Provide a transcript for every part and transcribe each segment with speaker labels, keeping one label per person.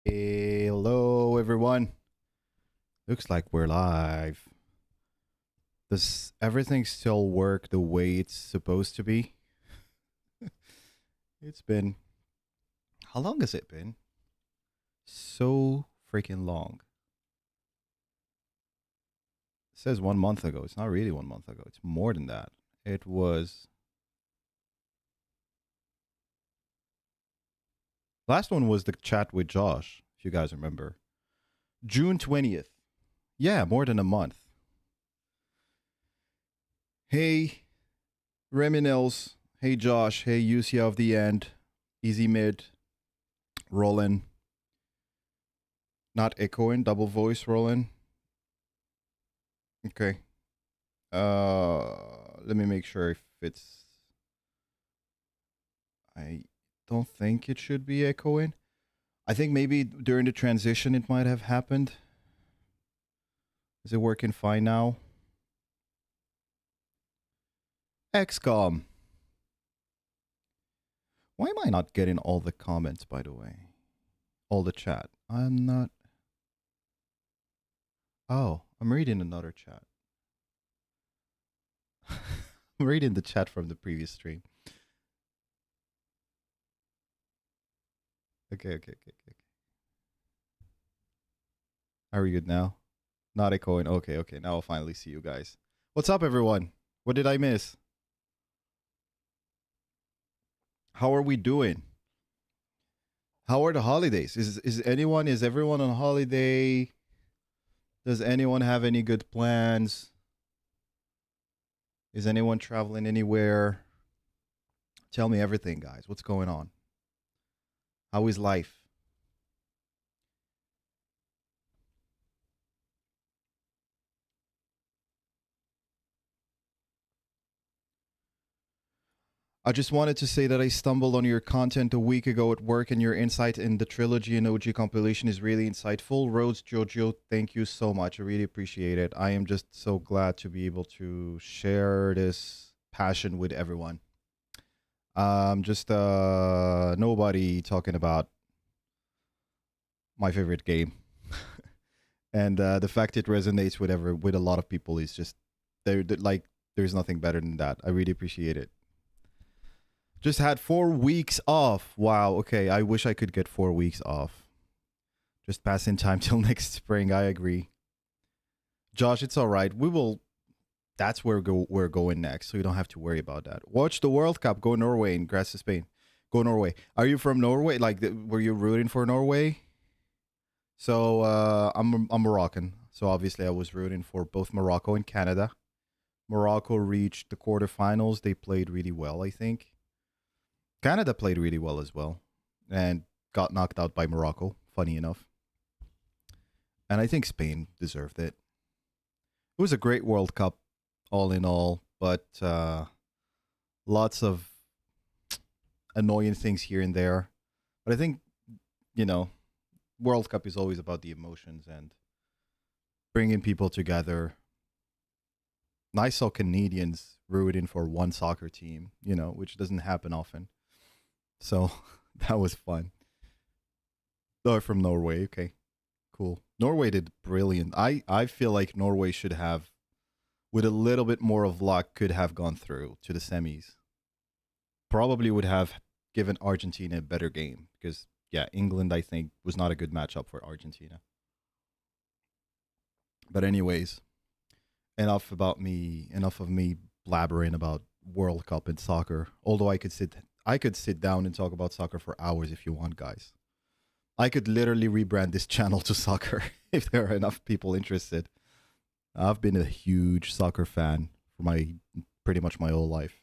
Speaker 1: Hello, everyone. Looks like we're live. Does everything still work the way it's supposed to be? It's been. How long has it been? So freaking long. It says 1 month ago. It's not really 1 month ago. It's more than that. It was. Last one was the chat with Josh, if you guys remember. June 20th. Yeah, more than a month. Hey, Reminels. Hey, Josh. Hey, Yusia of the End. Easy Mid. Roland. Not echoing, double voice Roland. Okay. Let me make sure if it's. I don't think it should be echoing. I think maybe during the transition it might have happened. Is it working fine now? XCOM. Why am I not getting all the comments, by the way? All the chat. I'm not. Oh, I'm reading another chat. I'm reading the chat from the previous stream. Okay. Are we good now? Not echoing. Okay. Now I'll finally see you guys. What's up, everyone? What did I miss? How are we doing? How are the holidays? Is everyone on holiday? Does anyone have any good plans? Is anyone traveling anywhere? Tell me everything, guys. What's going on? How is life? I just wanted to say that I stumbled on your content a week ago at work, and your insight in the trilogy and OG compilation is really insightful. Rhodes Jojo, thank you so much. I really appreciate it. I am just so glad to be able to share this passion with everyone. Just nobody talking about my favorite game, and the fact it resonates with a lot of people is just like there's nothing better than that. I really appreciate it. Just had 4 weeks off. Wow. Okay. I wish I could get 4 weeks off. Just passing time till next spring. I agree. Josh, it's all right. We will. That's where we're going next, so you don't have to worry about that. Watch the World Cup. Go Norway and Grass to Spain. Go Norway. Are you from Norway? Like, were you rooting for Norway? So I'm Moroccan. So obviously I was rooting for both Morocco and Canada. Morocco reached the quarterfinals. They played really well, I think. Canada played really well as well and got knocked out by Morocco, funny enough. And I think Spain deserved it. It was a great World Cup, all in all, but lots of annoying things here and there. But I think, you know, World Cup is always about the emotions and bringing people together. And I saw Canadians rooting for one soccer team, which doesn't happen often. So that was fun. They're from Norway. Okay, cool. Norway did brilliant. I feel like Norway should have, with a little bit more of luck, could have gone through to the semis. Probably would have given Argentina a better game because, yeah, England, I think, was not a good matchup for Argentina. But anyways, enough of me blabbering about World Cup and soccer. Although I could sit down and talk about soccer for hours if you want, guys. I could literally rebrand this channel to soccer if there are enough people interested. I've been a huge soccer fan for pretty much my whole life.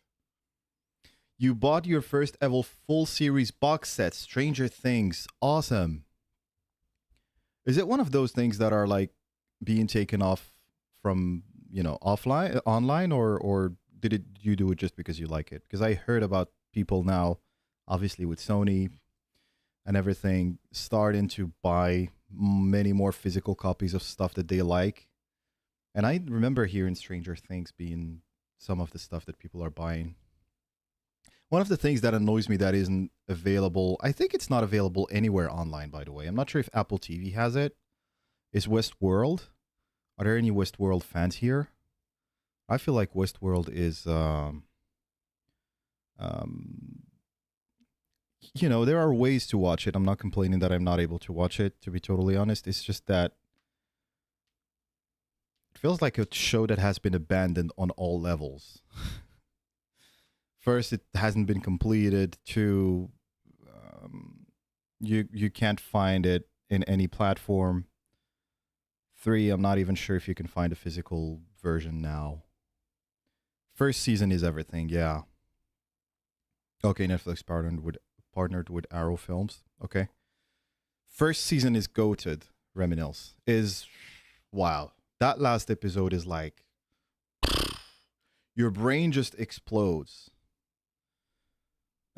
Speaker 1: You bought your first ever full series box set, Stranger Things. Awesome. Is it one of those things that are like being taken off from, offline, online, or did you do it just because you like it? Because I heard about people now, obviously with Sony and everything, starting to buy many more physical copies of stuff that they like. And I remember hearing Stranger Things being some of the stuff that people are buying. One of the things that annoys me that isn't available, I think it's not available anywhere online, by the way. I'm not sure if Apple TV has it. Is Westworld? Are there any Westworld fans here? I feel like Westworld is, um, there are ways to watch it. I'm not complaining that I'm not able to watch it, to be totally honest. It's just that it feels like a show that has been abandoned on all levels. First, it hasn't been completed. Two, you can't find it in any platform. Three, I'm not even sure if you can find a physical version now. First season is everything, yeah. Okay, Netflix partnered with Arrow Films. Okay. First season is goated, Reminils. Is wow. That last episode is like your brain just explodes.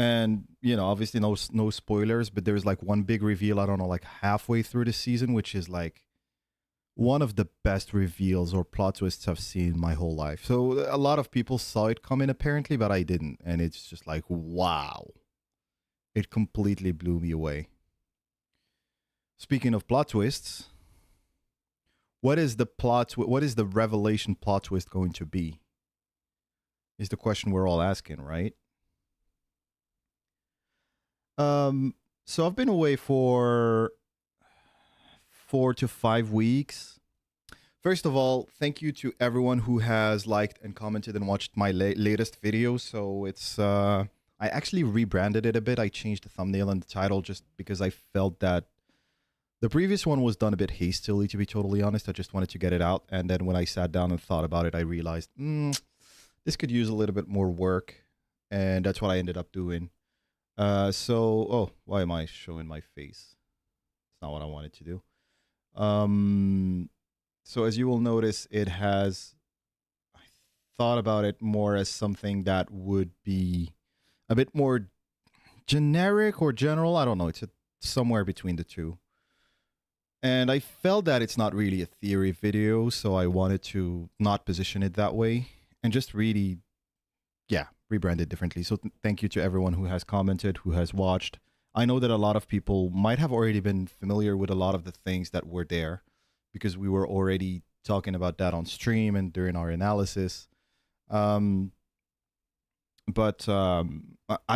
Speaker 1: And, obviously no spoilers, but there's like one big reveal, I don't know, like halfway through the season, which is like one of the best reveals or plot twists I've seen in my whole life. So a lot of people saw it coming apparently, but I didn't. And it's just like, wow. It completely blew me away. Speaking of plot twists, what is the revelation plot twist going to be? Is the question we're all asking, right? So I've been away for 4 to 5 weeks. First of all, thank you to everyone who has liked and commented and watched my latest video. So it's I actually rebranded it a bit. I changed the thumbnail and the title just because I felt that the previous one was done a bit hastily, to be totally honest. I just wanted to get it out. And then when I sat down and thought about it, I realized, this could use a little bit more work. And that's what I ended up doing. Why am I showing my face? It's not what I wanted to do. So as you will notice, I thought about it more as something that would be a bit more generic or general. I don't know. It's somewhere between the two. And I felt that it's not really a theory video, so I wanted to not position it that way and just really, rebrand it differently. So thank you to everyone who has commented, who has watched. I know that a lot of people might have already been familiar with a lot of the things that were there because we were already talking about that on stream and during our analysis. I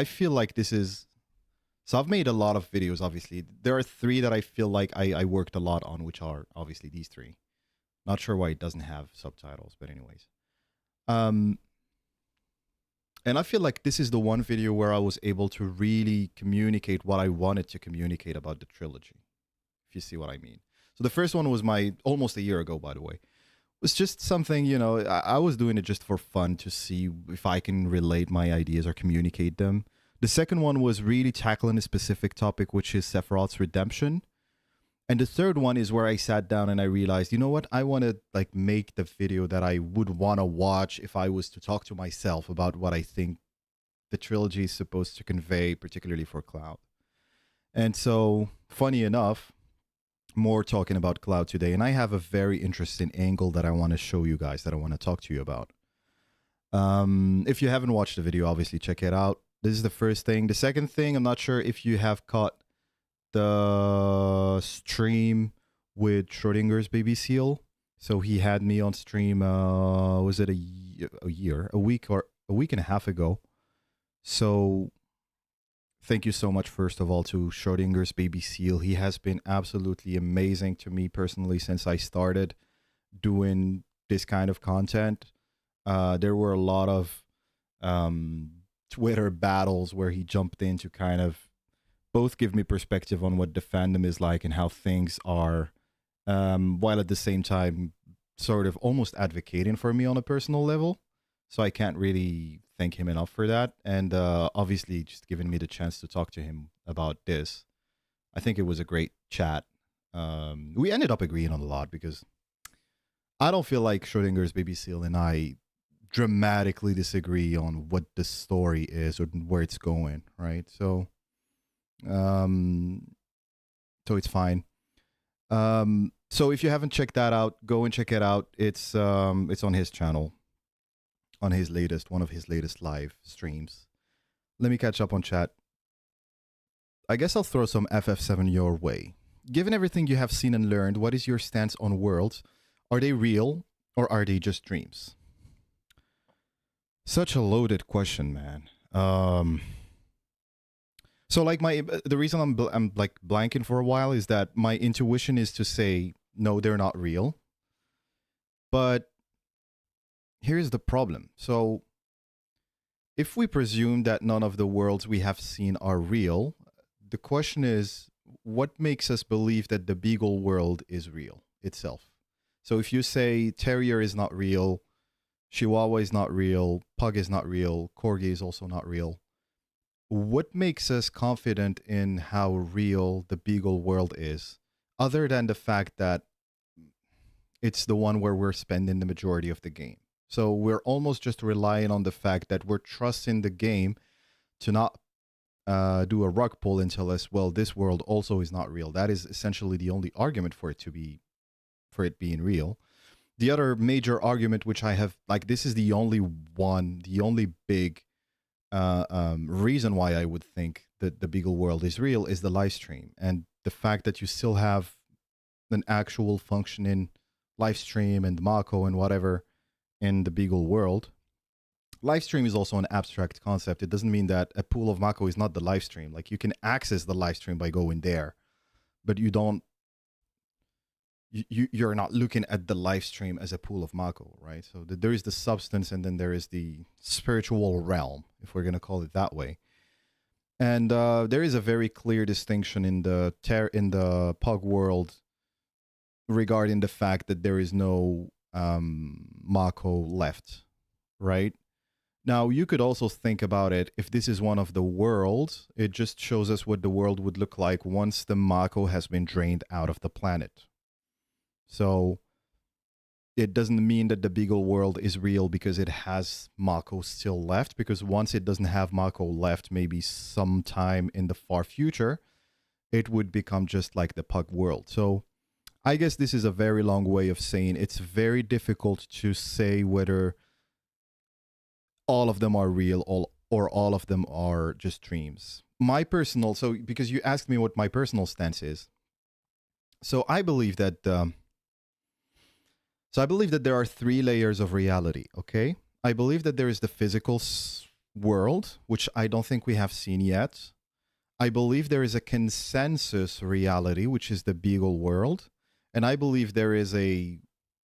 Speaker 1: feel like this is... So I've made a lot of videos, obviously. There are 3 that I feel like I worked a lot on, which are obviously these 3. Not sure why it doesn't have subtitles, but anyways. And I feel like this is the one video where I was able to really communicate what I wanted to communicate about the trilogy, if you see what I mean. So the first one was almost a year ago, by the way. It was just something, I was doing it just for fun to see if I can relate my ideas or communicate them. The second one was really tackling a specific topic, which is Sephiroth's redemption. And the third one is where I sat down and I realized, you know what? I want to make the video that I would want to watch if I was to talk to myself about what I think the trilogy is supposed to convey, particularly for Cloud. And so, funny enough, more talking about Cloud today. And I have a very interesting angle that I want to show you guys, that I want to talk to you about. If you haven't watched the video, obviously check it out. This is the first thing. The second thing, I'm not sure if you have caught the stream with Schrodinger's baby seal. So he had me on stream, was it a week and a half ago. So thank you so much, first of all, to Schrodinger's baby seal. He has been absolutely amazing to me personally since I started doing this kind of content. There were a lot of Twitter battles where he jumped in to kind of both give me perspective on what the fandom is like and how things are, while at the same time sort of almost advocating for me on a personal level. So I can't really thank him enough for that. And obviously just giving me the chance to talk to him about this. I think it was a great chat. We ended up agreeing on a lot because I don't feel like Schrodinger's baby seal and I dramatically disagree on what the story is or where it's going, right? So it's fine. So if you haven't checked that out, go and check it out. It's on his channel, on one of his latest live streams. let me catch up on chat. I guess I'll throw some FF7 your way. Given everything you have seen and learned, what is your stance on worlds? Are they real or are they just dreams? Such a loaded question, man. So like the reason I'm like blanking for a while is that my intuition is to say no, they're not real. But here's the problem. So if we presume that none of the worlds we have seen are real, the question is, what makes us believe that the Beagle world is real itself? So if you say Terrier is not real, Chihuahua is not real, Pug is not real, Corgi is also not real, what makes us confident in how real the Beagle world is, other than the fact that it's the one where we're spending the majority of the game? So we're almost just relying on the fact that we're trusting the game to not do a rug pull and tell us, well, this world also is not real. That is essentially the only argument for it being real. The other major argument, which I have, like, this is the only big reason why I would think that the Beagle world is real, is the live stream and the fact that you still have an actual functioning live stream and Mako and whatever in the Beagle world. Live stream is also an abstract concept. It doesn't mean that a pool of Mako is not the live stream. Like, you can access the live stream by going there, but you're not looking at the live stream as a pool of Mako, right? So there is the substance, and then there is the spiritual realm, if we're going to call it that way. And there is a very clear distinction in the Pug world regarding the fact that there is no Mako left, right? Now, you could also think about it, if this is one of the worlds, it just shows us what the world would look like once the Mako has been drained out of the planet. So it doesn't mean that the Beagle world is real because it has Mako still left, because once it doesn't have Mako left, maybe sometime in the far future, it would become just like the Pug world. So I guess this is a very long way of saying it's very difficult to say whether all of them are real or all of them are just dreams. My personal, so because you asked me what my personal stance is, so I believe that there are three layers of reality. Okay, I believe that there is the physical world, which I don't think we have seen yet. I believe there is a consensus reality, which is the Beagle world, and I believe there is a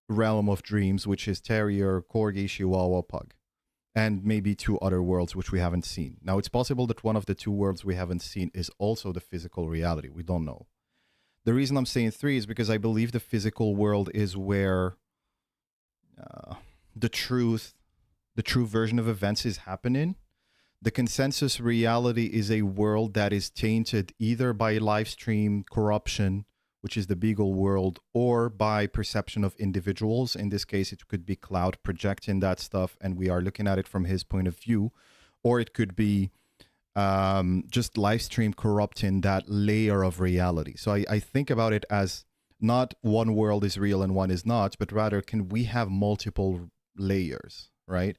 Speaker 1: realm of dreams, which is Terrier, Corgi, Chihuahua, Pug, and maybe two other worlds which we haven't seen. Now, it's possible that one of the two worlds we haven't seen is also the physical reality. We don't know. The reason I'm saying three is because I believe the physical world is where the true version of events is happening. The consensus reality is a world that is tainted either by live stream corruption, which is the Beagle world, or by perception of individuals. In this case, it could be Cloud projecting that stuff, and we are looking at it from his point of view. Or it could be just live stream corrupting that layer of reality. So I think about it as not one world is real and one is not, but rather, can we have multiple layers, right?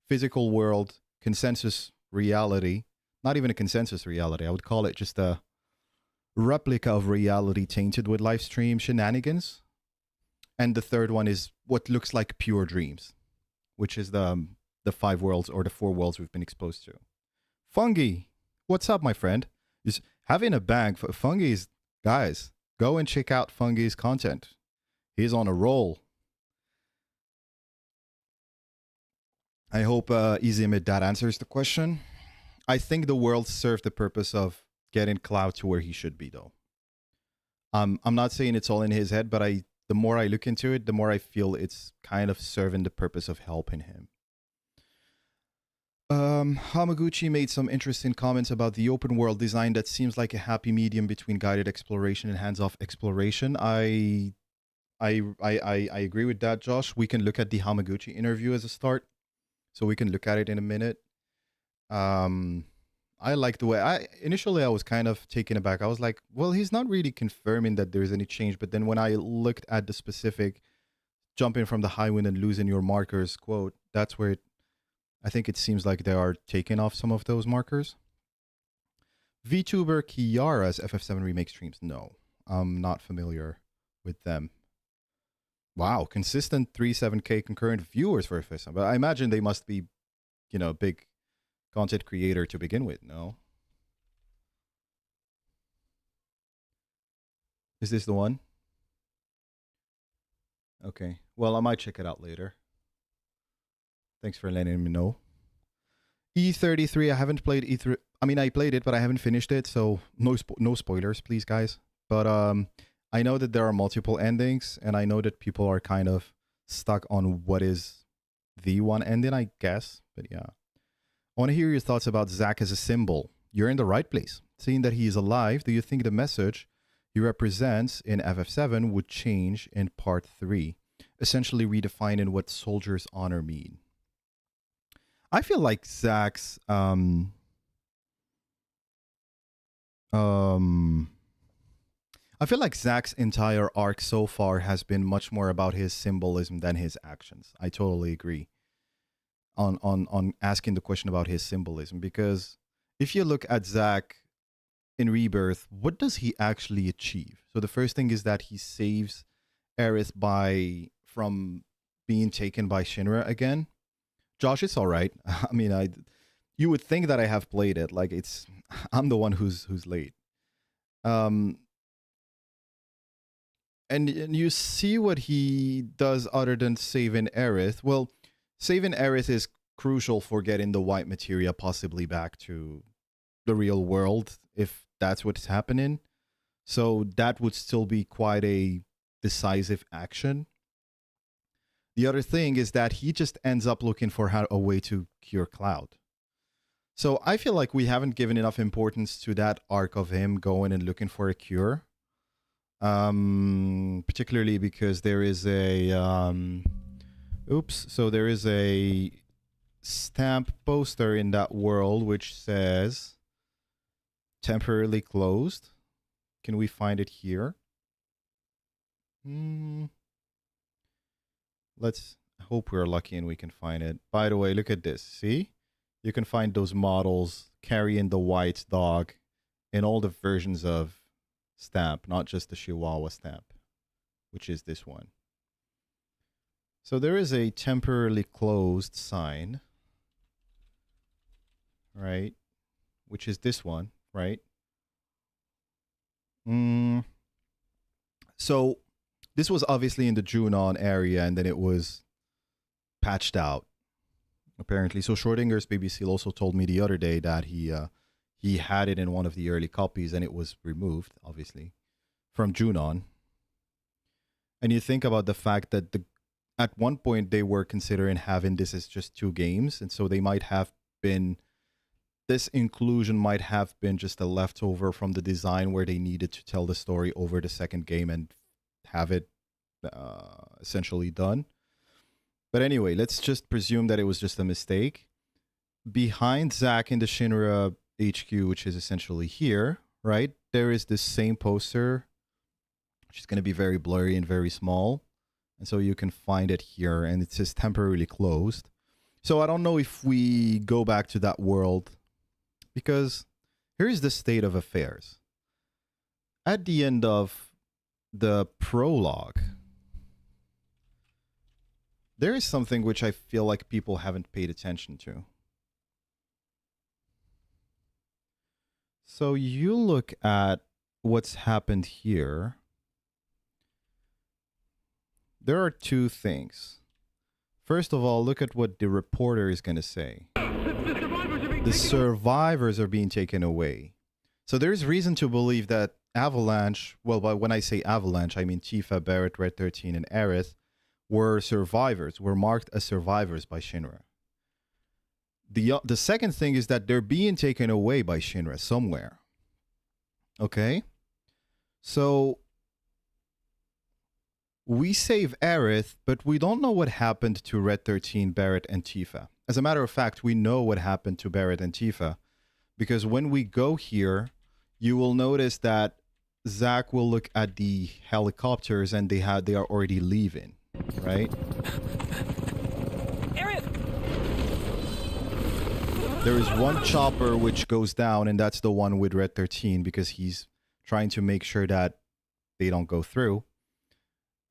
Speaker 1: Physical world, consensus reality, not even a consensus reality. I would call it just a replica of reality tainted with live stream shenanigans. And the third one is what looks like pure dreams, which is the 5 worlds or the 4 worlds we've been exposed to. Fungi, what's up, my friend? Just having a bang for Fungi's, guys. Go and check out Fungi's content. He's on a roll. I hope Easy Mid that answers the question. I think the world served the purpose of getting Cloud to where he should be, though. I'm not saying it's all in his head, but the more I look into it, the more I feel it's kind of serving the purpose of helping him. Hamaguchi made some interesting comments about the open world design that seems like a happy medium between guided exploration and hands-off exploration. I agree with that, Josh. We can look at the Hamaguchi interview as a start, so we can look at it in a minute. I like the way initially I was kind of taken aback. I was like, well, he's not really confirming that there's any change. But then when I looked at the specific jumping from the high wind and losing your markers quote, that's where I think it seems like they are taking off some of those markers. VTuber Kiara's FF7 remake streams. No, I'm not familiar with them. Wow, consistent 37K concurrent viewers for FF7. But I imagine they must be, you know, big content creator to begin with, no? Is this the one? Okay. Well, I might check it out later. Thanks for letting me know. E33, I haven't played E3. I mean, I played it, but I haven't finished it, so no spoilers, please, guys. But I know that there are multiple endings, and I know that people are kind of stuck on what is the one ending, I guess. But yeah. I want to hear your thoughts about Zack as a symbol. You're in the right place. Seeing that he is alive, do you think the message he represents in FF7 would change in Part 3, essentially redefining what soldiers' honor mean? I feel like Zack's I feel like Zack's entire arc so far has been much more about his symbolism than his actions. I totally agree on asking the question about his symbolism, because if you look at Zack in Rebirth, what does he actually achieve? So the first thing is that he saves Aerith from being taken by Shinra again. Josh, it's all right. I mean, you would think that I have played it. Like, I'm the one who's late. And you see what he does other than saving Aerith. Well, saving Aerith is crucial for getting the white materia possibly back to the real world, if that's what's happening. So that would still be quite a decisive action. The other thing is that he just ends up looking for a way to cure Cloud. So I feel like we haven't given enough importance to that arc of him going and looking for a cure. Particularly because there is a there is a stamp poster in that world which says temporarily closed. Can we find it here? Let's hope we're lucky and we can find it. By the way, look at this. See? You can find those models carrying the white dog in all the versions of stamp, not just the Chihuahua stamp, which is this one. So there is a temporarily closed sign, right? Which is this one, right? So this was obviously in the Junon area, and then it was patched out, apparently. So Schrodinger's baby seal also told me the other day that he had it in one of the early copies, and it was removed, obviously, from Junon. And you think about the fact that at one point they were considering having this as just 2 games, and so they might have been, this inclusion might have been just a leftover from the design where they needed to tell the story over the second game and have it essentially done. But anyway, let's just presume that it was just a mistake. Behind Zack in the Shinra HQ, which is essentially here, right? There is this same poster, which is going to be very blurry and very small. And so you can find it here, and it says temporarily closed. So I don't know if we go back to that world, because here's the state of affairs. At the end of the prologue, there is something which I feel like people haven't paid attention to. So you look at what's happened here. There are 2 things. First of all, look at what the reporter is going to say. The survivors are being taken away. So there's reason to believe that Avalanche, well, when I say Avalanche, I mean Tifa, Barret, Red 13, and Aerith, were survivors, were marked as survivors by Shinra. The second thing is that they're being taken away by Shinra somewhere. Okay? So we save Aerith, but we don't know what happened to Red 13, Barret, and Tifa. As a matter of fact, we know what happened to Barret and Tifa, because when we go here, you will notice that Zack will look at the helicopters and they are already leaving, right?
Speaker 2: Aerith!
Speaker 1: There is one chopper which goes down, and that's the one with Red 13 because he's trying to make sure that they don't go through.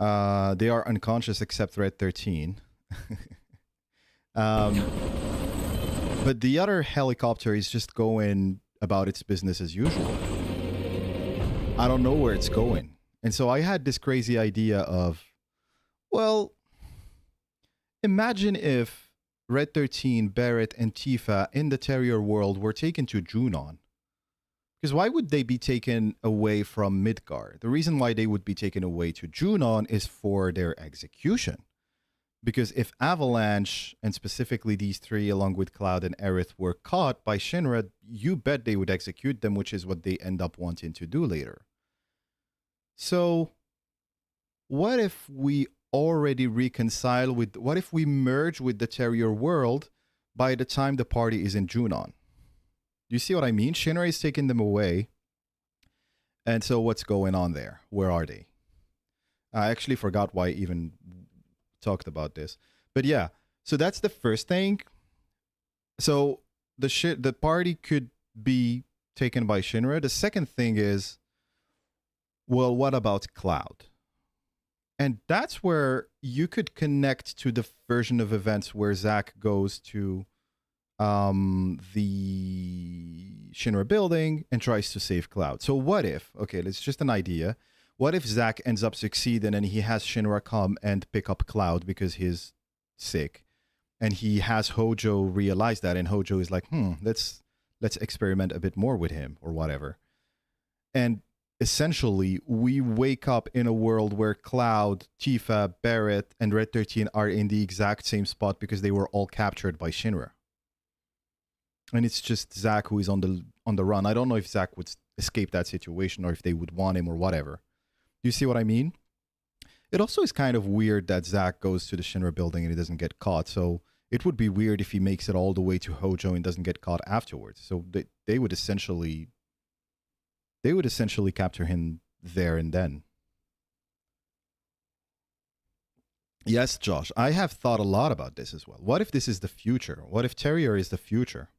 Speaker 1: They are unconscious except Red 13. But the other helicopter is just going about its business as usual. I don't know where it's going. And so I had this crazy idea of, well, imagine if Red 13, Barrett, and Tifa in the Terrier world were taken to Junon. Because why would they be taken away from Midgar? The reason why they would be taken away to Junon is for their execution. Because if Avalanche, and specifically these three along with Cloud and Aerith, were caught by Shinra, you bet they would execute them, which is what they end up wanting to do later. So, what if we already reconcile with... What if we merge with the Terrier world by the time the party is in Junon? You see what I mean? Shinra is taking them away. And so what's going on there? Where are they? I actually forgot why I even talked about this. But yeah, so that's the first thing. So the party could be taken by Shinra. The second thing is, well, what about Cloud? And that's where you could connect to the version of events where Zack goes to the Shinra building and tries to save Cloud. So what if, okay, it's just an idea. What if Zack ends up succeeding and he has Shinra come and pick up Cloud because he's sick, and he has Hojo realize that, and Hojo is like, let's experiment a bit more with him or whatever. And essentially, we wake up in a world where Cloud, Tifa, Barrett, and Red 13 are in the exact same spot because they were all captured by Shinra. And it's just Zack who is on the run. I don't know if Zack would escape that situation or if they would want him or whatever. Do you see what I mean? It also is kind of weird that Zack goes to the Shinra building and he doesn't get caught. So it would be weird if he makes it all the way to Hojo and doesn't get caught afterwards. So they would essentially capture him there and then. Yes, Josh, I have thought a lot about this as well. What if this is the future? What if Terrier is the future?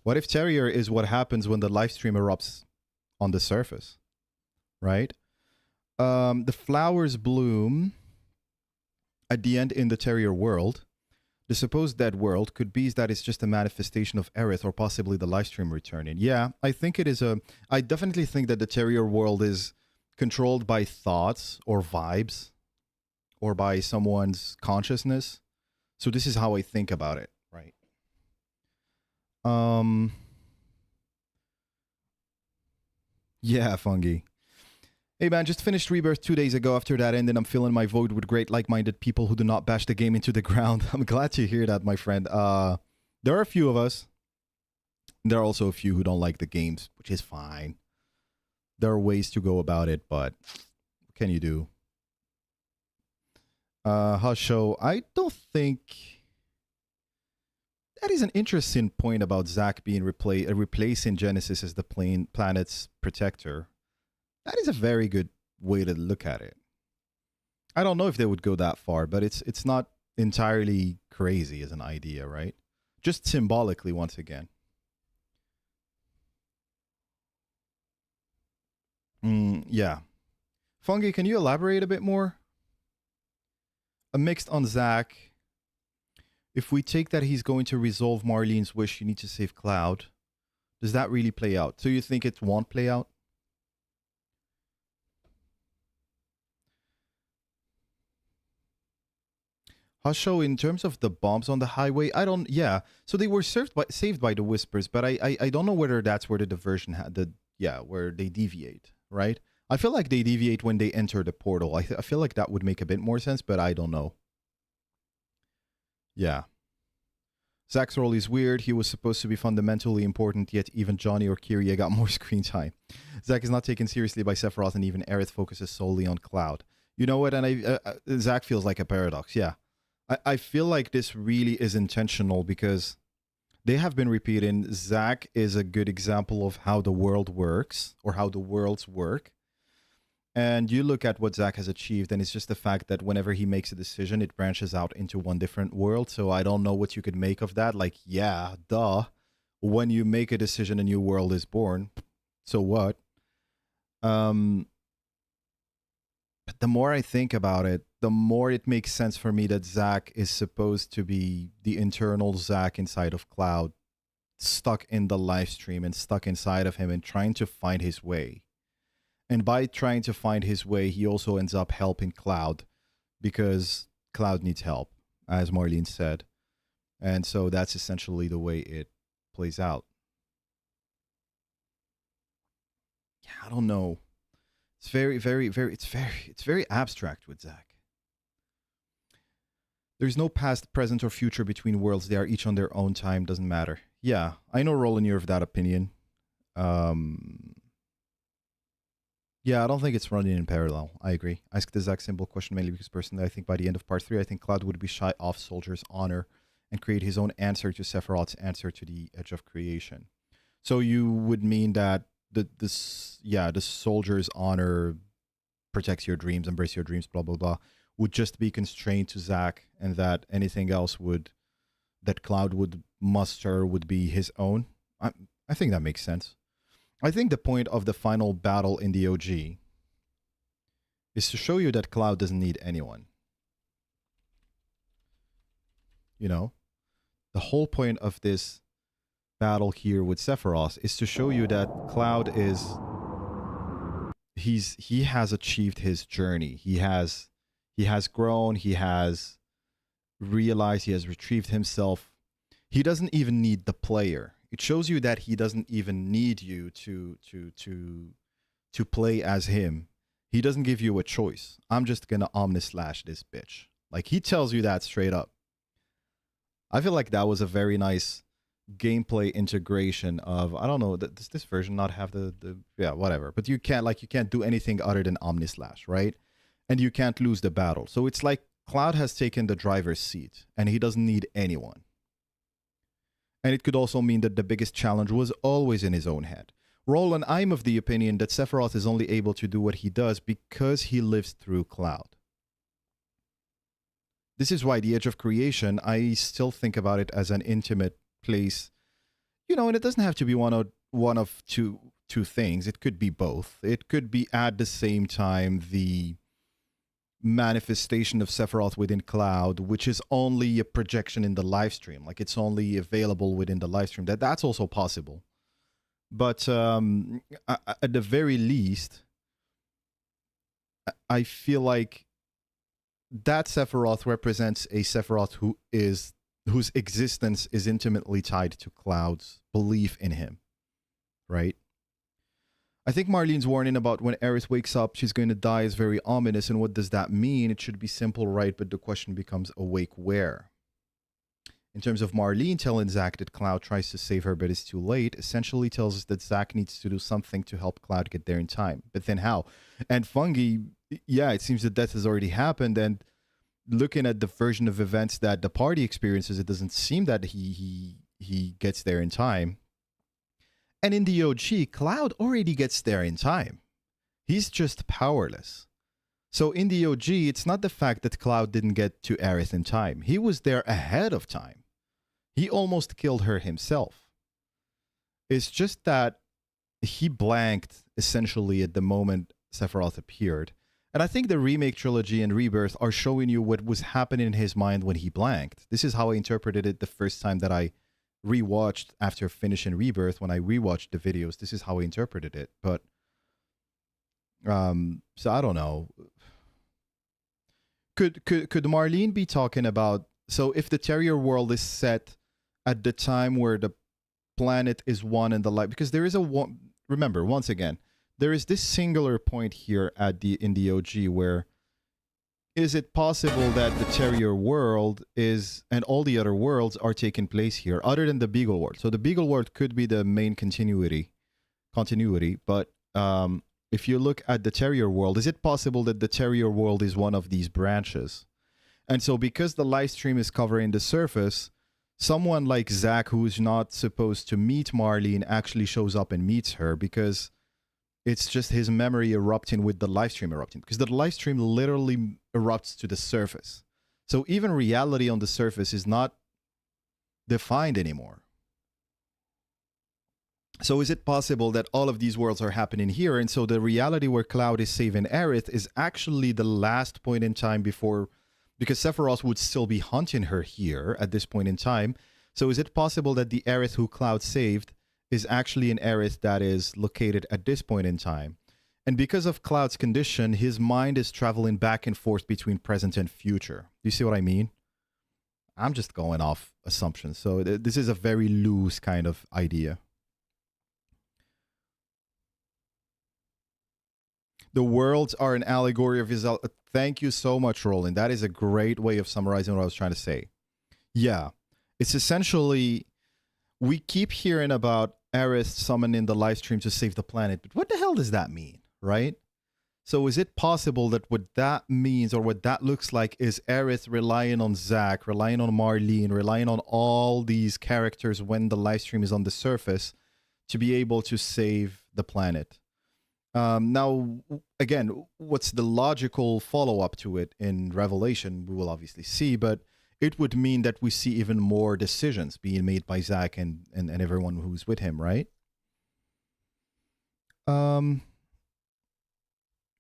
Speaker 1: What if Terrier is what happens when the live stream erupts on the surface? Right? The flowers bloom at the end in the Terrier world. The supposed dead world could be that it's just a manifestation of Aerith or possibly the live stream returning. Yeah, I think it is I definitely think that the Terrier world is controlled by thoughts or vibes or by someone's consciousness. So this is how I think about it, right? Yeah, Fungi. Hey man, just finished Rebirth 2 days ago. After that ended, I'm filling my void with great like-minded people who do not bash the game into the ground. I'm glad to hear that, my friend. There are a few of us. There are also a few who don't like the games, which is fine. There are ways to go about it, but what can you do? Husho, I don't think... That is an interesting point about Zack being replacing Genesis as the planet's protector. That is a very good way to look at it. I don't know if they would go that far, but it's not entirely crazy as an idea, right? Just symbolically, once again. Yeah. Fungi, can you elaborate a bit more? A mixed on Zack. If we take that he's going to resolve Marlene's wish, you need to save Cloud. Does that really play out? So you think it won't play out? Husho, in terms of the bombs on the highway, yeah. So they were saved by the Whispers, but I don't know whether that's where the diversion where they deviate, right? I feel like they deviate when they enter the portal. I feel like that would make a bit more sense, but I don't know. Yeah. Zack's role is weird. He was supposed to be fundamentally important, yet even Johnny or Kiria got more screen time. Zack is not taken seriously by Sephiroth, and even Aerith focuses solely on Cloud. You know what? And Zack feels like a paradox, yeah. I feel like this really is intentional because they have been repeating Zack is a good example of how the world works or how the worlds work. And you look at what Zack has achieved, and it's just the fact that whenever he makes a decision, it branches out into one different world. So I don't know what you could make of that. Like, yeah, duh. when you make a decision, a new world is born. So what? But the more I think about it, the more it makes sense for me that Zack is supposed to be the internal Zack inside of Cloud, stuck in the live stream and stuck inside of him and trying to find his way. And by trying to find his way, he also ends up helping Cloud because Cloud needs help, as Marlene said. And so that's essentially the way it plays out. Yeah, I don't know. It's very abstract with Zack. There's no past, present, or future between worlds. They are each on their own time. Doesn't matter. Yeah, I know, Roland, you're of that opinion. Yeah, I don't think it's running in parallel. I agree. I ask the Zack simple question mainly because personally I think by the end of part 3, I think Cloud would be shy off Soldier's honor and create his own answer to Sephiroth's answer to the Edge of Creation. So you would mean that the Soldier's honor protects your dreams, embrace your dreams, blah, blah, blah, would just be constrained to Zack, and that anything else that Cloud would muster would be his own. I think that makes sense. I think the point of the final battle in the OG is to show you that Cloud doesn't need anyone. You know? The whole point of this battle here with Sephiroth is to show you that Cloud he has achieved his journey. He has grown, he has realized, he has retrieved himself. He doesn't even need the player. It shows you that he doesn't even need you to play as him. He doesn't give you a choice. I'm just gonna omnislash this bitch. Like, he tells you that straight up. I feel like that was a very nice gameplay integration of, I don't know, does this version not have the yeah, whatever. But you can't do anything other than omnislash, right? And you can't lose the battle. So it's like Cloud has taken the driver's seat and he doesn't need anyone. And it could also mean that the biggest challenge was always in his own head. Roland, I'm of the opinion that Sephiroth is only able to do what he does because he lives through Cloud. This is why the Edge of Creation, I still think about it as an intimate place. You know, and it doesn't have to be one of two things. It could be both. It could be at the same time the manifestation of Sephiroth within Cloud, which is only a projection in the live stream. Like, it's only available within the live stream. That's also possible. But at the very least, I feel like that Sephiroth represents a Sephiroth whose existence is intimately tied to Cloud's belief in him, right? I think Marlene's warning about when Aerith wakes up, she's going to die is very ominous. And what does that mean? It should be simple, right? But the question becomes, awake where? In terms of Marlene telling Zack that Cloud tries to save her, but it's too late, essentially tells us that Zack needs to do something to help Cloud get there in time. But then how? And Fungi, yeah, it seems that death has already happened. And looking at the version of events that the party experiences, it doesn't seem that he gets there in time. And in the OG, Cloud already gets there in time. He's just powerless. So in the OG, it's not the fact that Cloud didn't get to Aerith in time. He was there ahead of time. He almost killed her himself. It's just that he blanked essentially at the moment Sephiroth appeared. And I think the remake trilogy and Rebirth are showing you what was happening in his mind when he blanked. This is how I interpreted it the first time that I rewatched after finishing Rebirth. When I rewatched the videos, this is how I interpreted it. But so I don't know. Could Marlene be talking about, so if the Terrier world is set at the time where the planet is one and the light, because there is a one, remember, once again, there is this singular point here in the OG where, is it possible that the Terrier world is, and all the other worlds are taking place here, other than the Beagle world? So the Beagle world could be the main continuity, but if you look at the Terrier world, is it possible that the Terrier world is one of these branches? And so because the live stream is covering the surface, someone like Zack, who's not supposed to meet Marlene, actually shows up and meets her because it's just his memory erupting with the live stream erupting, because the live stream literally erupts to the surface. So even reality on the surface is not defined anymore. So is it possible that all of these worlds are happening here? And so the reality where Cloud is saving Aerith is actually the last point in time before, because Sephiroth would still be hunting her here at this point in time. So is it possible that the Aerith who Cloud saved is actually an Aerith that is located at this point in time? And because of Cloud's condition, his mind is traveling back and forth between present and future. Do you see what I mean? I'm just going off assumptions. So this is a very loose kind of idea. The worlds are an allegory of his... Thank you so much, Roland. That is a great way of summarizing what I was trying to say. Yeah. It's essentially... We keep hearing about Aerith summoning the live stream to save the planet, but what the hell does that mean, right? So is it possible that what that means, or what that looks like, is Aerith relying on Zack, relying on Marlene, relying on all these characters when the live stream is on the surface to be able to save the planet? Now, again, what's the logical follow-up to it in Revelation, we will obviously see, but it would mean that we see even more decisions being made by Zack and everyone who's with him, right?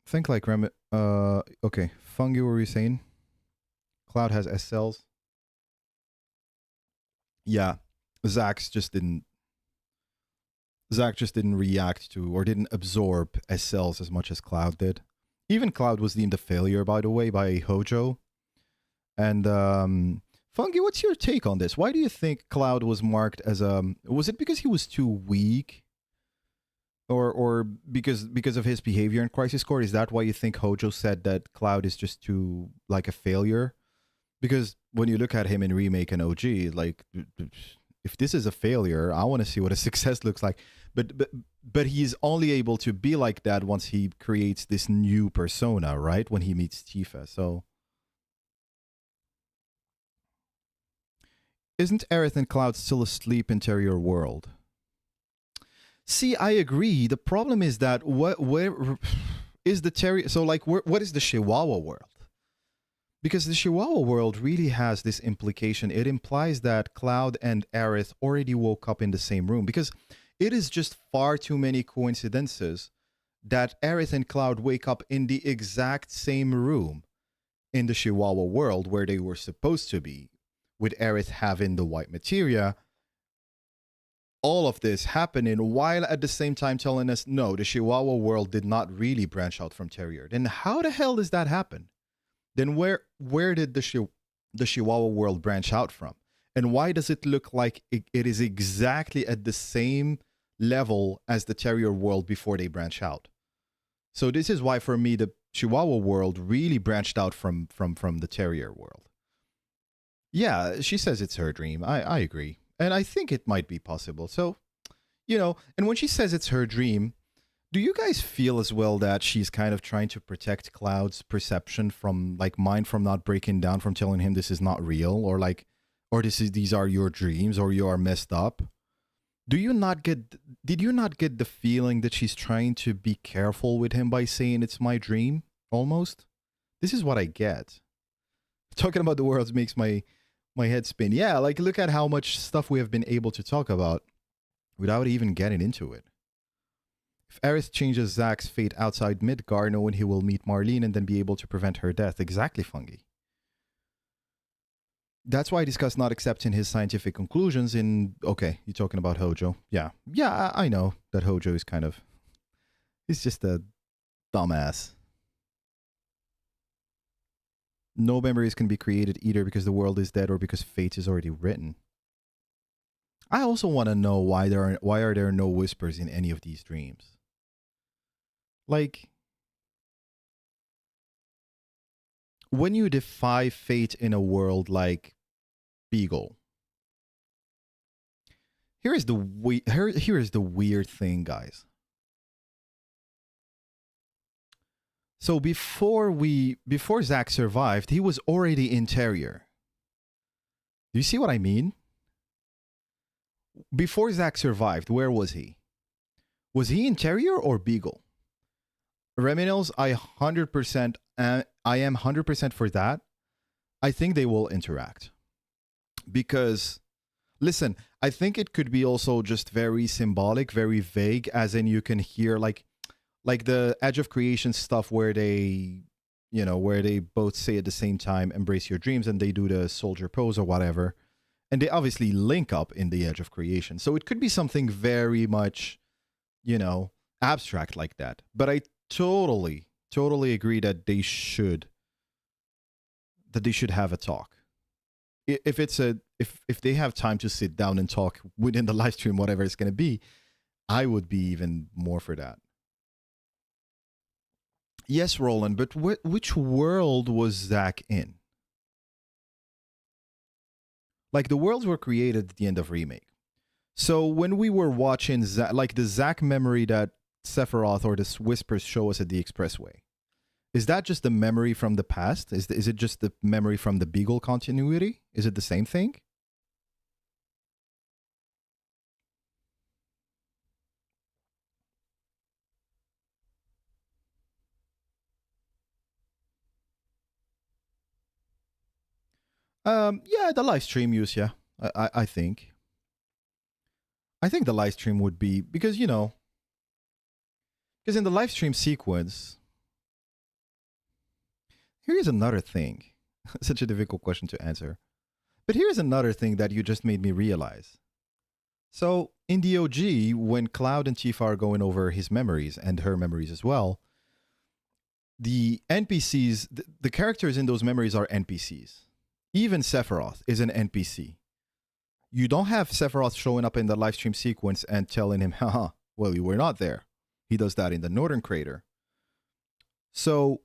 Speaker 1: Think like okay, Fungi, what were you saying? Cloud has S cells. Yeah, Zack just didn't react to, or didn't absorb S cells as much as Cloud did. Even Cloud was deemed a failure, by the way, by Hojo. And Fungi, what's your take on this? Why do you think Cloud was marked as a... Was it because he was too weak? Or because of his behavior in Crisis Core? Is that why you think Hojo said that Cloud is just too, like, a failure? Because when you look at him in Remake and OG, like... If this is a failure, I want to see what a success looks like. But he's only able to be like that once he creates this new persona, right? When he meets Tifa. So isn't Aerith and Cloud still asleep in Terrier World? See, I agree. The problem is that where is the Terrier? So like, what is the Chihuahua world? Because the Chihuahua world really has this implication. It implies that Cloud and Aerith already woke up in the same room. Because it is just far too many coincidences that Aerith and Cloud wake up in the exact same room in the Chihuahua world where they were supposed to be, with Aerith having the white materia. All of this happening while at the same time telling us, no, the Chihuahua world did not really branch out from Terrier. Then how the hell does that happen? Then where did the Chihuahua world branch out from? And why does it look like it is exactly at the same level as the Terrier world before they branch out? So this is why, for me, the Chihuahua world really branched out from the Terrier world. Yeah, she says it's her dream. I agree. And I think it might be possible. So, you know, and when she says it's her dream, do you guys feel as well that she's kind of trying to protect Cloud's perception from, like, mind from not breaking down, from telling him this is not real, or like, or these are your dreams, or you are messed up? Did you not get the feeling that she's trying to be careful with him by saying it's my dream, almost? This is what I get. Talking about the worlds makes my head spin. Yeah, like, look at how much stuff we have been able to talk about without even getting into it. If Aerith changes Zack's fate outside Midgar, knowing he will meet Marlene and then be able to prevent her death. Exactly, Fungi. That's why I discussed not accepting his scientific conclusions in... Okay, you're talking about Hojo. Yeah. Yeah, I know that Hojo is kind of... He's just a dumbass. No memories can be created either because the world is dead or because fate is already written. I also want to know why are there no whispers in any of these dreams? Like, when you defy fate in a world like Beagle, here is the weird thing, guys. So before Zack survived, he was already in Terrier. Do you see what I mean? Before Zack survived, where was he? Was he in Terrier or Beagle? Reminals, I am 100% for that. I think they will interact. Because, listen, I think it could be also just very symbolic, very vague, as in you can hear like the Edge of Creation stuff where they, you know, where they both say at the same time, embrace your dreams, and they do the soldier pose or whatever. And they obviously link up in the Edge of Creation. So it could be something very much, you know, abstract like that. But I totally agree that they should have a talk. If it's a if they have time to sit down and talk within the live stream, whatever it's going to be, I would be even more for that. Yes, Roland, but which world was Zack in? Like, the worlds were created at the end of Remake. So when we were watching Zack, like the Zack memory that Sephiroth or the Whispers show us at the Expressway, is that just the memory from the past? Is it just the memory from the Beagle continuity? Is it the same thing? Yeah, the live stream use, yeah. I think. I think the live stream would be, because, you know, because in the live stream sequence, here's another thing. Such a difficult question to answer. But here's another thing that you just made me realize. So in the OG, when Cloud and Tifa are going over his memories and her memories as well, the NPCs, the characters in those memories are NPCs. Even Sephiroth is an NPC. You don't have Sephiroth showing up in the live stream sequence and telling him, haha, well, you were not there. He does that in the Northern Crater. So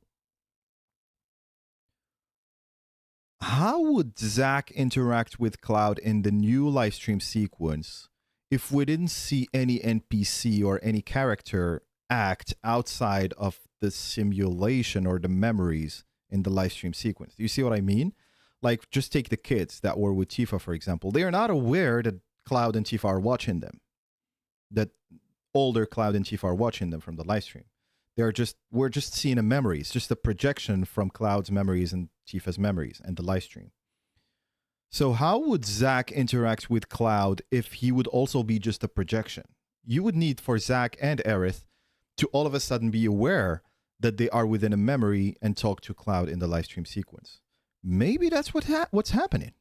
Speaker 1: how would Zack interact with Cloud in the new live stream sequence if we didn't see any NPC or any character act outside of the simulation or the memories in the live stream sequence? Do you see what I mean? Like, just take the kids that were with Tifa, for example. They are not aware that Cloud and Tifa are watching them. That older Cloud and Tifa are watching them from the live stream. We're just seeing a memory. It's just a projection from Cloud's memories and Tifa's memories and the live stream. So how would Zack interact with Cloud if he would also be just a projection? You would need for Zack and Aerith to all of a sudden be aware that they are within a memory and talk to Cloud in the live stream sequence. Maybe that's what's happening.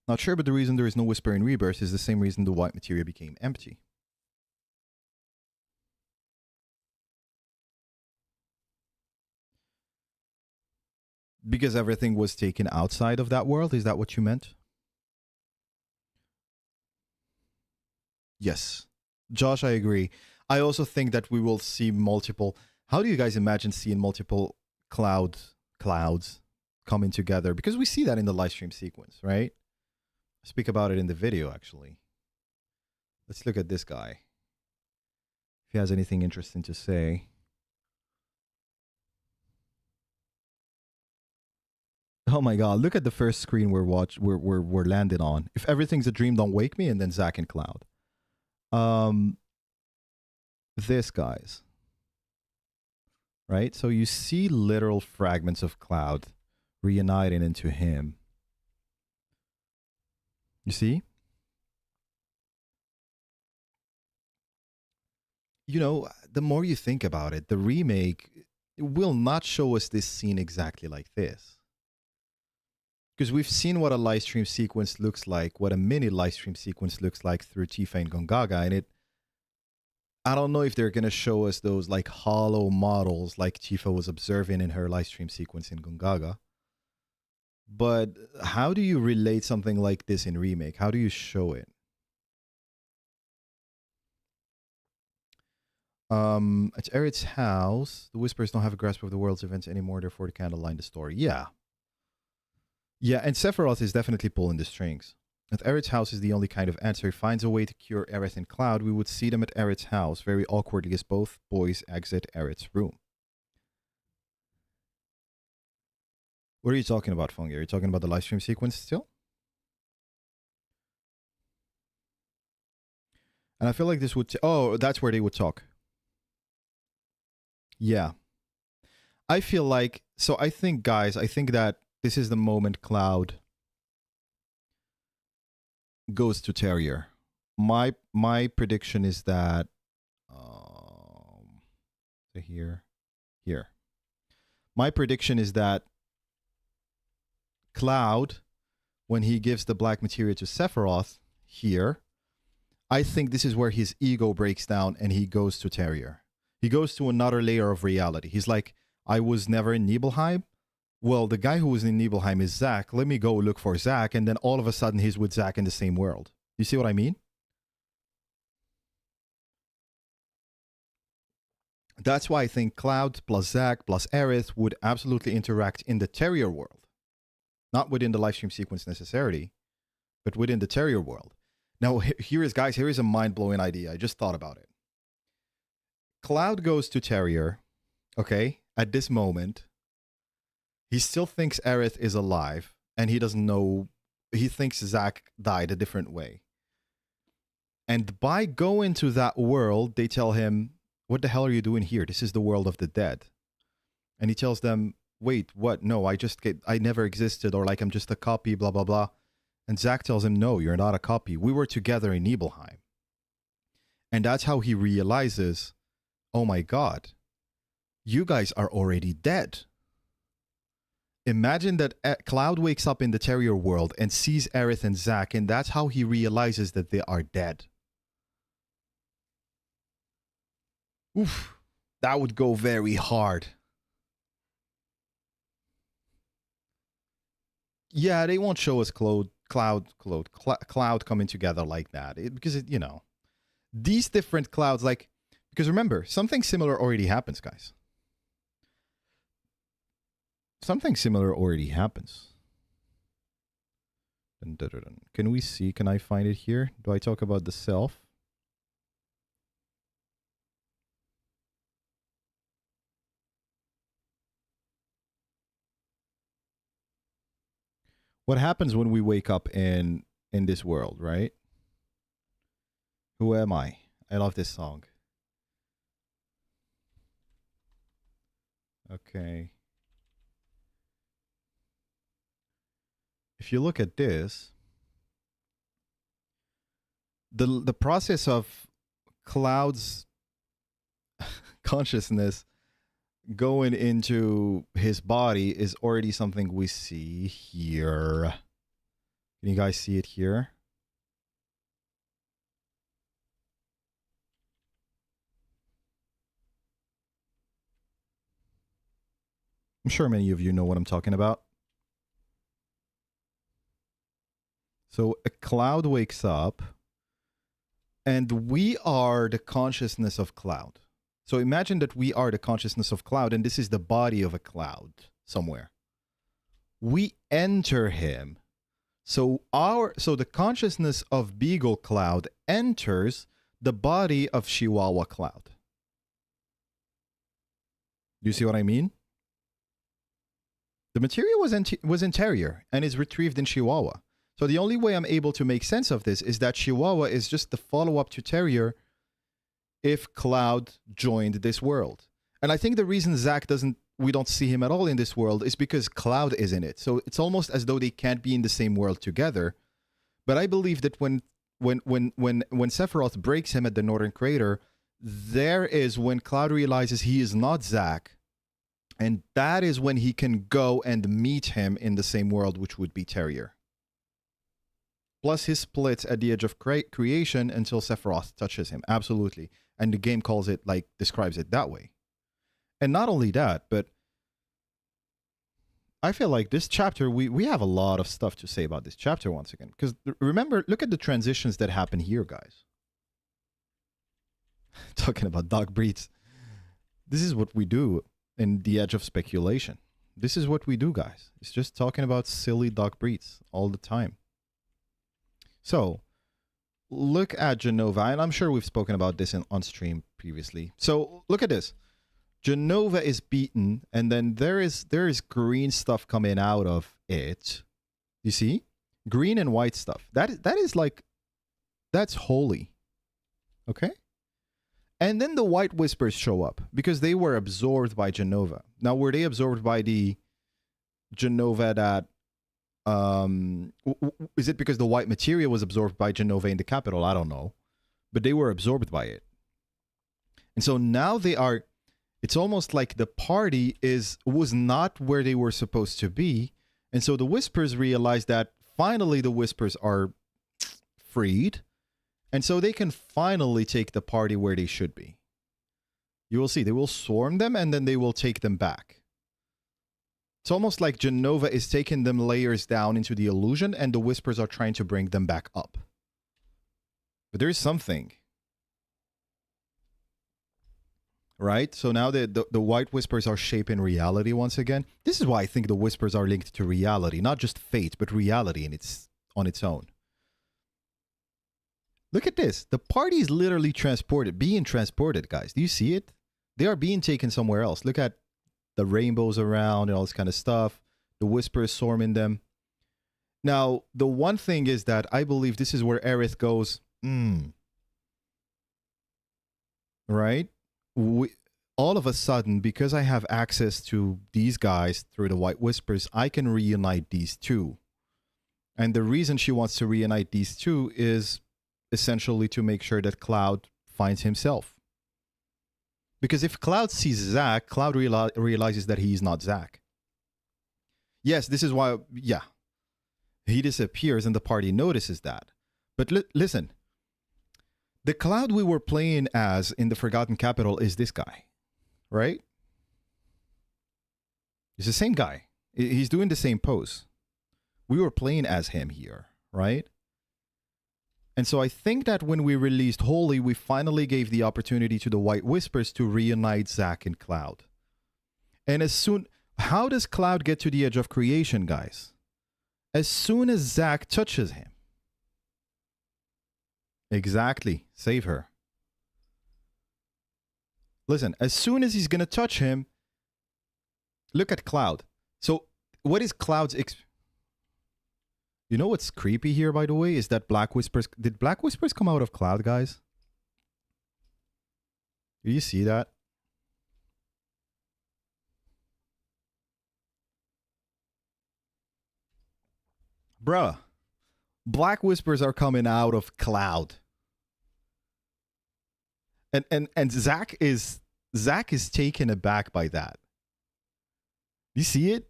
Speaker 1: Not sure, but the reason there is no whisper in Rebirth is the same reason the white materia became empty. Because everything was taken outside of that world? Is that what you meant? Yes. Josh, I agree. I also think that we will see multiple... How do you guys imagine seeing multiple clouds coming together? Because we see that in the live stream sequence, right? I speak about it in the video, actually. Let's look at this guy. If he has anything interesting to say. Oh my god, look at the first screen we're landed on. If everything's a dream, don't wake me, and then Zack and Cloud. This, guys. Right? So you see literal fragments of Cloud reuniting into him. You see? You know, the more you think about it, the remake will not show us this scene exactly like this. Because we've seen what a live stream sequence looks like, what a mini live stream sequence looks like through Tifa and Gongaga, and I don't know if they're going to show us those like hollow models like Tifa was observing in her live stream sequence in Gongaga. But how do you relate something like this in remake? How do you show it? At Aerith's house, the Whispers don't have a grasp of the world's events anymore, therefore they can't align the story. Yeah. Yeah, and Sephiroth is definitely pulling the strings. At Aerith's house is the only kind of answer. He finds a way to cure Aerith and Cloud. We would see them at Aerith's house very awkwardly as both boys exit Aerith's room. What are you talking about, Fungi? Are you talking about the live stream sequence still? And I feel like this would... Oh, that's where they would talk. Yeah. I feel like So I think, guys, I think that this is the moment Cloud goes to Terrier. My prediction is that so here. My prediction is that Cloud, when he gives the black materia to Sephiroth here, I think this is where his ego breaks down and he goes to Terrier. He goes to another layer of reality. He's like, I was never in Nibelheim. Well, the guy who was in Nibelheim is Zack. Let me go look for Zack. And then all of a sudden he's with Zack in the same world. You see what I mean? That's why I think Cloud plus Zack plus Aerith would absolutely interact in the Terrier world. Not within the livestream sequence necessarily, but within the Terrier world. Now, here is a mind-blowing idea. I just thought about it. Cloud goes to Terrier, okay, at this moment. He still thinks Aerith is alive, and he doesn't know. He thinks Zack died a different way. And by going to that world, they tell him, what the hell are you doing here? This is the world of the dead. And he tells them, wait, what? No, I never existed, or like I'm just a copy, blah, blah, blah. And Zack tells him, no, you're not a copy. We were together in Nibelheim. And that's how he realizes, oh my God, you guys are already dead. Imagine that Cloud wakes up in the Terrier world and sees Aerith and Zack, and that's how he realizes that they are dead. Oof, that would go very hard. Yeah, they won't show us Cloud coming together like that. Because you know, these different Clouds, like, because remember, something similar already happens, guys. Something similar already happens. Can we see? Can I find it here? Do I talk about the self? What happens when we wake up in this world, right? Who am I? I love this song. Okay. If you look at this, the process of Cloud's consciousness going into his body is already something we see here. Can you guys see it here? I'm sure many of you know what I'm talking about. So a Cloud wakes up, and we are the consciousness of Cloud. So imagine that we are the consciousness of Cloud, and this is the body of a Cloud somewhere. We enter him. So the consciousness of Beagle Cloud enters the body of Chihuahua Cloud. Do you see what I mean? The material was in Terrier and is retrieved in Chihuahua. So the only way I'm able to make sense of this is that Chihuahua is just the follow-up to Terrier if Cloud joined this world. And I think the reason Zack we don't see him at all in this world is because Cloud is in it. So it's almost as though they can't be in the same world together. But I believe that when Sephiroth breaks him at the Northern Crater, there is when Cloud realizes he is not Zack. And that is when he can go and meet him in the same world, which would be Terrier. Plus he splits at the edge of creation until Sephiroth touches him. Absolutely. And the game calls it, like, describes it that way. And not only that, but I feel like this chapter, we have a lot of stuff to say about this chapter once again. Because remember, look at the transitions that happen here, guys. Talking about dog breeds. This is what we do in the edge of speculation. This is what we do, guys. It's just talking about silly dog breeds all the time. So, look at Jenova, and I'm sure we've spoken about this on stream previously. So, look at this. Jenova is beaten, and then there is green stuff coming out of it. You see? Green and white stuff. That is like, that's holy. Okay? And then the White Whispers show up because they were absorbed by Jenova. Now, were they absorbed by the Jenova that is it because the white materia was absorbed by Jenova in the capital? I don't know. But they were absorbed by it. And so now they are, it's almost like the party was not where they were supposed to be. And so the Whispers realized that finally the Whispers are freed. And so they can finally take the party where they should be. You will see, they will swarm them and then they will take them back. It's almost like Jenova is taking them layers down into the illusion and the Whispers are trying to bring them back up. But there is something. Right? So now the White Whispers are shaping reality once again. This is why I think the Whispers are linked to reality. Not just fate, but reality on its own. Look at this. The party is literally being transported, guys. Do you see it? They are being taken somewhere else. Look at the rainbows around and all this kind of stuff. The Whispers swarming them. Now, the one thing is that I believe this is where Aerith goes, right? All of a sudden, because I have access to these guys through the White Whispers, I can reunite these two. And the reason she wants to reunite these two is essentially to make sure that Cloud finds himself. Because if Cloud sees Zack, Cloud realizes that he is not Zack. Yes, this is why, yeah. He disappears and the party notices that. But listen, the Cloud we were playing as in the Forgotten Capital is this guy, right? It's the same guy. He's doing the same pose. We were playing as him here, right? And so I think that when we released Holy, we finally gave the opportunity to the White Whispers to reunite Zack and Cloud. And how does Cloud get to the edge of creation, guys? As soon as Zack touches him. Exactly. Save her. Listen, as soon as he's going to touch him, look at Cloud. So what is Cloud's... You know what's creepy here, by the way, is that Black Whispers... Did Black Whispers come out of Cloud, guys? Do you see that? Bruh. Black Whispers are coming out of Cloud. And Zack is taken aback by that. You see it?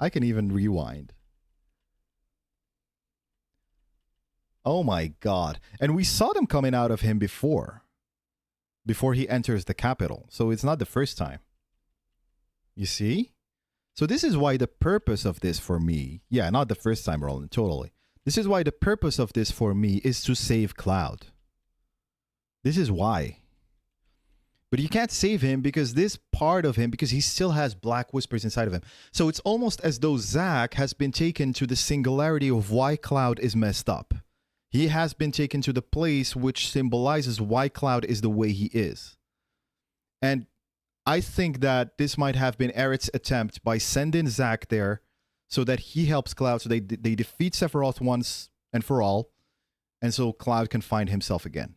Speaker 1: I can even rewind. Oh my god. And we saw them coming out of him before he enters the capital. So it's not the first time. You see? So this is why the purpose of this for me, yeah, not the first time, Roland, totally. This is why the purpose of this for me is to save Cloud. This is why. But you can't save him because this part of him, because he still has Black Whispers inside of him. So it's almost as though Zack has been taken to the singularity of why Cloud is messed up. He has been taken to the place which symbolizes why Cloud is the way he is. And I think that this might have been Aerith's attempt by sending Zack there so that he helps Cloud, so they defeat Sephiroth once and for all, and so Cloud can find himself again.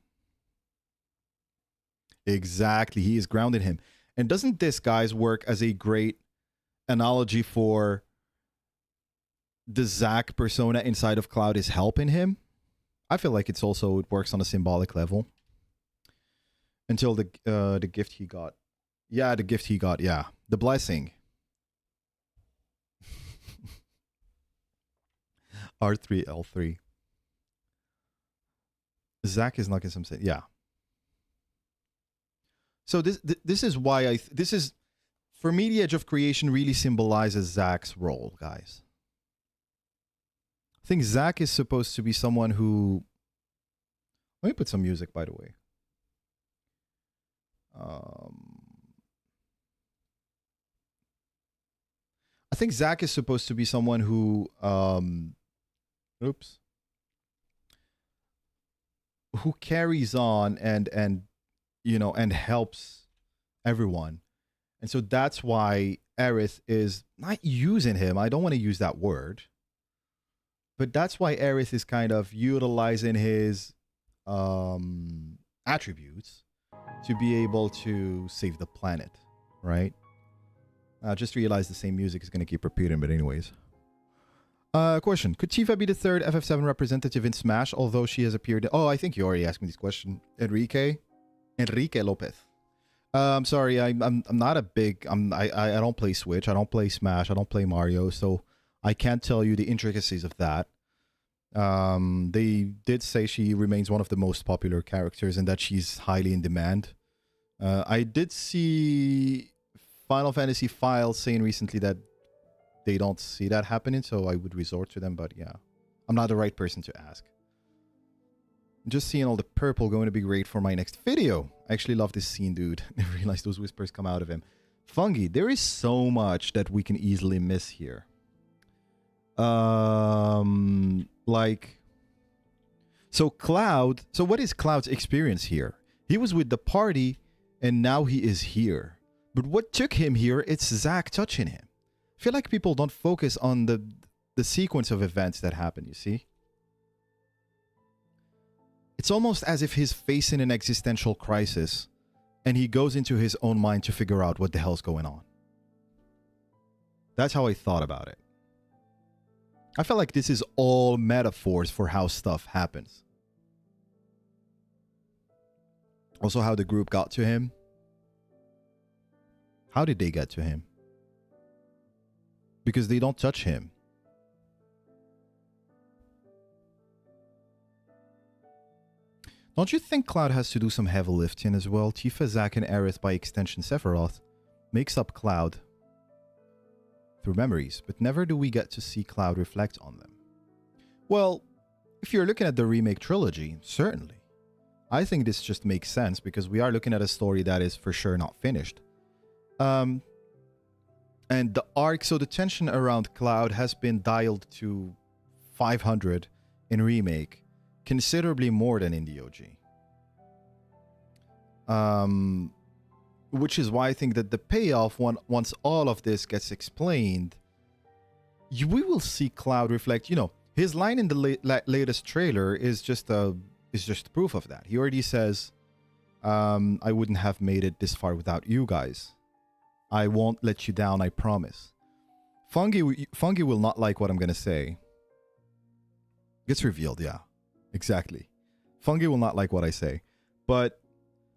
Speaker 1: Exactly, he is grounding him. And doesn't this, guys, work as a great analogy for the Zack persona inside of Cloud is helping him? I feel like it works on a symbolic level. Until the gift he got. Yeah, the gift he got, yeah. The blessing. R3, L3. Zack is not getting some say. Yeah. So this is why for me, the Edge of Creation really symbolizes Zack's role, guys. I think Zack is supposed to be someone who... Let me put some music, by the way. I think Zack is supposed to be someone who... who carries on and you know, and helps everyone. And so that's why Aerith is not using him. I don't want to use that word. But that's why Aerith is kind of utilizing his attributes to be able to save the planet, right? I just realized the same music is going to keep repeating, but anyways. Question. Could Tifa be the third FF7 representative in Smash, although she has appeared... Oh, I think you already asked me this question. Enrique Lopez. I'm sorry, I'm not a big... I don't play Switch, I don't play Smash, I don't play Mario, so I can't tell you the intricacies of that. They did say she remains one of the most popular characters and that she's highly in demand. I did see Final Fantasy Files saying recently that they don't see that happening, so I would resort to them, but yeah. I'm not the right person to ask. Just seeing all the purple going to be great for my next video. I actually love this scene, dude. I realized those whispers come out of him. Fungi, there is so much that we can easily miss here. Like... So Cloud... So what is Cloud's experience here? He was with the party, and now he is here. But what took him here, it's Zack touching him. I feel like people don't focus on the sequence of events that happen, you see? It's almost as if he's facing an existential crisis and he goes into his own mind to figure out what the hell's going on. That's how I thought about it. I felt like this is all metaphors for how stuff happens. Also how the group got to him. How did they get to him? Because they don't touch him. Don't you think Cloud has to do some heavy lifting as well? Tifa, Zack, and Aerith, by extension Sephiroth, makes up Cloud through memories, but never do we get to see Cloud reflect on them. Well, if you're looking at the remake trilogy, certainly. I think this just makes sense because we are looking at a story that is for sure not finished. And the arc, so the tension around Cloud has been dialed to 500 in remake, considerably more than in the OG. Which is why I think that the payoff, once all of this gets explained, we will see Cloud reflect. You know, his line in the latest trailer is just proof of that. He already says, I wouldn't have made it this far without you guys. I won't let you down, I promise. Fungi will not like what I'm going to say. Gets revealed, yeah. Exactly. Fungi will not like what I say. But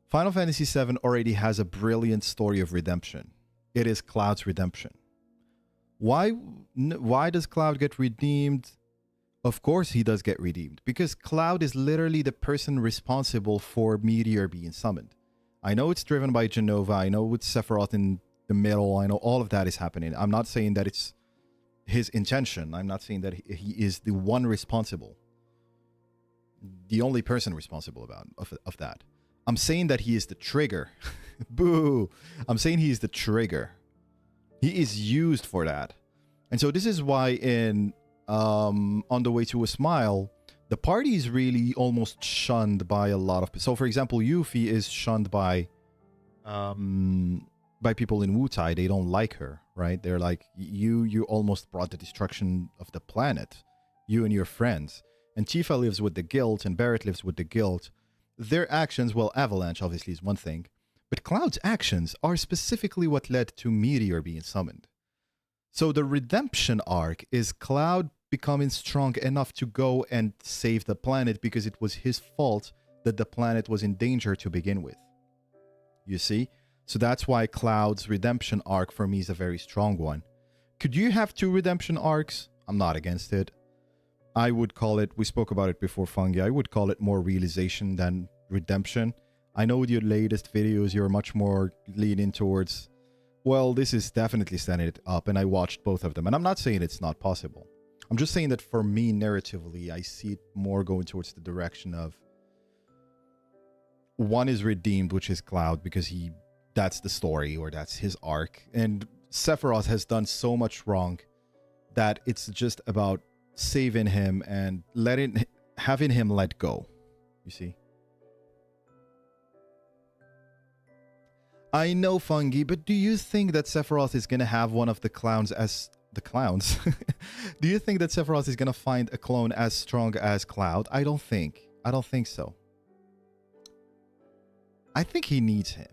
Speaker 1: Final Fantasy VII already has a brilliant story of redemption. It is Cloud's redemption. Why does Cloud get redeemed? Of course he does get redeemed. Because Cloud is literally the person responsible for Meteor being summoned. I know it's driven by Jenova. I know it's Sephiroth in the middle. I know all of that is happening. I'm not saying that it's his intention. I'm not saying that he is the one responsible. The only person responsible of that. I'm saying that he is the trigger. Boo! I'm saying he is the trigger. He is used for that. And so this is why in On the Way to a Smile, the party is really almost shunned by a lot of people. So for example, Yuffie is shunned by people in Wutai. They don't like her, right? They're like, you almost brought the destruction of the planet. You and your friends. And Tifa lives with the guilt, and Barrett lives with the guilt. Their actions, well, Avalanche obviously is one thing, but Cloud's actions are specifically what led to Meteor being summoned. So the redemption arc is Cloud becoming strong enough to go and save the planet because it was his fault that the planet was in danger to begin with. You see? So that's why Cloud's redemption arc for me is a very strong one. Could you have 2 redemption arcs? I'm not against it. I would call it, we spoke about it before, Fungi, I would call it more realization than redemption. I know with your latest videos, you're much more leaning towards, well, this is definitely standing it up, and I watched both of them. And I'm not saying it's not possible. I'm just saying that for me, narratively, I see it more going towards the direction of one is redeemed, which is Cloud, because that's the story, or that's his arc. And Sephiroth has done so much wrong that it's just about saving him and having him let go. You see? I know, Fungi, but do you think that Sephiroth is gonna have one of the clowns as the clowns? Do you think that Sephiroth is gonna find a clone as strong as Cloud? I don't think so. I think he needs him.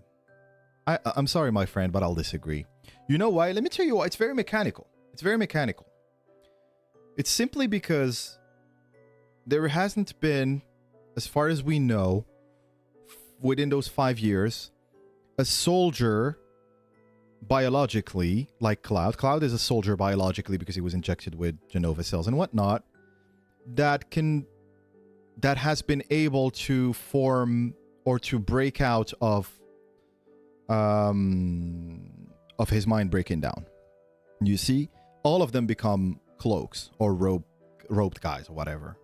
Speaker 1: I'm sorry, my friend, but I'll disagree. You know why? Let me tell you why. It's very mechanical. It's very mechanical. It's simply because there hasn't been, as far as we know, within those 5 years, a soldier biologically, like Cloud. Cloud is a soldier biologically because he was injected with Jenova cells and whatnot, that has been able to form or to break out of his mind breaking down. You see, all of them become cloaks or robed guys or whatever.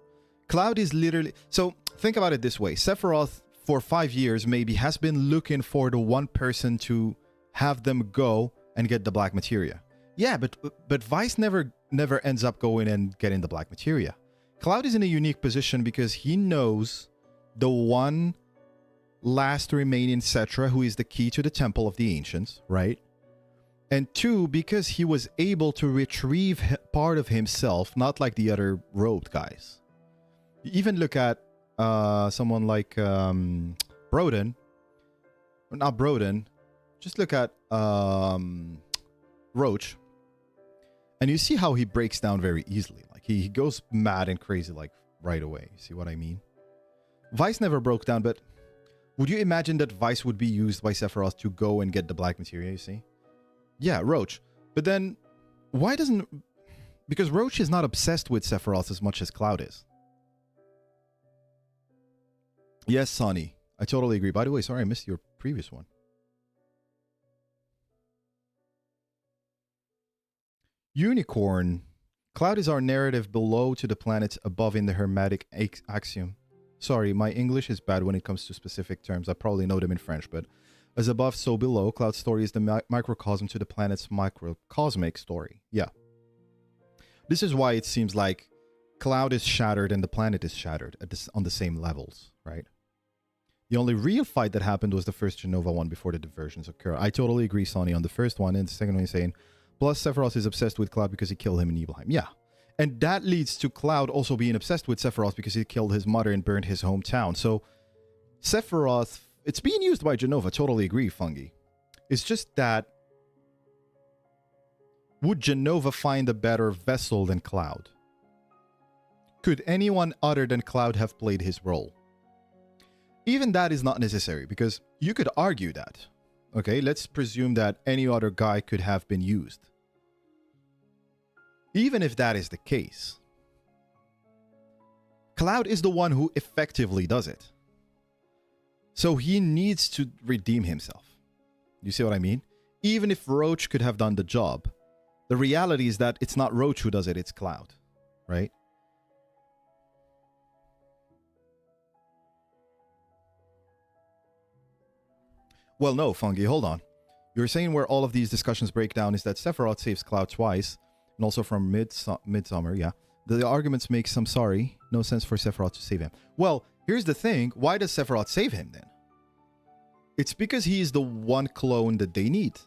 Speaker 1: Cloud is literally... So think about it this way. Sephiroth, for 5 years, maybe has been looking for the one person to have them go and get the black materia. Yeah, but Vice never ends up going and getting the black materia. Cloud is in a unique position because he knows the one last remaining Cetra who is the key to the Temple of the Ancients, right? And 2, because he was able to retrieve part of himself, not like the other robed guys. You even look at someone like Broden. Or not Broden. Just look at Roach. And you see how he breaks down very easily. Like he goes mad and crazy like right away. See what I mean? Vice never broke down, but would you imagine that Vice would be used by Sephiroth to go and get the black materia, you see? Yeah, Roach. But then, why doesn't... Because Roach is not obsessed with Sephiroth as much as Cloud is. Yes, Sonny. I totally agree. By the way, sorry I missed your previous one. Unicorn. Cloud is our narrative below to the planets above in the Hermetic axiom. Sorry, my English is bad when it comes to specific terms. I probably know them in French, but as above, so below. Cloud's story is the microcosm to the planet's microcosmic story. Yeah. This is why it seems like Cloud is shattered and the planet is shattered on the same levels, right? The only real fight that happened was the first Jenova one before the diversions occur. I totally agree, Sonny, on the first one, and the second one is saying, plus Sephiroth is obsessed with Cloud because he killed him in Nibelheim. Yeah. And that leads to Cloud also being obsessed with Sephiroth because he killed his mother and burned his hometown. So Sephiroth, it's being used by Jenova. Totally agree, Fungi. It's just that, would Jenova find a better vessel than Cloud? Could anyone other than Cloud have played his role? Even that is not necessary, because you could argue that. Okay, let's presume that any other guy could have been used. Even if that is the case, Cloud is the one who effectively does it. So he needs to redeem himself. You see what I mean? Even if Roach could have done the job, the reality is that it's not Roach who does it, it's Cloud, right? Well, no, Fungi, hold on. You're saying where all of these discussions break down is that Sephiroth saves Cloud twice, and also from Midsummer, yeah. The arguments make some no sense for Sephiroth to save him. Well, here's the thing. Why does Sephiroth save him then? It's because he is the one clone that they need.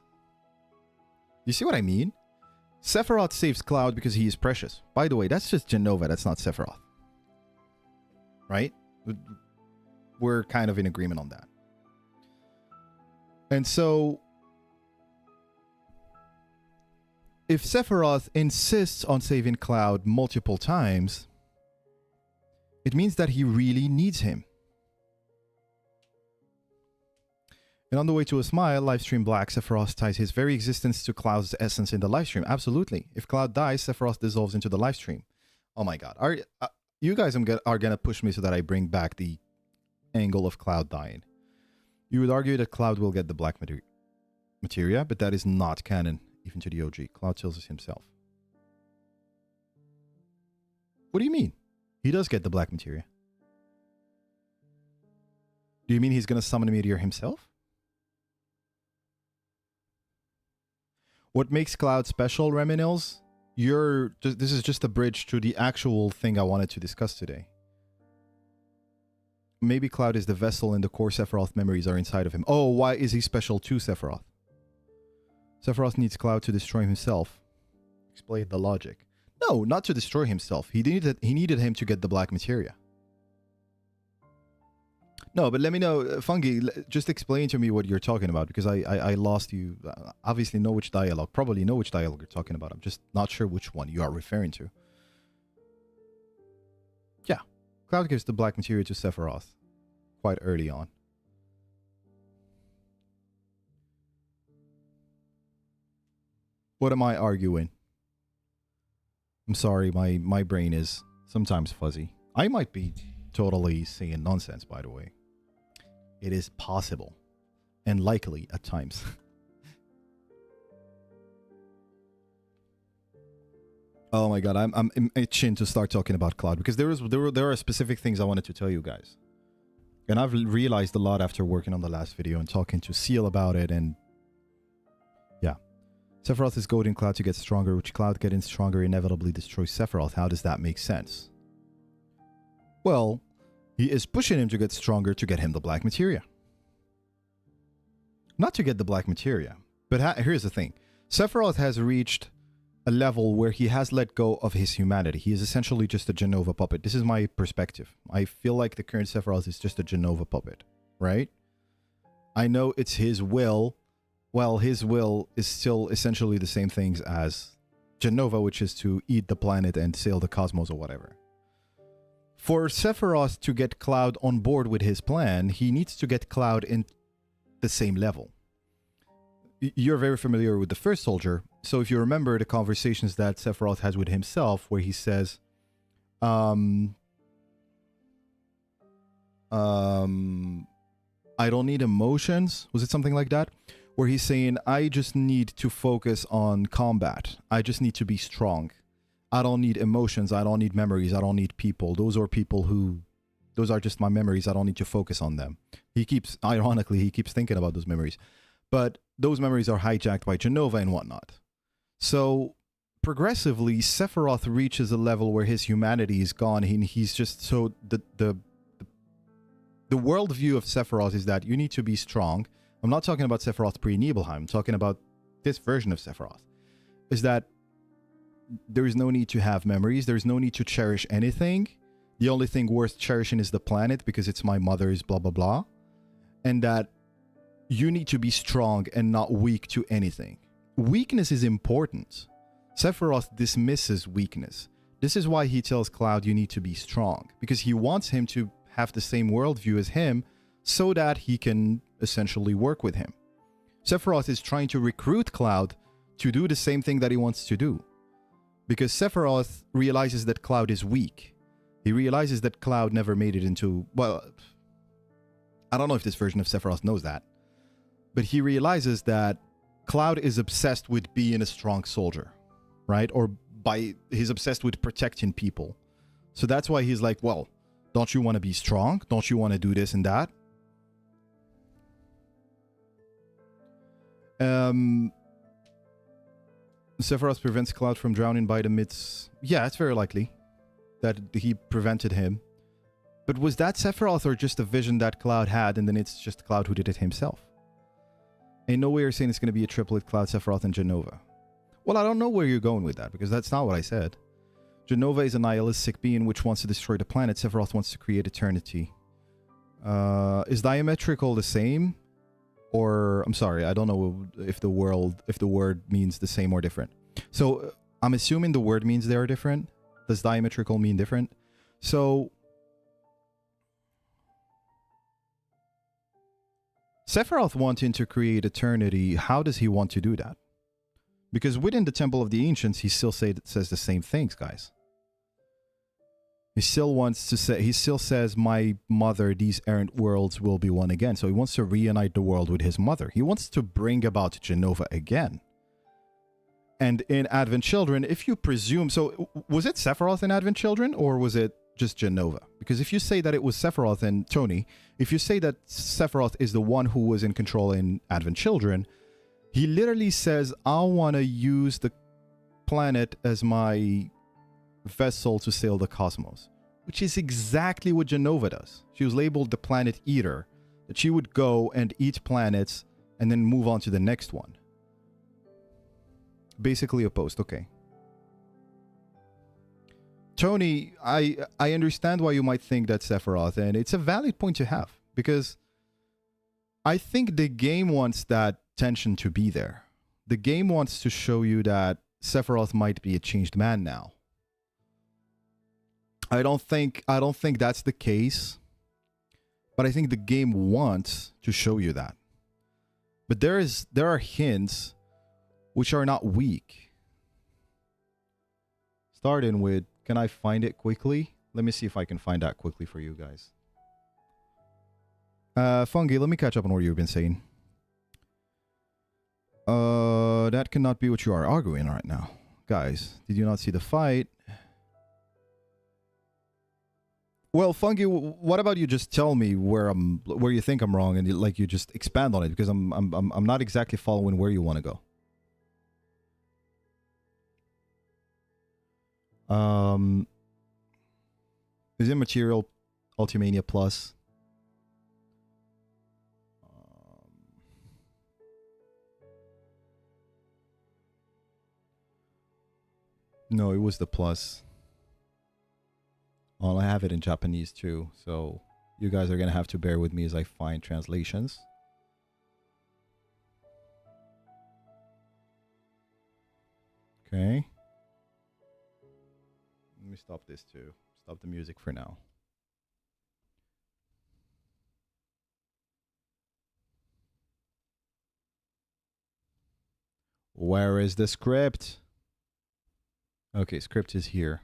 Speaker 1: You see what I mean? Sephiroth saves Cloud because he is precious. By the way, that's just Jenova. That's not Sephiroth. Right? We're kind of in agreement on that. And so, if Sephiroth insists on saving Cloud multiple times, it means that he really needs him. And on the way to a smile, livestream Black, Sephiroth ties his very existence to Cloud's essence in the livestream. Absolutely. If Cloud dies, Sephiroth dissolves into the livestream. Oh my god. You guys are going to push me so that I bring back the angle of Cloud dying. You would argue that Cloud will get the black materia, but that is not canon, even to the OG. Cloud tells us himself. What do you mean? He does get the black materia. Do you mean he's going to summon a meteor himself? What makes Cloud special, Reminils? This is just a bridge to the actual thing I wanted to discuss today. Maybe Cloud is the vessel and the core Sephiroth memories are inside of him. Oh, why is he special to Sephiroth? Sephiroth needs Cloud to destroy himself. Explain the logic. No, not to destroy himself. He needed him to get the black materia. No, but let me know, Fungi. Just explain to me what you're talking about because I lost you. Obviously, know which dialogue. Probably know which dialogue you're talking about. I'm just not sure which one you are referring to. Yeah, Cloud gives the black materia to Sephiroth quite early on. What am I arguing? I'm sorry, my brain is sometimes fuzzy. I might be totally saying nonsense, by the way. It is possible and likely at times. Oh my god, I'm itching to start talking about Cloud because there are specific things I wanted to tell you guys. And I've realized a lot after working on the last video and talking to Seal about it, and yeah. Sephiroth is goading Cloud to get stronger, which Cloud getting stronger inevitably destroys Sephiroth. How does that make sense? Well, he is pushing him to get stronger to get him the black materia. Not to get the black materia, but here's the thing. Sephiroth has reached a level where he has let go of his humanity. He is essentially just a Jenova puppet. This is my perspective. I feel like the current Sephiroth is just a Jenova puppet, right? I know it's his will. Well, his will is still essentially the same things as Jenova, which is to eat the planet and sail the cosmos or whatever. For Sephiroth to get Cloud on board with his plan, he needs to get Cloud in the same level. You're very familiar with the first soldier, so if you remember the conversations that Sephiroth has with himself, where he says, I don't need emotions. Was it something like that? Where he's saying, I just need to focus on combat. I just need to be strong. I don't need emotions. I don't need memories. I don't need people. Those are just my memories. I don't need to focus on them. Ironically, he keeps thinking about those memories. But those memories are hijacked by Jenova and whatnot. So progressively, Sephiroth reaches a level where his humanity is gone. He's just so the worldview of Sephiroth is that you need to be strong. I'm not talking about Sephiroth pre-Nibelheim. I'm talking about this version of Sephiroth. Is that there is no need to have memories. There's no need to cherish anything. The only thing worth cherishing is the planet because it's my mother's blah, blah, blah. And that you need to be strong and not weak to anything. Weakness is important. Sephiroth dismisses weakness. This is why he tells Cloud you need to be strong. Because he wants him to have the same worldview as him so that he can essentially work with him. Sephiroth is trying to recruit Cloud to do the same thing that he wants to do. Because Sephiroth realizes that Cloud is weak. He realizes that Cloud never made it into... Well, I don't know if this version of Sephiroth knows that. But he realizes that Cloud is obsessed with being a strong soldier. Right? Or he's obsessed with protecting people. So that's why he's like, well, don't you want to be strong? Don't you want to do this and that? Sephiroth prevents Cloud from drowning by the myths. Yeah, it's very likely that he prevented him. But was that Sephiroth or just a vision that Cloud had and then it's just Cloud who did it himself? Ain't no way you're saying it's going to be a triplet Cloud, Sephiroth, and Jenova. Well, I don't know where you're going with that because that's not what I said. Jenova is a nihilistic being which wants to destroy the planet. Sephiroth wants to create eternity. Is diametrical the same? Or, I'm sorry, I don't know if the word means the same or different. So, I'm assuming the word means they are different. Does diametrical mean different? So, Sephiroth wanting to create eternity, how does he want to do that? Because within the Temple of the Ancients, he still says the same things, guys. He still says, my mother, these errant worlds will be one again. So he wants to reunite the world with his mother. He wants to bring about Jenova again. And in Advent Children, if you presume... So was it Sephiroth in Advent Children or was it just Jenova? Because if you say that it was Sephiroth and Tony, if you say that Sephiroth is the one who was in control in Advent Children, he literally says, I want to use the planet as my vessel to sail the cosmos, which is exactly what Jenova does. She was labeled the planet eater, that she would go and eat planets and then move on to the next one. Basically opposed, okay. Tony, I understand why you might think that's Sephiroth, and it's a valid point to have. because I think the game wants that tension to be there. The game wants to show you that Sephiroth might be a changed man now. I don't think that's the case, but I think the game wants to show you that. But there are hints which are not weak. Starting with, can I find it quickly? Let me see if I can find that quickly for you guys. Fungi, let me catch up on what you've been saying. That cannot be what you are arguing right now. Guys, did you not see the fight? Well, Fungi, what about you just tell me where you think I'm wrong, and you just expand on it, because I'm not exactly following where you want to go. Is it Material Ultimania Plus? No, it was the Plus. Well, I have it in Japanese too, so you guys are going to have to bear with me as I find translations. Okay. Let me stop this too. Stop the music for now. Where is the script? Okay, script is here.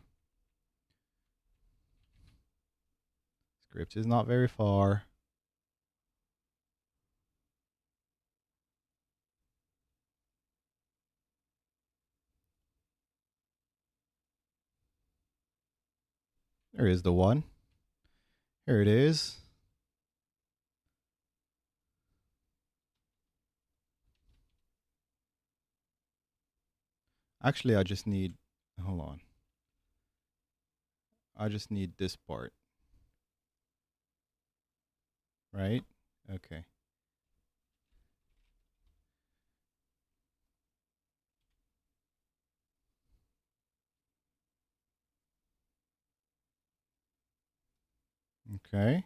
Speaker 1: Script is not very far. There is the one. Here it is. Actually, I just need... Hold on. I just need this part. Right? Okay. Okay.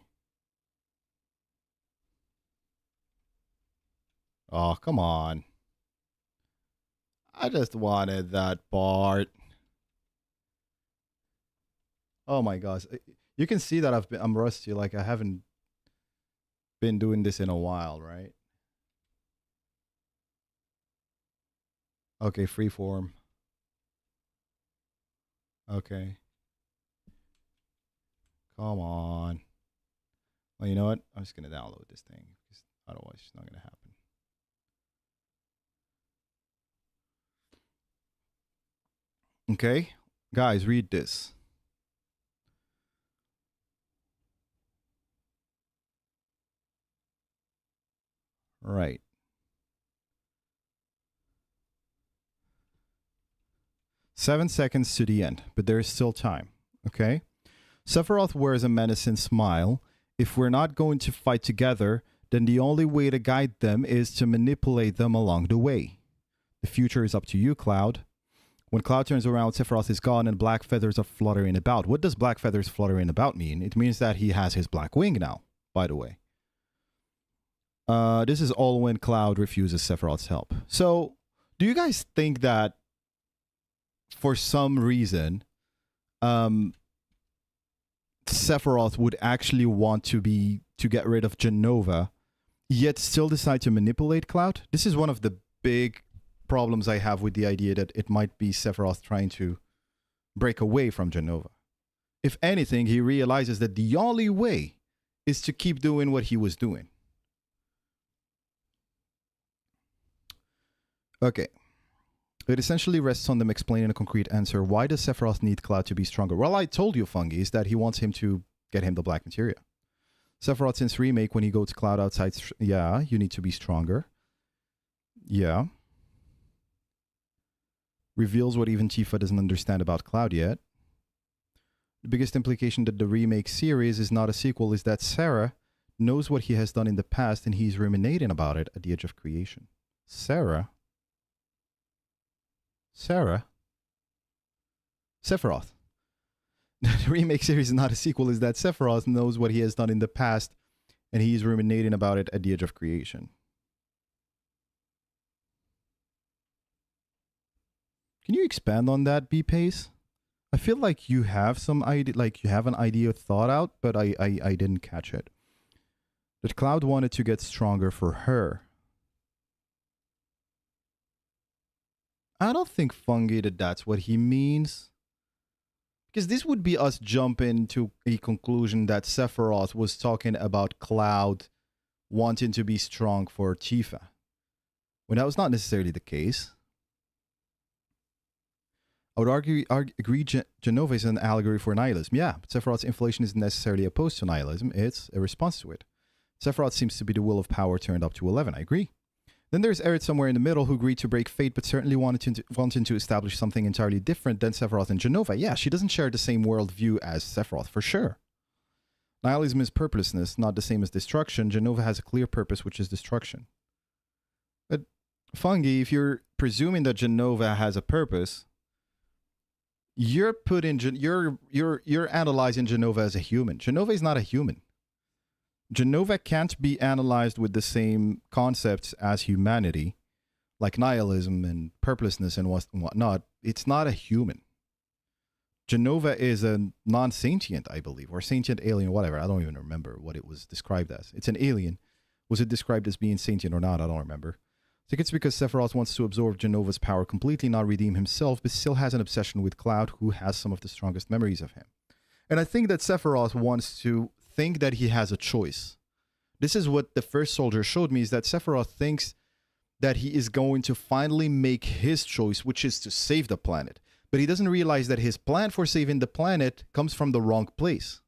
Speaker 1: Oh, come on. I just wanted that part. Oh my gosh. You can see that I'm rusty. Like, I haven't been doing this in a while, right? Okay, freeform. Okay. Come on. Well, you know what? I'm just going to download this thing, because otherwise it's not going to happen. Okay. Guys, read this. Right. Seven seconds to the end, but there is still time. Okay? Sephiroth wears a menacing smile. If we're not going to fight together, then the only way to guide them is to manipulate them along the way. The future is up to you, Cloud. When Cloud turns around, Sephiroth is gone and black feathers are fluttering about. What does black feathers fluttering about mean? It means that he has his black wing now, by the way. This is all when Cloud refuses Sephiroth's help. So, do you guys think that for some reason, Sephiroth would actually want to get rid of Jenova, yet still decide to manipulate Cloud? This is one of the big problems I have with the idea that it might be Sephiroth trying to break away from Jenova. If anything, he realizes that the only way is to keep doing what he was doing. Okay. It essentially rests on them explaining a concrete answer. Why does Sephiroth need Cloud to be stronger? Well, I told you, Fungi, is that he wants him to get him the black materia. Sephiroth since remake, when he goes Cloud outside, yeah, you need to be stronger. Yeah. Reveals what even Tifa doesn't understand about Cloud yet. The biggest implication that the remake series is not a sequel is that Sarah knows what he has done in the past and he's ruminating about it at the edge of creation. Sarah? Sephiroth. The remake series is not a sequel is that Sephiroth knows what he has done in the past And he's ruminating about it at the edge of creation. Can you expand on that, B-Pace? I feel like you have some idea, like you have an idea thought out, but I didn't catch it. That Cloud wanted to get stronger for her. I don't think, Fungi, that that's what he means. Because this would be us jumping to a conclusion that Sephiroth was talking about Cloud wanting to be strong for Tifa, when that was not necessarily the case. I would agree Jenova is an allegory for nihilism. Yeah, but Sephiroth's inflation isn't necessarily opposed to nihilism. It's a response to it. Sephiroth seems to be the will of power turned up to 11. I agree. Then there's Aerith somewhere in the middle who agreed to break fate, but certainly wanting to establish something entirely different than Sephiroth and Jenova. Yeah, she doesn't share the same worldview as Sephiroth, for sure. Nihilism is purposelessness, not the same as destruction. Jenova has a clear purpose, which is destruction. But, Fungi, if you're presuming that Jenova has a purpose, you're analyzing Jenova as a human. Jenova is not a human. Jenova can't be analyzed with the same concepts as humanity, like nihilism and purposelessness and whatnot. It's not a human. Jenova is a non-sentient, I believe, or sentient alien, whatever. I don't even remember what it was described as. It's an alien. Was it described as being sentient or not? I don't remember. I think it's because Sephiroth wants to absorb Jenova's power completely, not redeem himself, but still has an obsession with Cloud, who has some of the strongest memories of him. And I think that Sephiroth wants to think that he has a choice. This is what the first soldier showed me, is that Sephiroth thinks that he is going to finally make his choice, which is to save the planet. But he doesn't realize that his plan for saving the planet comes from the wrong place.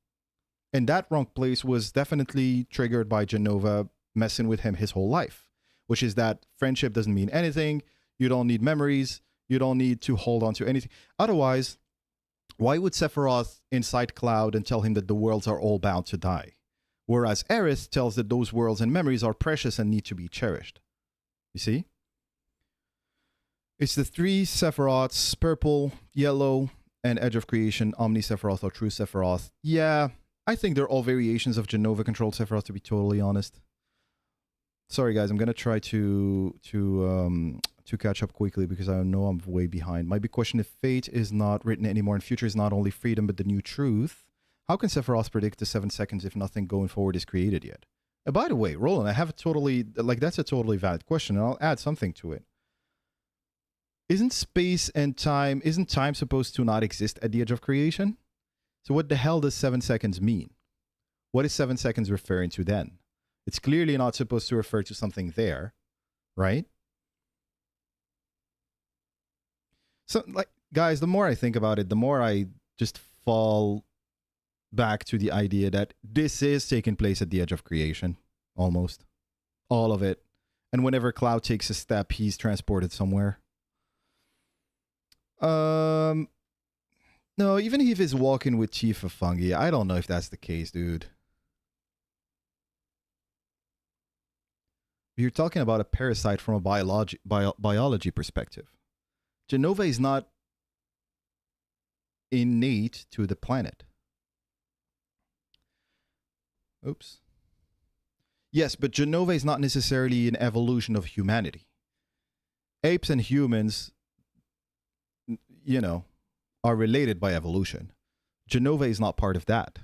Speaker 1: And that wrong place was definitely triggered by Jenova messing with him his whole life, which is that friendship doesn't mean anything. You don't need memories. You don't need to hold on to anything. Otherwise, why would Sephiroth incite Cloud and tell him that the worlds are all bound to die? Whereas Aerith tells that those worlds and memories are precious and need to be cherished. You see? It's the three Sephiroths, purple, yellow, and Edge of Creation, Omni Sephiroth or True Sephiroth. Yeah, I think they're all variations of Jenova-controlled Sephiroth, to be totally honest. Sorry, guys, I'm going to try to catch up quickly because I know I'm way behind. My big question, if fate is not written anymore and future is not only freedom but the new truth, how can Sephiroth predict the 7 seconds if nothing going forward is created yet? And by the way, Roland, I have a totally, that's a totally valid question, and I'll add something to it. Isn't time supposed to not exist at the edge of creation? So what the hell does 7 seconds mean? What is 7 seconds referring to then? It's clearly not supposed to refer to something there, right? So, like, guys, the more I think about it, the more I just fall back to the idea that this is taking place at the edge of creation, almost. All of it. And whenever Cloud takes a step, he's transported somewhere. No, even if he's walking with Tifa, Fungi, I don't know if that's the case, dude. You're talking about a parasite from a biology perspective. Jenova is not innate to the planet. Oops. Yes, but Jenova is not necessarily an evolution of humanity. Apes and humans, you know, are related by evolution. Jenova is not part of that.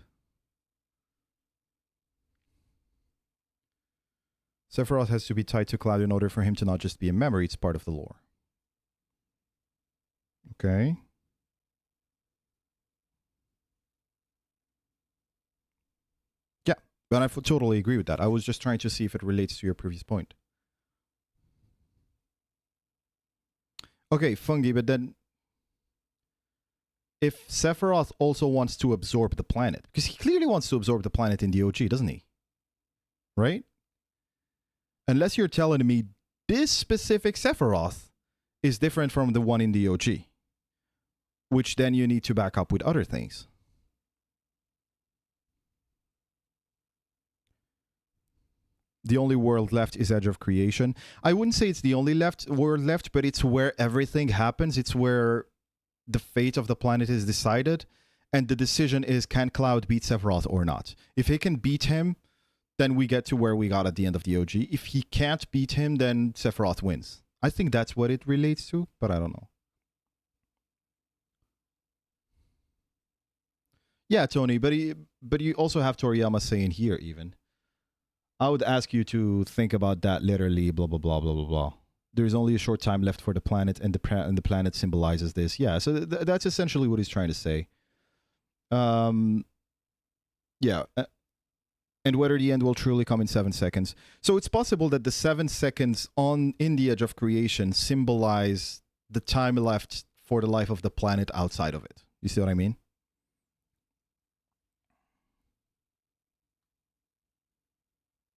Speaker 1: Sephiroth has to be tied to Cloud in order for him to not just be a memory, it's part of the lore. Okay. Yeah, but I totally agree with that. I was just trying to see if it relates to your previous point. Okay, Fungi, but then if Sephiroth also wants to absorb the planet, because he clearly wants to absorb the planet in the OG, doesn't he? Right? Unless you're telling me this specific Sephiroth is different from the one in the OG, which then you need to back up with other things. The only world left is Edge of Creation. I wouldn't say it's the only world left, but it's where everything happens. It's where the fate of the planet is decided, and the decision is, can Cloud beat Sephiroth or not? If he can beat him, then we get to where we got at the end of the OG. If he can't beat him, then Sephiroth wins. I think that's what it relates to, but I don't know. Yeah, Tony, but you also have Toriyama saying here even. I would ask you to think about that literally, blah, blah, blah, blah, blah, blah. There's only a short time left for the planet, and the planet symbolizes this. Yeah, so that's essentially what he's trying to say. Yeah. And whether the end will truly come in 7 seconds. So it's possible that the 7 seconds in the edge of creation symbolize the time left for the life of the planet outside of it. You see what I mean?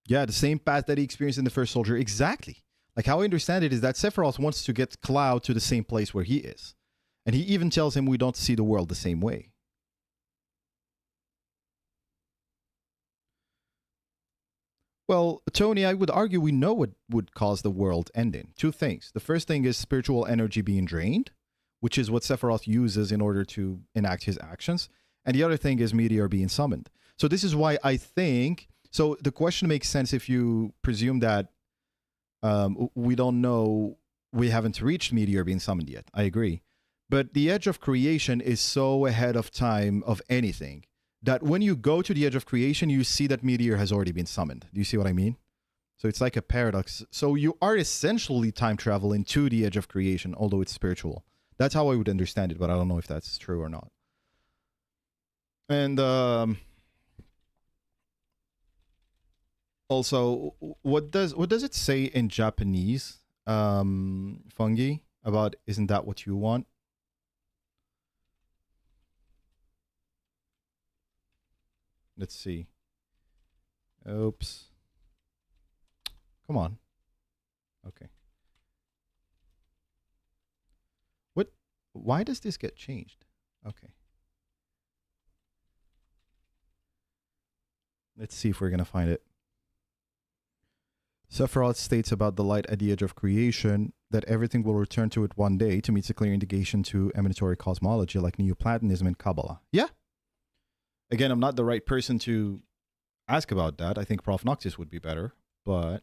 Speaker 1: Yeah, the same path that he experienced in the first Soldier. Exactly. Like, how I understand it is that Sephiroth wants to get Cloud to the same place where he is. And he even tells him we don't see the world the same way. Well, Tony, I would argue we know what would cause the world ending. Two things. The first thing is spiritual energy being drained, which is what Sephiroth uses in order to enact his actions. And the other thing is meteor being summoned. So this is why I think... So the question makes sense if you presume that we don't know, we haven't reached meteor being summoned yet. I agree. But the edge of creation is so ahead of time of anything that when you go to the edge of creation, you see that meteor has already been summoned. Do you see what I mean? So it's like a paradox. So you are essentially time traveling to the edge of creation, although it's spiritual. That's how I would understand it, but I don't know if that's true or not. And also, what does it say in Japanese, Fungi, about isn't that what you want? Let's see. Oops. Come on. Okay. What? Why does this get changed? Okay. Let's see if we're going to find it. Sephiroth states about the light at the edge of creation that everything will return to it one day to meet a clear indication to emanatory cosmology like Neoplatonism and Kabbalah. Yeah. Again, I'm not the right person to ask about that. I think Prof. Noctis would be better, but...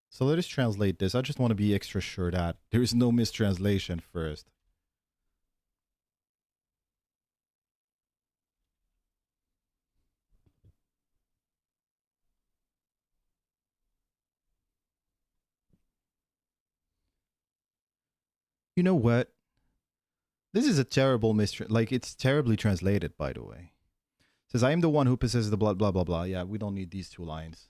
Speaker 1: So let us translate this. I just want to be extra sure that there is no mistranslation first. You know what? This is a terrible like, it's terribly translated, by the way. It says, I am the one who possesses the blood, blah, blah, blah. Yeah, we don't need these two lines.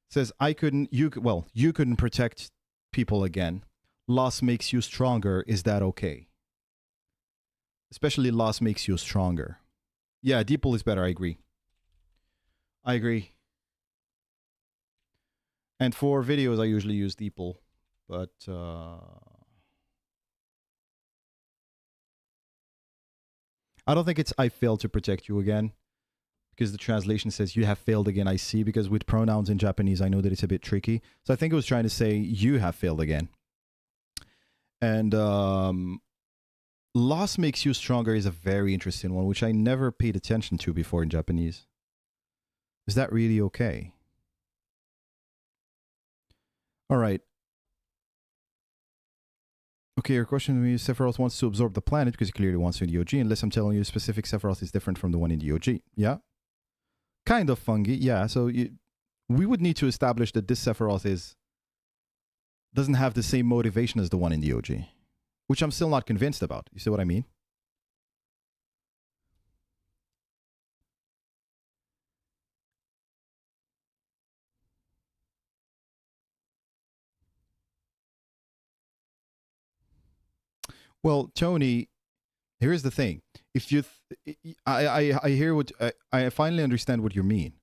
Speaker 1: It says, you couldn't protect people again. Loss makes you stronger. Is that okay? Especially loss makes you stronger. Yeah, Deeple is better. I agree. I agree. And for videos, I usually use Deeple. But, I don't think it's I failed to protect you again, because the translation says you have failed again, I see, because with pronouns in Japanese, I know that it's a bit tricky. So I think it was trying to say you have failed again. And loss makes you stronger is a very interesting one, which I never paid attention to before in Japanese. Is that really okay? All right. Okay, your question to me is Sephiroth wants to absorb the planet because he clearly wants to in the OG, unless I'm telling you specific Sephiroth is different from the one in the OG. Yeah? Kind of Fungi, yeah. So we would need to establish that this Sephiroth doesn't have the same motivation as the one in the OG, which I'm still not convinced about. You see what I mean? Well, Tony, here's the thing. If you, I hear what I finally understand what you mean.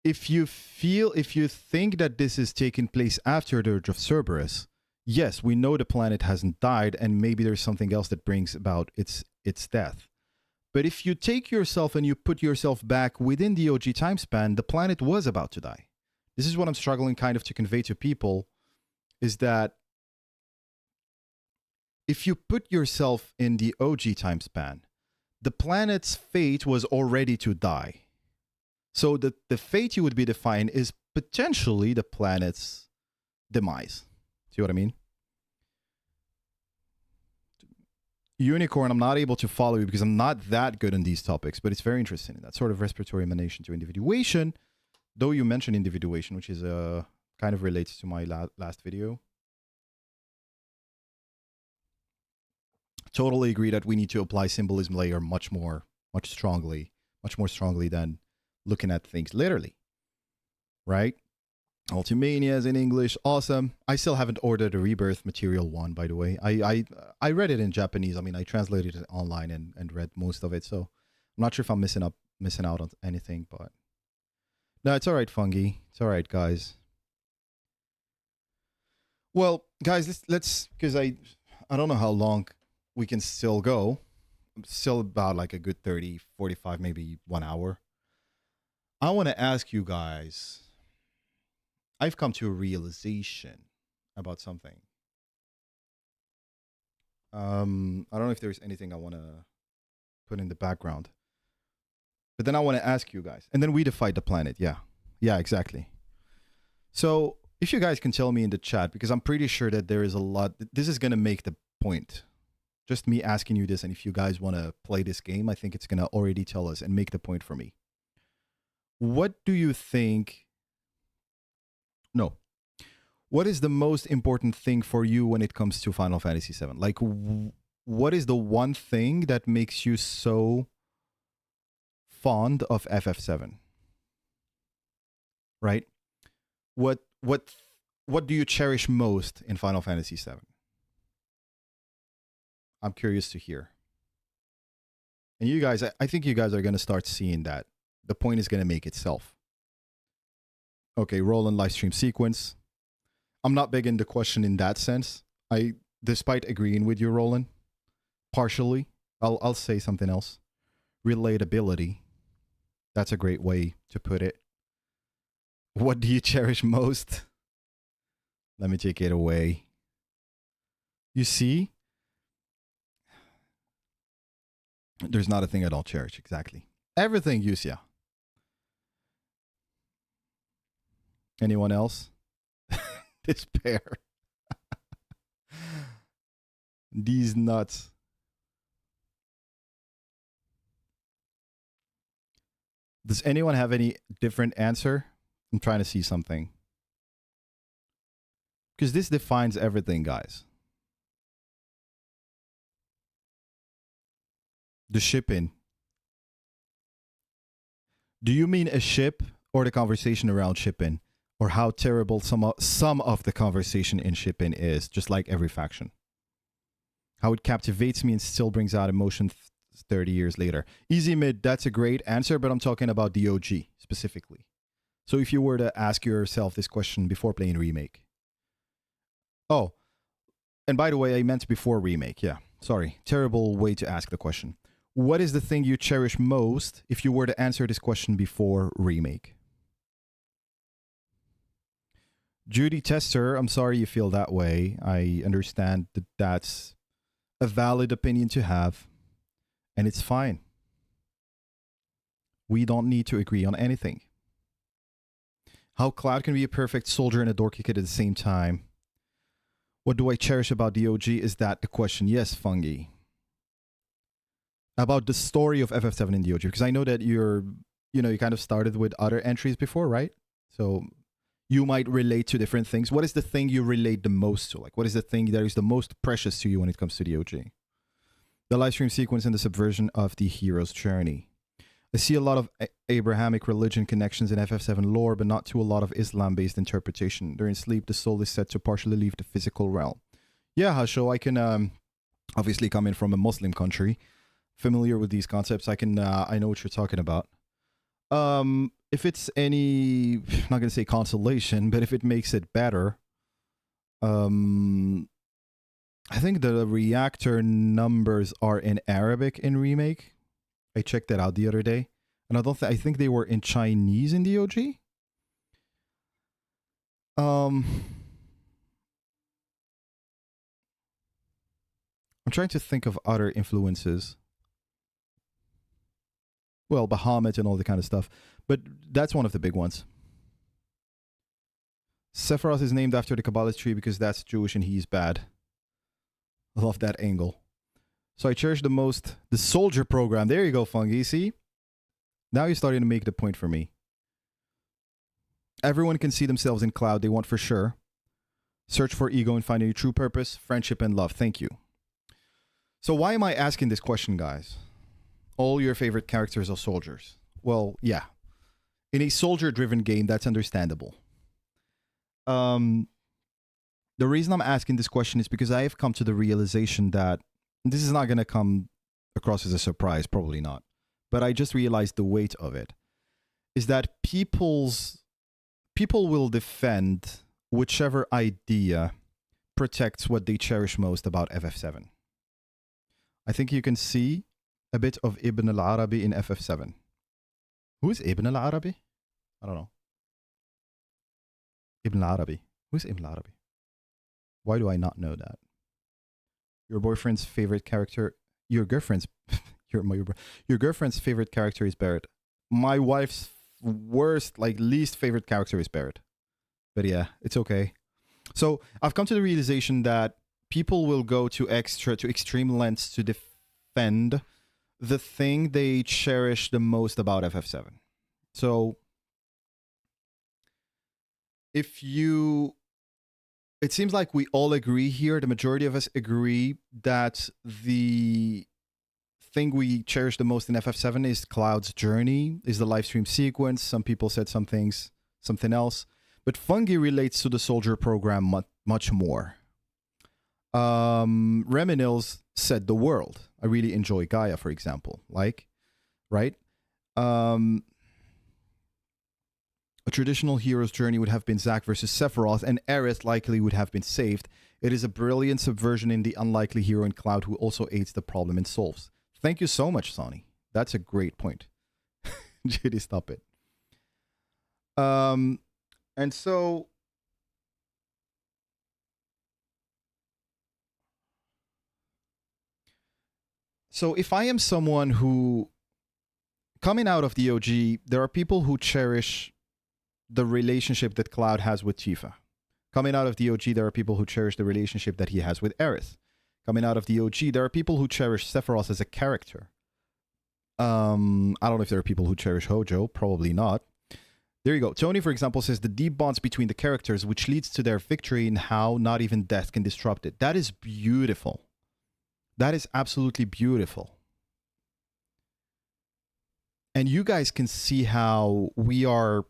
Speaker 1: If you think that this is taking place after the Urge of Cerberus, yes, we know the planet hasn't died, and maybe there's something else that brings about its death. But if you take yourself and you put yourself back within the OG time span, the planet was about to die. This is what I'm struggling kind of to convey to people, is that if you put yourself in the OG time span, the planet's fate was already to die. So the fate you would be defined is potentially the planet's demise. See what I mean? Unicorn, I'm not able to follow you because I'm not that good on these topics, but it's very interesting. That sort of respiratory emanation to individuation, though you mentioned individuation, which is kind of relates to my last video. Totally agree that we need to apply symbolism layer much more strongly than looking at things literally, right? Ultimanias in English, awesome. I still haven't ordered a Rebirth Material 1, by the way. I read it in Japanese. I mean, I translated it online and read most of it, so I'm not sure if I'm missing out on anything, but no, it's all right, Fungi. It's all right, guys. Well, guys, let's because I don't know how long we can still go. Still about like a good 30, 45, maybe 1 hour. I want to ask you guys, I've come to a realization about something. I don't know if there's anything I want to put in the background. But then I want to ask you guys. And then we define the planet. Yeah. Yeah, exactly. So if you guys can tell me in the chat, because I'm pretty sure that there is a lot. This is going to make the point. Just me asking you this. And if you guys want to play this game, I think it's going to already tell us and make the point for me. What do you think? No. What is the most important thing for you when it comes to Final Fantasy VII? Like, what is the one thing that makes you so fond of FF7? Right? What do you cherish most in Final Fantasy VII? I'm curious to hear. And you guys, I think you guys are going to start seeing that. The point is going to make itself. Okay, Roland live stream sequence. I'm not big in the question in that sense. Despite agreeing with you, Roland, partially, I'll say something else. Relatability. That's a great way to put it. What do you cherish most? Let me take it away. You see? There's not a thing I don't cherish, exactly. Everything, Yusia. Anyone else? Despair. These nuts. Does anyone have any different answer? I'm trying to see something. Because this defines everything, guys. The shipping. Do you mean a ship or the conversation around shipping? Or how terrible some of the conversation in shipping is, just like every faction. How it captivates me and still brings out emotion 30 years later. Easy mid, that's a great answer, but I'm talking about the OG specifically. So if you were to ask yourself this question before playing Remake. Oh, and by the way, I meant before Remake, yeah. Sorry, terrible way to ask the question. What is the thing you cherish most if you were to answer this question before Remake? Judy Tester, I'm sorry you feel that way. I understand that that's a valid opinion to have, and it's fine. We don't need to agree on anything. How Cloud can be a perfect soldier and a door kicker at the same time. What do I cherish about the OG? Is that the question? Yes, Fungi. About the story of FF7 in the OG, because I know that you kind of started with other entries before, right? So you might relate to different things. What is the thing you relate the most to? Like, what is the thing that is the most precious to you when it comes to the OG? The live stream sequence and the subversion of the hero's journey. I see a lot of Abrahamic religion connections in FF7 lore, but not to a lot of Islam-based interpretation. During sleep, the soul is said to partially leave the physical realm. Yeah, Hasho, I can obviously come in from a Muslim country, familiar with these concepts. I know what you're talking about. If it's any, I'm not gonna say consolation, but if it makes it better, I think the reactor numbers are in Arabic in Remake. I checked that out the other day, and I think they were in Chinese in the OG. I'm trying to think of other influences. Well, Bahamut and all the kind of stuff. But that's one of the big ones. Sephiroth is named after the Kabbalist tree because that's Jewish and he's bad. I love that angle. So I cherish the most the soldier program. There you go, Fungi. See? Now you're starting to make the point for me. Everyone can see themselves in Cloud. They want for sure. Search for ego and find a true purpose, friendship, and love. Thank you. So why am I asking this question, guys? All your favorite characters are soldiers. Well, yeah. In a soldier-driven game, that's understandable. The reason I'm asking this question is because I have come to the realization that this is not going to come across as a surprise, probably not. But I just realized the weight of it is that people will defend whichever idea protects what they cherish most about FF7. I think you can see a bit of Ibn al-Arabi in FF7. Who is Ibn al-Arabi? I don't know. Ibn al-Arabi. Who's Ibn al-Arabi? Why do I not know that? Your boyfriend's favorite character... Your girlfriend's... your girlfriend's favorite character is Barrett. My wife's worst, least favorite character is Barrett. But yeah, it's okay. So I've come to the realization that people will go to extreme lengths to defend the thing they cherish the most about FF7. So it seems like we all agree here, the majority of us agree that the thing we cherish the most in FF7 is Cloud's journey, is the live stream sequence. Some people said something else. But Fungi relates to the soldier program much more. Reminils said the world. I really enjoy Gaia, for example. Right? A traditional hero's journey would have been Zack versus Sephiroth, and Aerith likely would have been saved. It is a brilliant subversion in the unlikely hero in Cloud who also aids the problem and solves. Thank you so much, Sonny. That's a great point. JD, stop it. And so... So if I am someone who... Coming out of the OG, there are people who cherish the relationship that Cloud has with Tifa. Coming out of the OG, there are people who cherish the relationship that he has with Aerith. Coming out of the OG, there are people who cherish Sephiroth as a character. I don't know if there are people who cherish Hojo. Probably not. There you go. Tony, for example, says the deep bonds between the characters, which leads to their victory in how not even death can disrupt it. That is beautiful. That is absolutely beautiful. And you guys can see how we are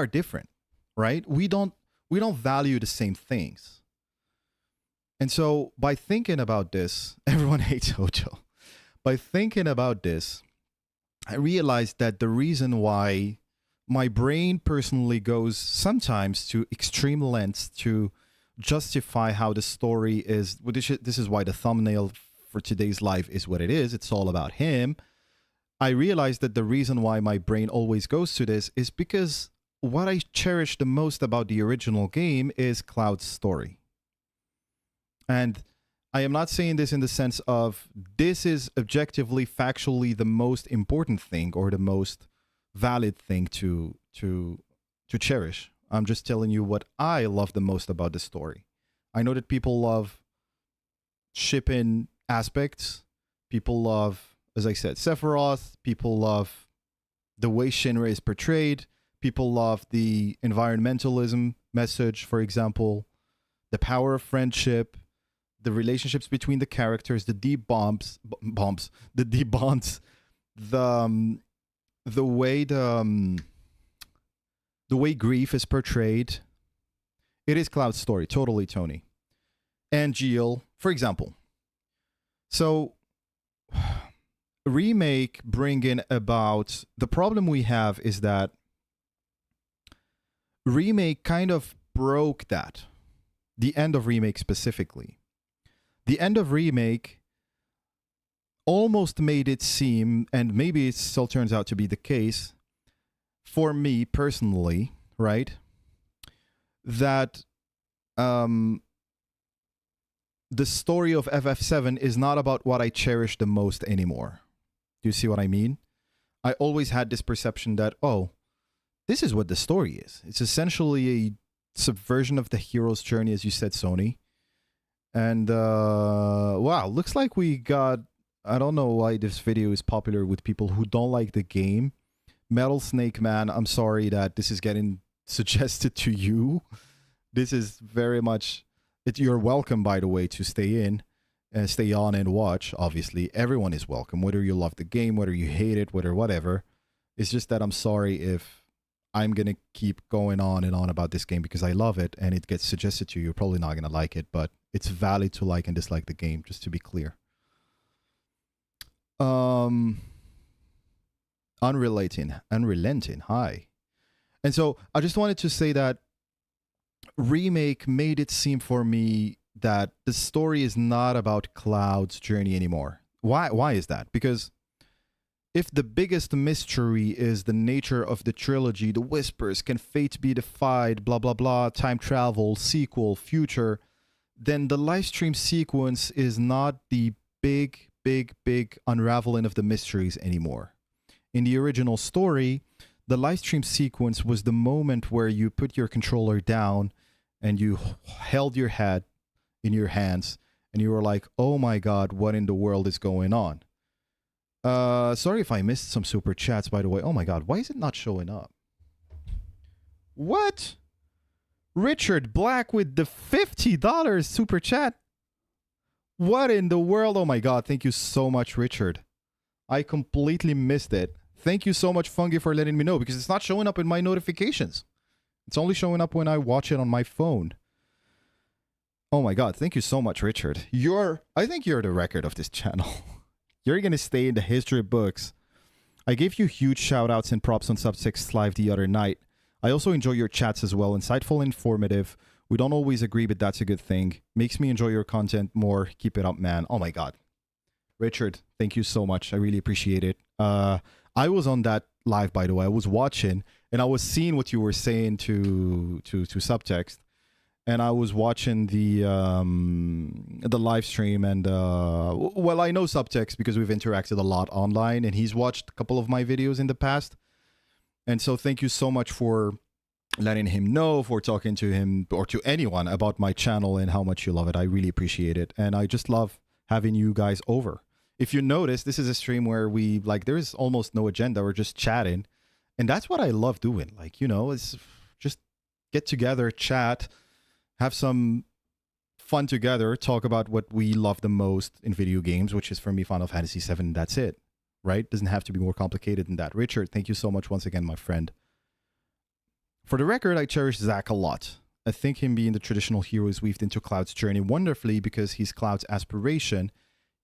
Speaker 1: different, right? We don't value the same things. And so by thinking about this, everyone hates Hojo. By thinking about this, I realized that the reason why my brain personally goes sometimes to extreme lengths to justify how the story is. This is why the thumbnail for today's live is what it is. It's all about him. I realized that the reason why my brain always goes to this is because what I cherish the most about the original game is Cloud's story. And I am not saying this in the sense of this is objectively, factually the most important thing or the most valid thing to cherish. I'm just telling you what I love the most about the story. I know that people love shipping aspects. People love, as I said, Sephiroth. People love the way Shinra is portrayed. People love the environmentalism message, for example, the power of friendship, the relationships between the characters, the deep bonds, the deep bonds, the way grief is portrayed. It is Cloud's story, totally, Tony. And Jill, for example. So, remake bringing about... The problem we have is that remake kind of broke that. The end of remake specifically. The end of remake almost made it seem, and maybe it still turns out to be the case, for me personally, right, that the story of FF7 is not about what I cherish the most anymore. Do you see what I mean? I always had this perception that, oh, this is what the story is. It's essentially a subversion of the hero's journey, as you said, Sony. And wow, looks like we got, I don't know why this video is popular with people who don't like the game. Metal Snake Man, I'm sorry that this is getting suggested to you. This is very much, you're welcome, by the way, to stay in and stay on and watch. Obviously, everyone is welcome, whether you love the game, whether you hate it, whether whatever. It's just that I'm sorry if I'm going to keep going on and on about this game because I love it and it gets suggested to you. You're probably not going to like it, but it's valid to like and dislike the game, just to be clear. Unrelenting, hi. And so I just wanted to say that Remake made it seem for me that the story is not about Cloud's journey anymore. Why is that? Because if the biggest mystery is the nature of the trilogy, the whispers, can fate be defied, blah, blah, blah, time travel, sequel, future, then the live stream sequence is not the big unraveling of the mysteries anymore. In the original story, the live stream sequence was the moment where you put your controller down and you held your head in your hands and you were like, oh my god, what in the world is going on? Sorry if I missed some super chats, by the way. Oh my god, why is it not showing up? What? Richard Black with the $50 super chat? What in the world? Oh my god, thank you so much, Richard. I completely missed it. Thank you so much, Fungi, for letting me know, because it's not showing up in my notifications. It's only showing up when I watch it on my phone. Oh my god, thank you so much, Richard. I think you're the record of this channel. You're gonna stay in the history books. I gave you huge shout-outs and props on Subtext Live the other night. I also enjoy your chats as well. Insightful, informative. We don't always agree, but that's a good thing. Makes me enjoy your content more. Keep it up, man. Oh my god. Richard, thank you so much. I really appreciate it. I was on that live, by the way. I was watching, and I was seeing what you were saying to Subtext. And I was watching the live stream, and well, I know Subtext because we've interacted a lot online, and he's watched a couple of my videos in the past. And so thank you so much for letting him know, for talking to him or to anyone about my channel and how much you love it. I really appreciate it, and I just love having you guys over. If you notice, this is a stream where we, like, there is almost no agenda. We're just chatting, and that's what I love doing. Like, you know, it's just get together, chat, have some fun together, talk about what we love the most in video games, which is for me Final Fantasy VII. That's it, right? Doesn't have to be more complicated than that. Richard, thank you so much once again, my friend. For the record, I cherish Zack a lot. I think him being the traditional hero is weaved into Cloud's journey wonderfully because he's Cloud's aspiration,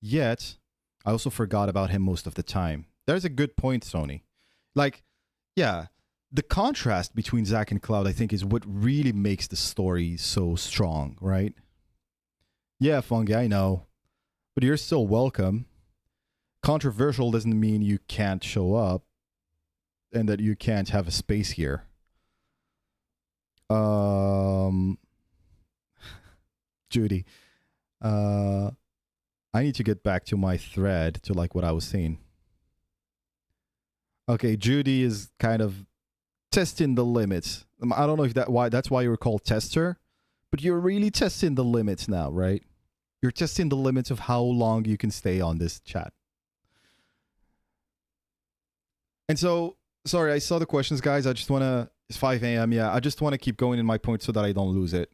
Speaker 1: yet I also forgot about him most of the time. There's a good point, Sony. Like, yeah, the contrast between Zack and Cloud, I think, is what really makes the story so strong, right? Yeah, Fungi, I know. But you're still welcome. Controversial doesn't mean you can't show up and that you can't have a space here. Judy. I need to get back to my thread to like what I was saying. Okay, Judy is kind of testing the limits. I don't know if that's why you're called tester, but you're really testing the limits now, right? You're testing the limits of how long you can stay on this chat. And so, sorry, I saw the questions, guys. I just want to, it's 5 a.m. Yeah, I just want to keep going in my point so that I don't lose it.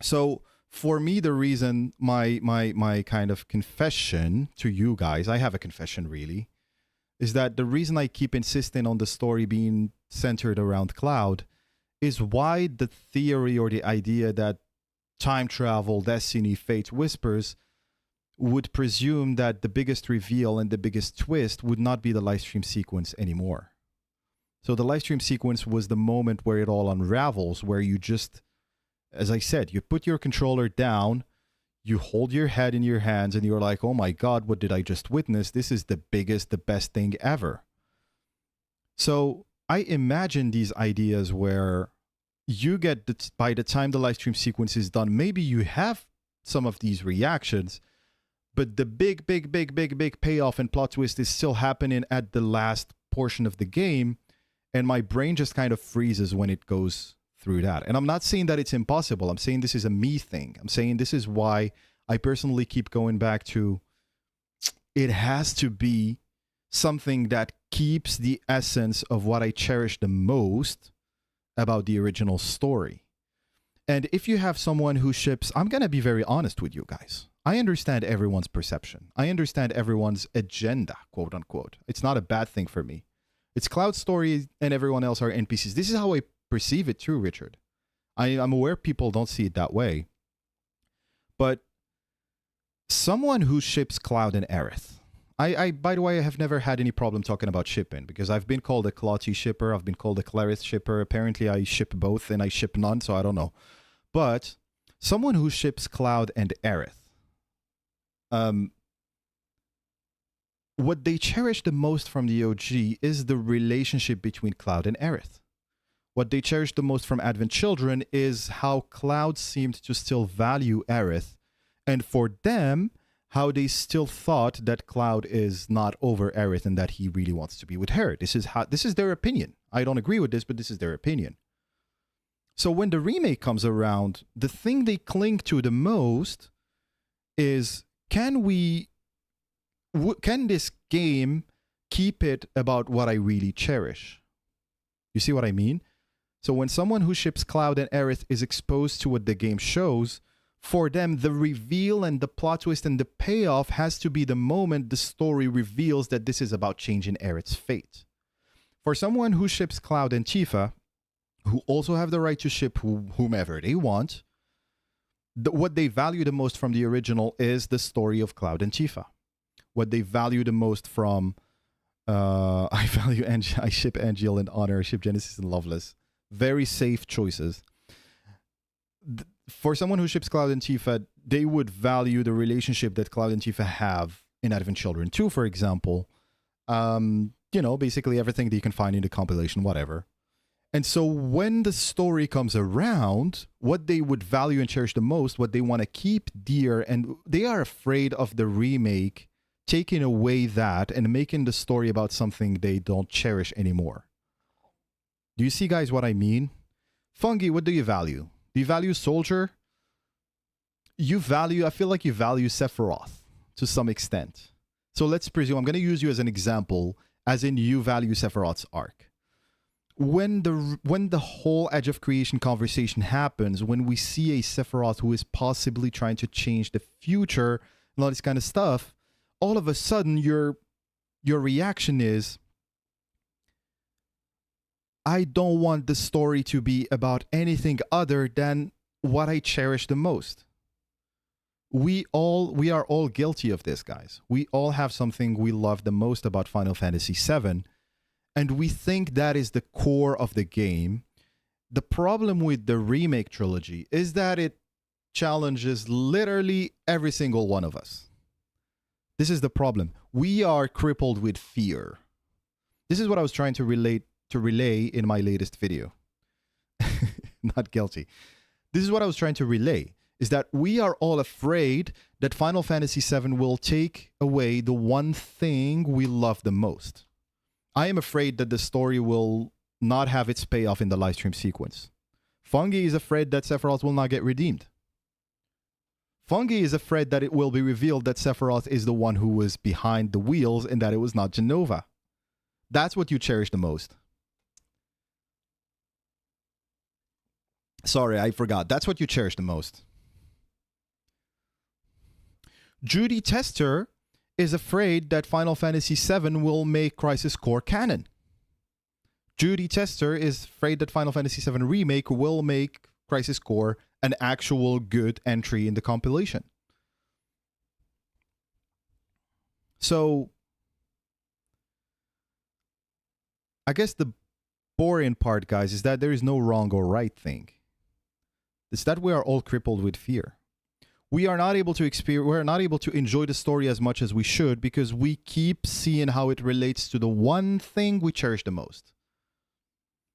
Speaker 1: So for me, the reason my kind of confession to you guys, I have a confession really, is that the reason I keep insisting on the story being centered around Cloud is why the theory or the idea that time travel, destiny, fate, whispers would presume that the biggest reveal and the biggest twist would not be the live stream sequence anymore. So the live stream sequence was the moment where it all unravels, where you just, as I said, you put your controller down, you hold your head in your hands, and you're like, oh my God, what did I just witness? This is the biggest, the best thing ever. So I imagine these ideas where you get, by the time the live stream sequence is done, maybe you have some of these reactions, but the big payoff and plot twist is still happening at the last portion of the game, and my brain just kind of freezes when it goes through that. And I'm not saying that it's impossible. I'm saying this is a me thing. I'm saying this is why I personally keep going back to it has to be something that keeps the essence of what I cherish the most about the original story. And if you have someone who ships, I'm going to be very honest with you guys. I understand everyone's perception. I understand everyone's agenda, quote unquote. It's not a bad thing for me. It's Cloud's story and everyone else are NPCs. This is how I perceive it too, Richard. I'm aware people don't see it that way. But someone who ships Cloud and Aerith, I by the way, I have never had any problem talking about shipping because I've been called a Clotty shipper. I've been called a Clarith shipper. Apparently, I ship both and I ship none, so I don't know. But someone who ships Cloud and Aerith, what they cherish the most from the OG is the relationship between Cloud and Aerith. What they cherish the most from Advent Children is how Cloud seemed to still value Aerith, and for them, how they still thought that Cloud is not over Aerith and that he really wants to be with her. This is their opinion. I don't agree with this, but this is their opinion. So when the remake comes around, the thing they cling to the most is, can this game keep it about what I really cherish? You see what I mean? So when someone who ships Cloud and Aerith is exposed to what the game shows, for them, the reveal and the plot twist and the payoff has to be the moment the story reveals that this is about changing Aerith's fate. For someone who ships Cloud and Tifa, who also have the right to ship whomever they want, what they value the most from the original is the story of Cloud and Tifa. What they value the most from... I ship Angel and Honor, I ship Genesis and Loveless. Very safe choices. For someone who ships Cloud and Tifa, they would value the relationship that Cloud and Tifa have in Advent Children 2, for example. You know, basically everything that you can find in the compilation, whatever. And so when the story comes around, what they would value and cherish the most, what they want to keep dear, and they are afraid of the remake taking away that and making the story about something they don't cherish anymore. Do you see, guys, what I mean? Fungi, what do you value? Do you value Soldier? I feel like you value Sephiroth to some extent. So let's presume, I'm going to use you as an example, as in you value Sephiroth's arc. When the whole Edge of Creation conversation happens, when we see a Sephiroth who is possibly trying to change the future and all this kind of stuff, all of a sudden your reaction is, I don't want the story to be about anything other than what I cherish the most. We are all guilty of this, guys. We all have something we love the most about Final Fantasy VII, and we think that is the core of the game. The problem with the remake trilogy is that it challenges literally every single one of us. This is the problem. We are crippled with fear. This is what I was trying to relay in my latest video. Not guilty. This is what I was trying to relay, is that we are all afraid that Final Fantasy VII will take away the one thing we love the most. I am afraid that the story will not have its payoff in the livestream sequence. Fungi is afraid that Sephiroth will not get redeemed. Fungi is afraid that it will be revealed that Sephiroth is the one who was behind the wheels and that it was not Jenova. That's what you cherish the most. Sorry, I forgot. That's what you cherish the most. Judy Tester is afraid that Final Fantasy VII will make Crisis Core canon. Judy Tester is afraid that Final Fantasy VII Remake will make Crisis Core an actual good entry in the compilation. So, I guess the boring part, guys, is that there is no wrong or right thing. It's that we are all crippled with fear. We are not able to enjoy the story as much as we should because we keep seeing how it relates to the one thing we cherish the most.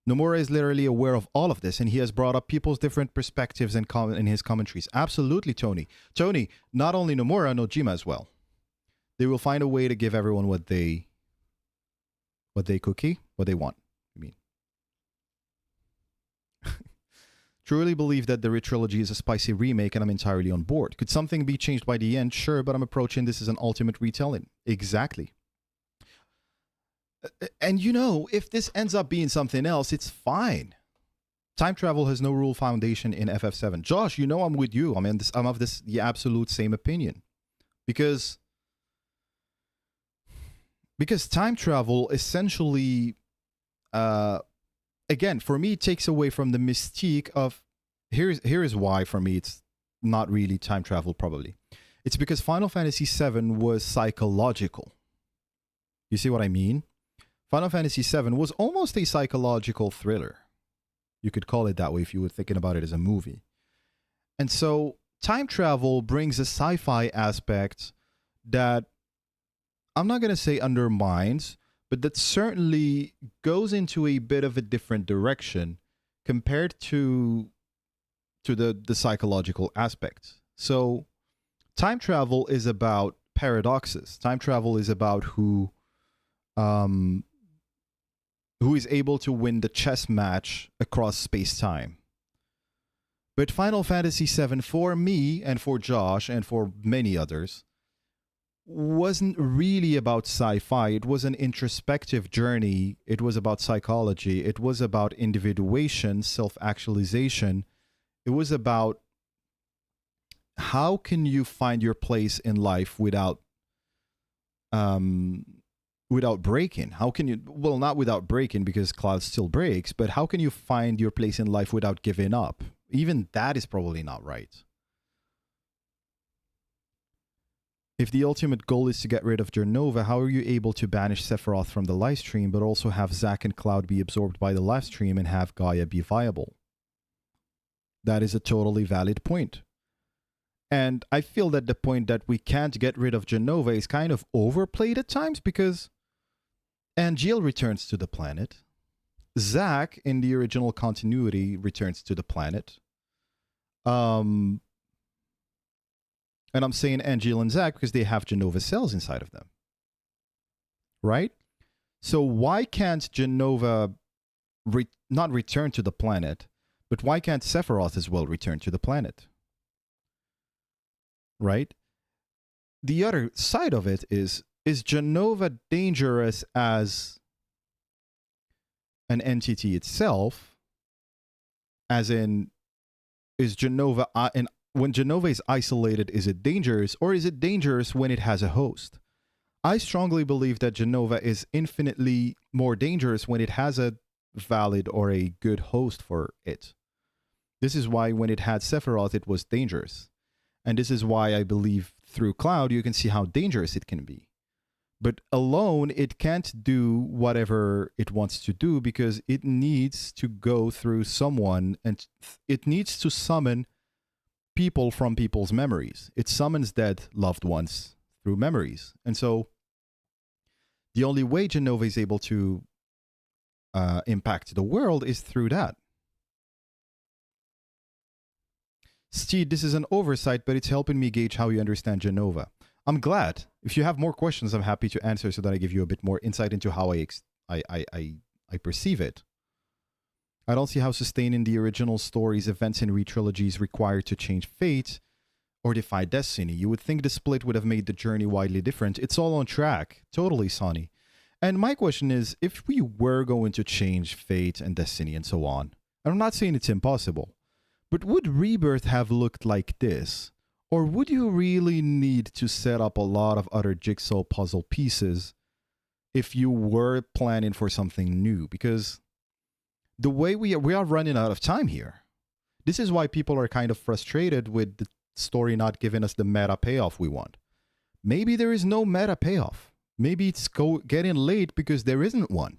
Speaker 1: Nomura is literally aware of all of this, and he has brought up people's different perspectives in his commentaries. Absolutely, Tony. Tony, not only Nomura, Nojima as well. They will find a way to give everyone what they want. I mean, truly believe that the trilogy is a spicy remake, and I'm entirely on board. Could something be changed by the end? Sure, but I'm approaching this as an ultimate retelling. Exactly. And you know, if this ends up being something else, it's fine. Time travel has no rule foundation in FF7. Josh, you know I'm with you. I'm of the absolute same opinion. Because time travel essentially, again, for me, it takes away from the mystique of, here is why for me it's not really time travel probably. It's because Final Fantasy VII was psychological. You see what I mean? Final Fantasy VII was almost a psychological thriller. You could call it that way if you were thinking about it as a movie. And so time travel brings a sci-fi aspect that I'm not going to say undermines, but that certainly goes into a bit of a different direction compared to the psychological aspect. So time travel is about paradoxes. Time travel is about who is able to win the chess match across space-time. But Final Fantasy VII, for me and for Josh and for many others, wasn't really about sci-fi. It was an introspective journey. It was about psychology. It was about individuation, self-actualization. It was about how can you find your place in life without breaking? How can you, well, not without breaking because Cloud still breaks, but how can you find your place in life without giving up? Even that is probably not right. If the ultimate goal is to get rid of Jenova, how are you able to banish Sephiroth from the live stream, but also have Zack and Cloud be absorbed by the live stream and have Gaia be viable? That is a totally valid point. And I feel that the point that we can't get rid of Jenova is kind of overplayed at times because Angeal returns to the planet. Zack, in the original continuity, returns to the planet. And I'm saying Angeal and Zack because they have Jenova cells inside of them. Right? So why can't Jenova not return to the planet, but why can't Sephiroth as well return to the planet? Right? The other side of it is Jenova dangerous as an entity itself? As in, is Jenova, and when Jenova is isolated, is it dangerous, or is it dangerous when it has a host? I strongly believe that Jenova is infinitely more dangerous when it has a valid or a good host for it. This is why when it had Sephiroth, it was dangerous. And this is why I believe through Cloud, you can see how dangerous it can be. But alone, it can't do whatever it wants to do because it needs to go through someone and it needs to summon people from people's memories. It summons dead loved ones through memories. And so the only way Jenova is able to impact the world is through that. Steve, this is an oversight, but it's helping me gauge how you understand Jenova. I'm glad. If you have more questions, I'm happy to answer so that I give you a bit more insight into how I perceive it. I don't see how sustaining the original story's events in re-trilogy is required to change fate or defy destiny. You would think the split would have made the journey widely different. It's all on track. Totally, Sonny. And my question is, if we were going to change fate and destiny and so on, and I'm not saying it's impossible, but would Rebirth have looked like this? Or would you really need to set up a lot of other jigsaw puzzle pieces if you were planning for something new? Because the way we are running out of time here. This is why people are kind of frustrated with the story not giving us the meta payoff we want. Maybe there is no meta payoff. Maybe it's getting late because there isn't one.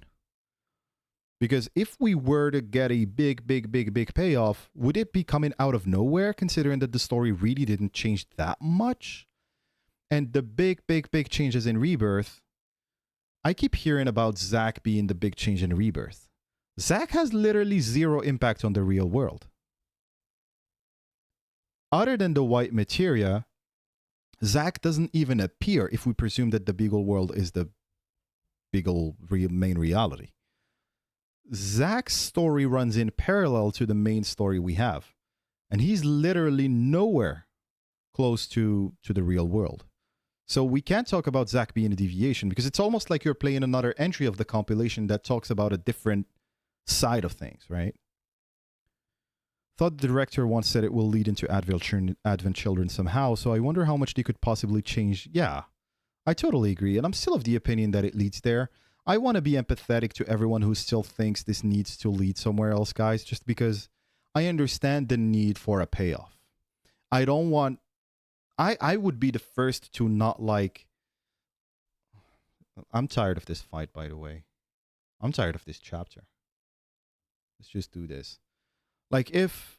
Speaker 1: Because if we were to get a big payoff, would it be coming out of nowhere considering that the story really didn't change that much? And the big changes in Rebirth, I keep hearing about Zack being the big change in Rebirth. Zack has literally zero impact on the real world. Other than the white materia, Zack doesn't even appear if we presume that the Beagle world is the Beagle main reality. Zack's story runs in parallel to the main story we have. And he's literally nowhere close to the real world. So we can't talk about Zack being a deviation because it's almost like you're playing another entry of the compilation that talks about a different side of things, right? Thought the director once said it will lead into Advent Children somehow, so I wonder how much they could possibly change. Yeah, I totally agree, and I'm still of the opinion that it leads there. I want to be empathetic to everyone who still thinks this needs to lead somewhere else, guys, just because I understand the need for a payoff. I don't want... I would be the first to not like... I'm tired of this fight, by the way. I'm tired of this chapter. Let's just do this. Like, if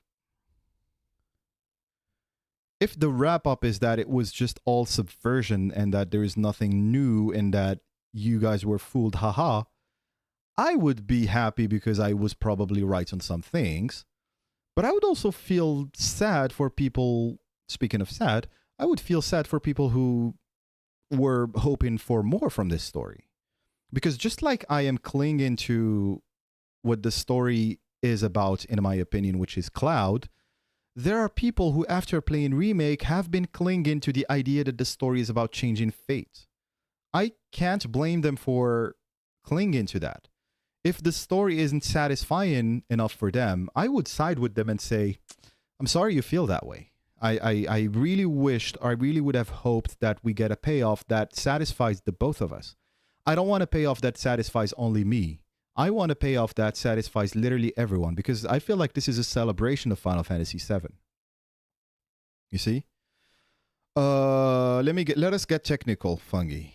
Speaker 1: the wrap-up is that it was just all subversion and that there is nothing new and that you guys were fooled, haha, I would be happy because I was probably right on some things. But I would also feel sad for people, speaking of sad, I would feel sad for people who were hoping for more from this story. Because just like I am clinging to what the story is about, in my opinion, which is Cloud, there are people who, after playing Remake, have been clinging to the idea that the story is about changing fate. I can't blame them for clinging to that. If the story isn't satisfying enough for them, I would side with them and say, I'm sorry you feel that way. I really wished, or I really would have hoped that we get a payoff that satisfies the both of us. I don't want a payoff that satisfies only me. I want a payoff that satisfies literally everyone, because I feel like this is a celebration of Final Fantasy VII. You see? Let us get technical, Fungi.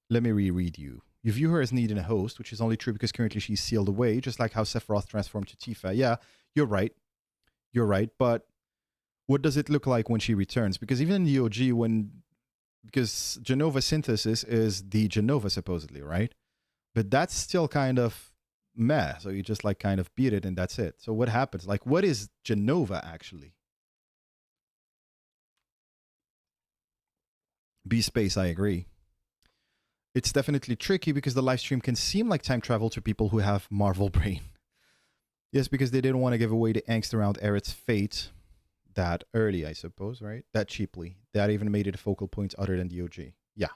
Speaker 1: Let me reread you. You view her as needing a host, which is only true because currently she's sealed away, just like how Sephiroth transformed to Tifa. Yeah, you're right. You're right, but what does it look like when she returns? Because even in the OG, because Jenova synthesis is the Jenova, supposedly, right? But that's still kind of meh. So you just like kind of beat it and that's it. So what happens? Like, what is Jenova actually? B-Space, I agree. It's definitely tricky because the live stream can seem like time travel to people who have Marvel brain. Yes, because they didn't want to give away the angst around Aerith's fate that early, I suppose, right? That cheaply. That even made it a focal point other than the OG. Yeah.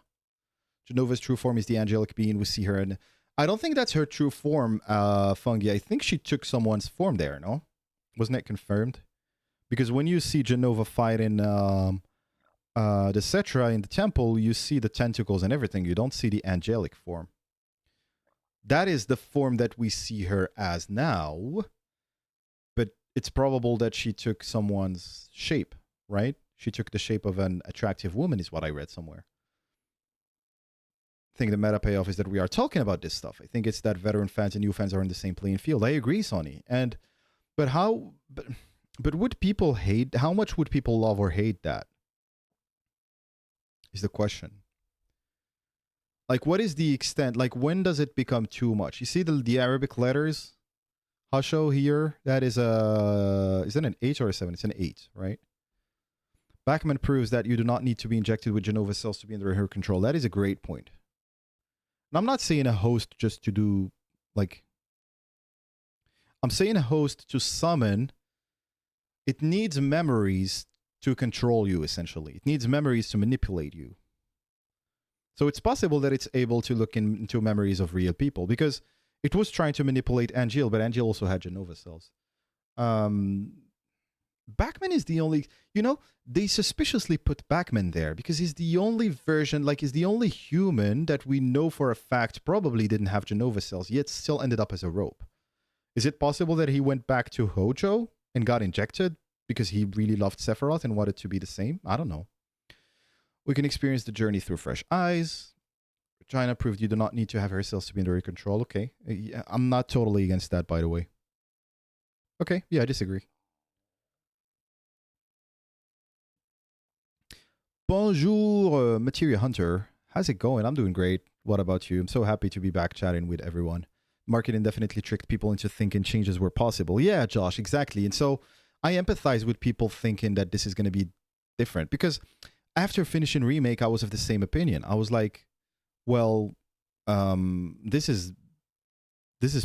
Speaker 1: Jenova's true form is the angelic being. We see her, and I don't think that's her true form, Fungi. I think she took someone's form there, no? Wasn't it confirmed? Because when you see Jenova fight in the Cetra in the temple, you see the tentacles and everything. You don't see the angelic form. That is the form that we see her as now. But it's probable that she took someone's shape, right? She took the shape of an attractive woman, is what I read somewhere. I think the meta payoff is that we are talking about this stuff. I think it's that veteran fans and new fans are in the same playing field. I agree, Sonny. But would people hate? How much would people love or hate that? Is the question. Like, what is the extent? Like, when does it become too much? You see the Arabic letters? Hasho here, that is is it an 8 or a 7? It's an 8, right? Backman proves that you do not need to be injected with Jenova cells to be under her control. That is a great point. And I'm not saying a host just to do, like... I'm saying a host to summon. It needs memories to control you, essentially. It needs memories to manipulate you. So it's possible that it's able to look into memories of real people, because it was trying to manipulate Angeal, but Angeal also had Jenova cells. Backman is the only... You know, they suspiciously put Backman there because he's the only version, like he's the only human that we know for a fact probably didn't have Jenova cells, yet still ended up as a rope. Is it possible that he went back to Hojo and got injected because he really loved Sephiroth and wanted to be the same? I don't know. We can experience the journey through fresh eyes. China proved you do not need to have her cells to be under your control. Okay. I'm not totally against that, by the way. Okay. Yeah, I disagree. Bonjour, Materia Hunter. How's it going? I'm doing great. What about you? I'm so happy to be back chatting with everyone. Marketing definitely tricked people into thinking changes were possible. Yeah, Josh, exactly. And so I empathize with people thinking that this is going to be different, because after finishing Remake, I was of the same opinion. I was like, well, this is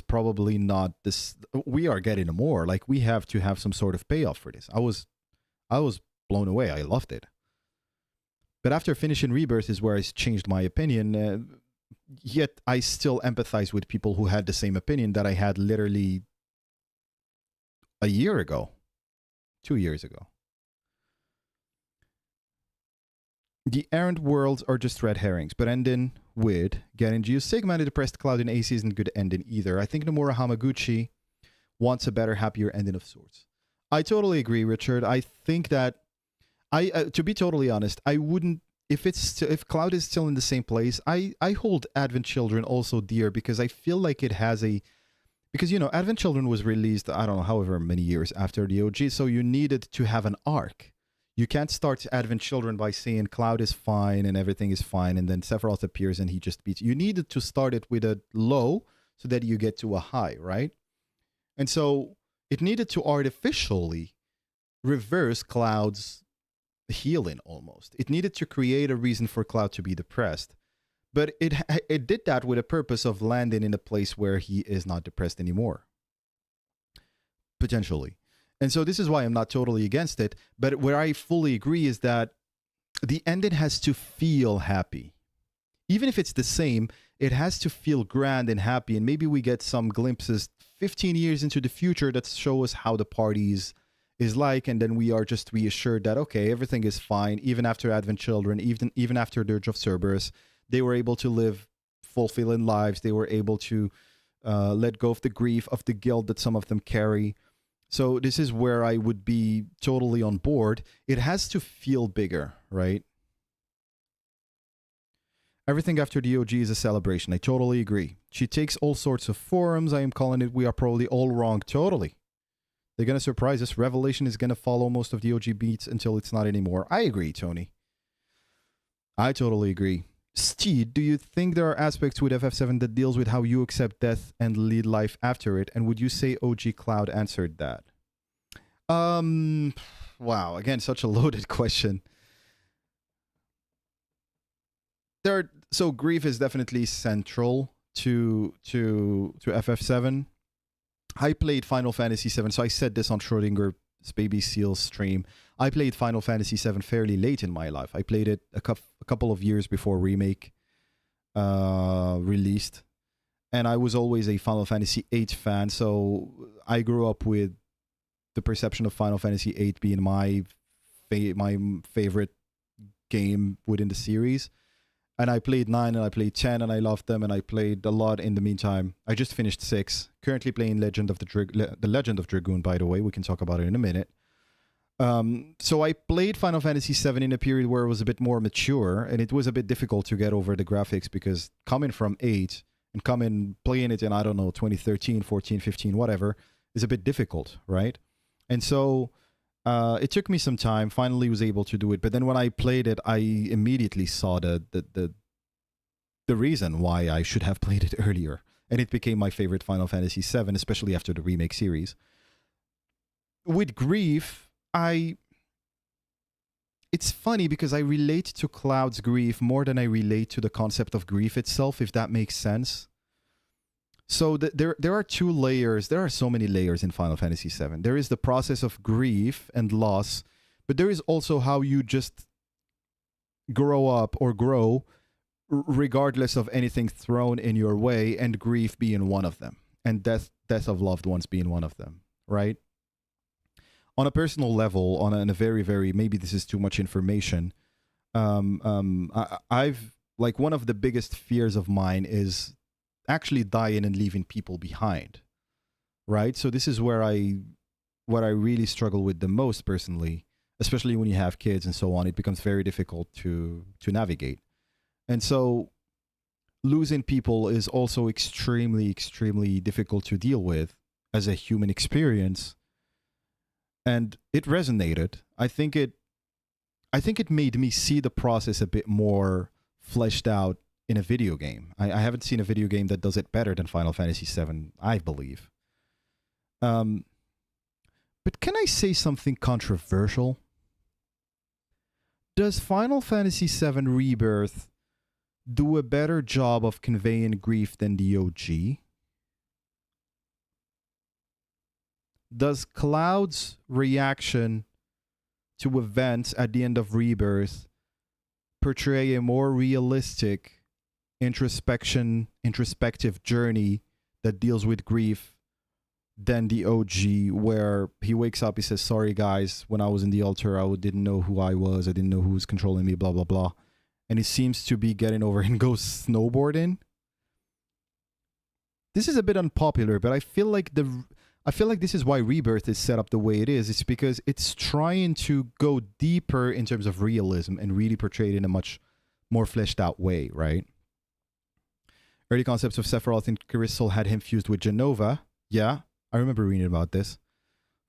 Speaker 1: probably not this. We are getting more. Like, we have to have some sort of payoff for this. I was blown away. I loved it. But after finishing Rebirth is where I changed my opinion. Yet I still empathize with people who had the same opinion that I had literally a year ago, 2 years ago. The errant worlds are just red herrings, but ending with getting Geo Sigma and a depressed Cloud and AC isn't good ending either. I think Nomura Hamaguchi wants a better, happier ending of sorts. I totally agree, Richard. I think that to be totally honest, I wouldn't, if Cloud is still in the same place, I hold Advent Children also dear, because I feel like it has because, Advent Children was released, I don't know, however many years after the OG, so you needed to have an arc. You can't start Advent Children by saying Cloud is fine and everything is fine, and then Sephiroth appears and he just beats. You needed to start it with a low so that you get to a high, right? And so it needed to artificially reverse Cloud's healing almost. It needed to create a reason for Cloud to be depressed. But it did that with a purpose of landing in a place where he is not depressed anymore. Potentially. And so this is why I'm not totally against it. But where I fully agree is that the ending has to feel happy. Even if it's the same, it has to feel grand and happy. And maybe we get some glimpses 15 years into the future that show us how the parties is like. And then we are just reassured that, okay, everything is fine. Even after Advent Children, even after Dirge of Cerberus, they were able to live fulfilling lives. They were able to let go of the grief of the guilt that some of them carry. So this is where I would be totally on board. It has to feel bigger, right? Everything after the OG is a celebration. I totally agree. She takes all sorts of forums. I am calling it, we are probably all wrong. Totally. They're going to surprise us. Revelation is going to follow most of the OG beats until it's not anymore. I agree, Tony. I totally agree. Steed, do you think there are aspects with FF7 that deals with how you accept death and lead life after it? And would you say OG Cloud answered that? Wow, again, such a loaded question. So grief is definitely central to FF7. I played Final Fantasy VII, so I said this on Schrodinger's Baby Seals stream. I played Final Fantasy VII fairly late in my life. I played it a couple of years before Remake released. And I was always a Final Fantasy VIII fan, so I grew up with the perception of Final Fantasy VIII being my favorite game within the series. And I played 9 and I played 10 and I loved them, and I played a lot in the meantime. I just finished 6. Currently playing the Legend of Dragoon, by the way. We can talk about it in a minute. So I played Final Fantasy VII in a period where it was a bit more mature, and it was a bit difficult to get over the graphics, because coming from 8 and playing it in, I don't know, 2013, 14, 15, whatever, is a bit difficult, right? And so it took me some time, finally was able to do it. But then when I played it, I immediately saw the reason why I should have played it earlier. And it became my favorite Final Fantasy VII, especially after the remake series. With grief, it's funny because I relate to Cloud's grief more than I relate to the concept of grief itself, if that makes sense. So there are 2 layers. There are so many layers in Final Fantasy VII. There is the process of grief and loss, but there is also how you just grow up or grow regardless of anything thrown in your way, and grief being one of them, and death of loved ones being one of them, right? On a personal level, on a very, very, maybe this is too much information, I've, like, one of the biggest fears of mine is actually dying and leaving people behind, right? So this is what I really struggle with the most personally, especially when you have kids and so on. It becomes very difficult to navigate. And so losing people is also extremely, extremely difficult to deal with as a human experience. And it resonated. I think it made me see the process a bit more fleshed out in a video game. I haven't seen a video game that does it better than Final Fantasy VII, I believe. But can I say something controversial? Does Final Fantasy VII Rebirth do a better job of conveying grief than the OG? Does Cloud's reaction to events at the end of Rebirth portray a more realistic introspective journey that deals with grief than the OG, where he wakes up, he says, sorry guys, when I was in the altar, I didn't know who I was, I didn't know who was controlling me, blah, blah, blah. And he seems to be getting over and goes snowboarding. This is a bit unpopular, but I feel like this is why Rebirth is set up the way it is. It's because it's trying to go deeper in terms of realism and really portray it in a much more fleshed out way, right? Early concepts of Sephiroth and Crystal had him fused with Jenova. Yeah, I remember reading about this.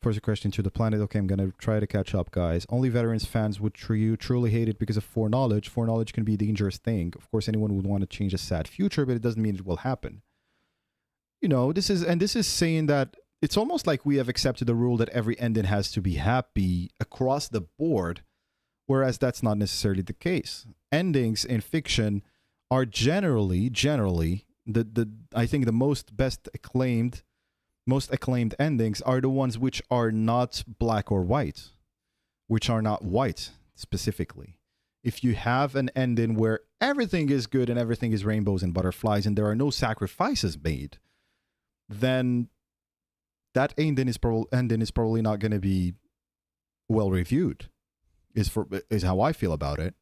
Speaker 1: First a question to the planet. Okay, I'm going to try to catch up, guys. Only veterans fans would truly hate it because of foreknowledge. Foreknowledge can be a dangerous thing. Of course, anyone would want to change a sad future, but it doesn't mean it will happen. You know, this is saying that it's almost like we have accepted the rule that every ending has to be happy across the board, whereas that's not necessarily the case. Endings in fiction are generally I think the most acclaimed endings are the ones which are not black or white, which are not white specifically. If you have an ending where everything is good and everything is rainbows and butterflies and there are no sacrifices made, then that ending is probably not going to be well reviewed, is how I feel about it.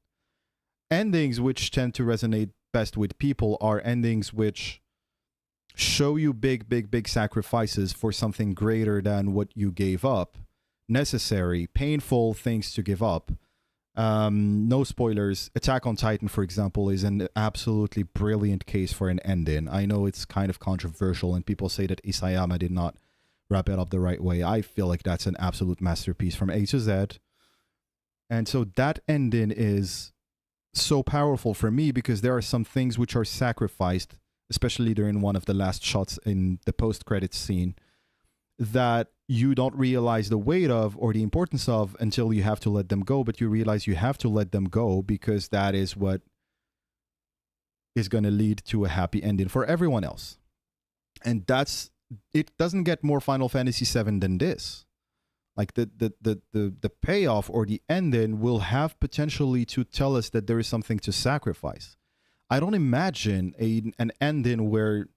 Speaker 1: Endings which tend to resonate best with people are endings which show you big sacrifices for something greater than what you gave up. Necessary, painful things to give up. No spoilers. Attack on Titan, for example, is an absolutely brilliant case for an ending. I know it's kind of controversial and people say that Isayama did not wrap it up the right way. I feel like that's an absolute masterpiece from A to Z. And so that ending is so powerful for me because there are some things which are sacrificed, especially during one of the last shots in the post-credits scene, that you don't realize the weight of or the importance of until you have to let them go, but you realize you have to let them go because that is what is going to lead to a happy ending for everyone else. And it doesn't get more Final Fantasy VII than this. Like the payoff or the ending will have potentially to tell us that there is something to sacrifice. I don't imagine an ending where,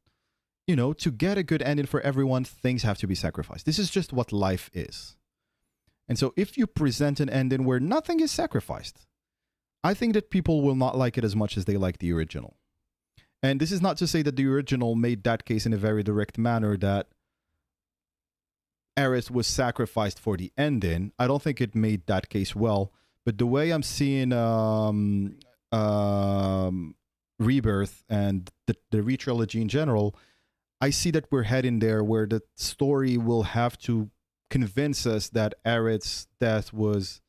Speaker 1: you know, to get a good ending for everyone, things have to be sacrificed. This is just what life is. And so if you present an ending where nothing is sacrificed, I think that people will not like it as much as they like the original. And this is not to say that the original made that case in a very direct manner that Aerith was sacrificed for the ending. I don't think it made that case well. But the way I'm seeing Rebirth and the re-trilogy in general, I see that we're heading there where the story will have to convince us that Aerith's death was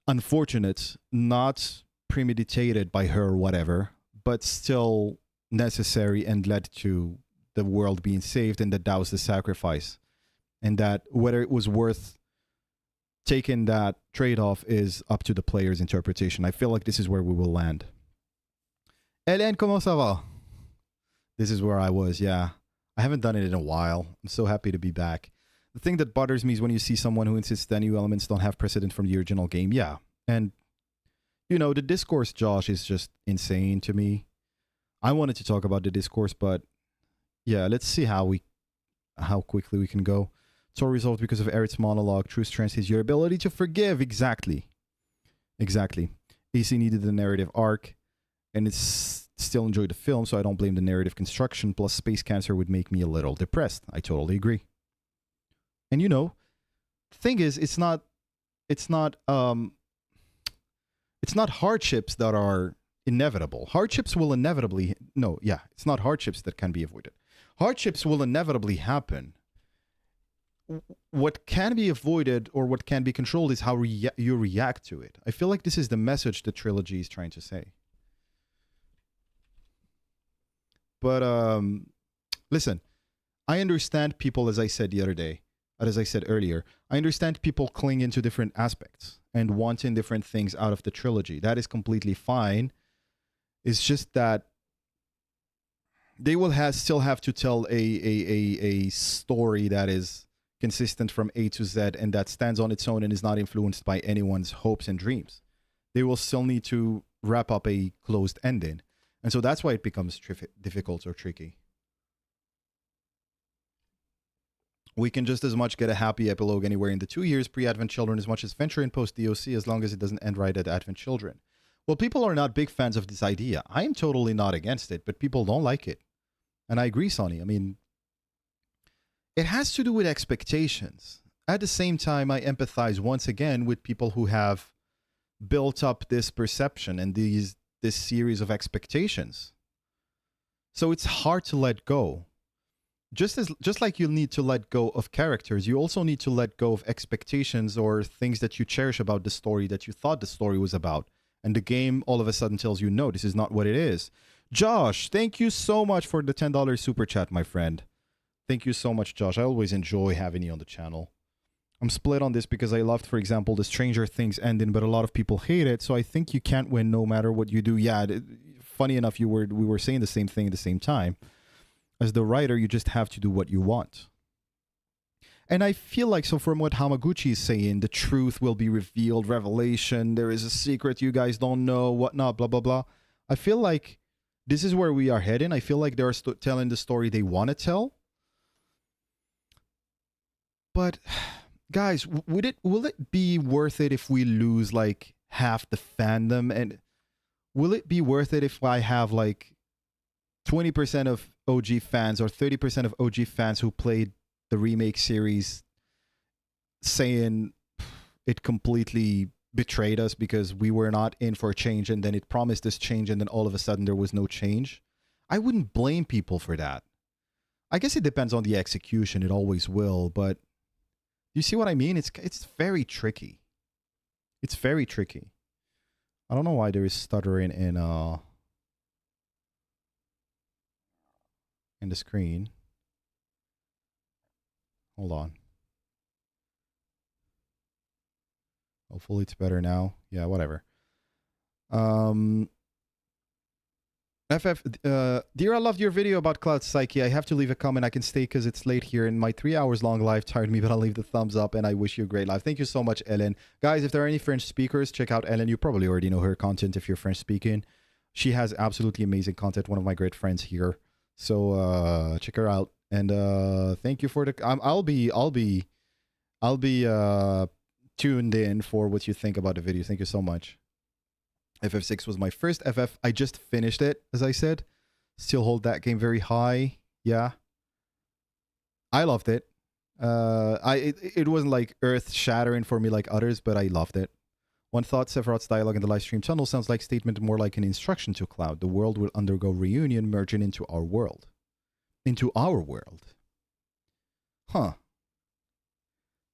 Speaker 1: unfortunate, not premeditated by her or whatever, but still necessary and led to the world being saved, and that was the sacrifice. And that whether it was worth taking that trade-off is up to the player's interpretation. I feel like this is where we will land. Hélène, comment ça va? This is where I was, yeah. I haven't done it in a while. I'm so happy to be back. The thing that bothers me is when you see someone who insists that new elements don't have precedent from the original game. Yeah. And, you know, the discourse, Josh, is just insane to me. I wanted to talk about the discourse, but yeah, let's see how quickly we can go. It's all resolved because of Aerith's monologue. True strength is your ability to forgive. Exactly. AC needed the narrative arc, and it's still enjoyed the film, so I don't blame the narrative construction. Plus, space cancer would make me a little depressed. I totally agree. And you know, the thing is, it's not hardships that are inevitable. Hardships will inevitably it's not hardships that can be avoided. Hardships will inevitably happen. What can be avoided or what can be controlled is how you react to it. I feel like this is the message the trilogy is trying to say. But listen, I understand people, as I said earlier, I understand people cling into different aspects. and wanting different things out of the trilogy. That is completely fine. It's just that they will still have to tell a story that is consistent from A to Z and that stands on its own and is not influenced by anyone's hopes and dreams. They will still need to wrap up a closed ending. And so that's why it becomes difficult or tricky. We can just as much get a happy epilogue anywhere in the 2 years pre-Advent Children as much as venture in post-DOC, as long as it doesn't end right at Advent Children. Well, people are not big fans of this idea. I am totally not against it, but people don't like it. And I agree, Sonny. I mean, it has to do with expectations. At the same time, I empathize once again with people who have built up this perception and this series of expectations. So it's hard to let go. Just like you need to let go of characters, you also need to let go of expectations or things that you cherish about the story that you thought the story was about. And the game all of a sudden tells you, no, this is not what it is. Josh, thank you so much for the $10 super chat, my friend. Thank you so much, Josh. I always enjoy having you on the channel. I'm split on this because I loved, for example, the Stranger Things ending, but a lot of people hate it. So I think you can't win no matter what you do. Yeah, funny enough, we were saying the same thing at the same time. As the writer, you just have to do what you want. And I feel like, so from what Hamaguchi is saying, the truth will be revealed, revelation, there is a secret you guys don't know, whatnot, blah, blah, blah. I feel like this is where we are heading. I feel like they're telling the story they want to tell. But, guys, will it be worth it if we lose, like, half the fandom? And will it be worth it if I have, like, 20% of OG fans or 30% of OG fans who played the remake series saying it completely betrayed us because we were not in for a change and then it promised this change and then all of a sudden there was no change? I wouldn't blame people for that. I guess it depends on the execution. It always will, but you see what I mean? It's very tricky. It's very tricky. I don't know why there is stuttering in the screen. Hold on. Hopefully it's better now. Yeah, whatever. Dear, I loved your video about Cloud Psyche. I have to leave a comment. I can stay because it's late here and my 3 hours long live tired me, but I'll leave the thumbs up and I wish you a great life. Thank you so much, Ellen. Guys, if there are any French speakers, check out Ellen. You probably already know her content if you're French speaking. She has absolutely amazing content. One of my great friends here. So check her out. And thank you for the I'll be tuned in for what you think about the video. Thank you so much. FF6 was my first FF. I just finished it, as I said. Still hold that game very high. Yeah. I loved it. It wasn't like earth-shattering for me like others, but I loved it. One thought, Sephiroth's dialogue in the live stream tunnel sounds like a statement more like an instruction to Cloud. The world will undergo reunion, merging into our world. Into our world. Huh.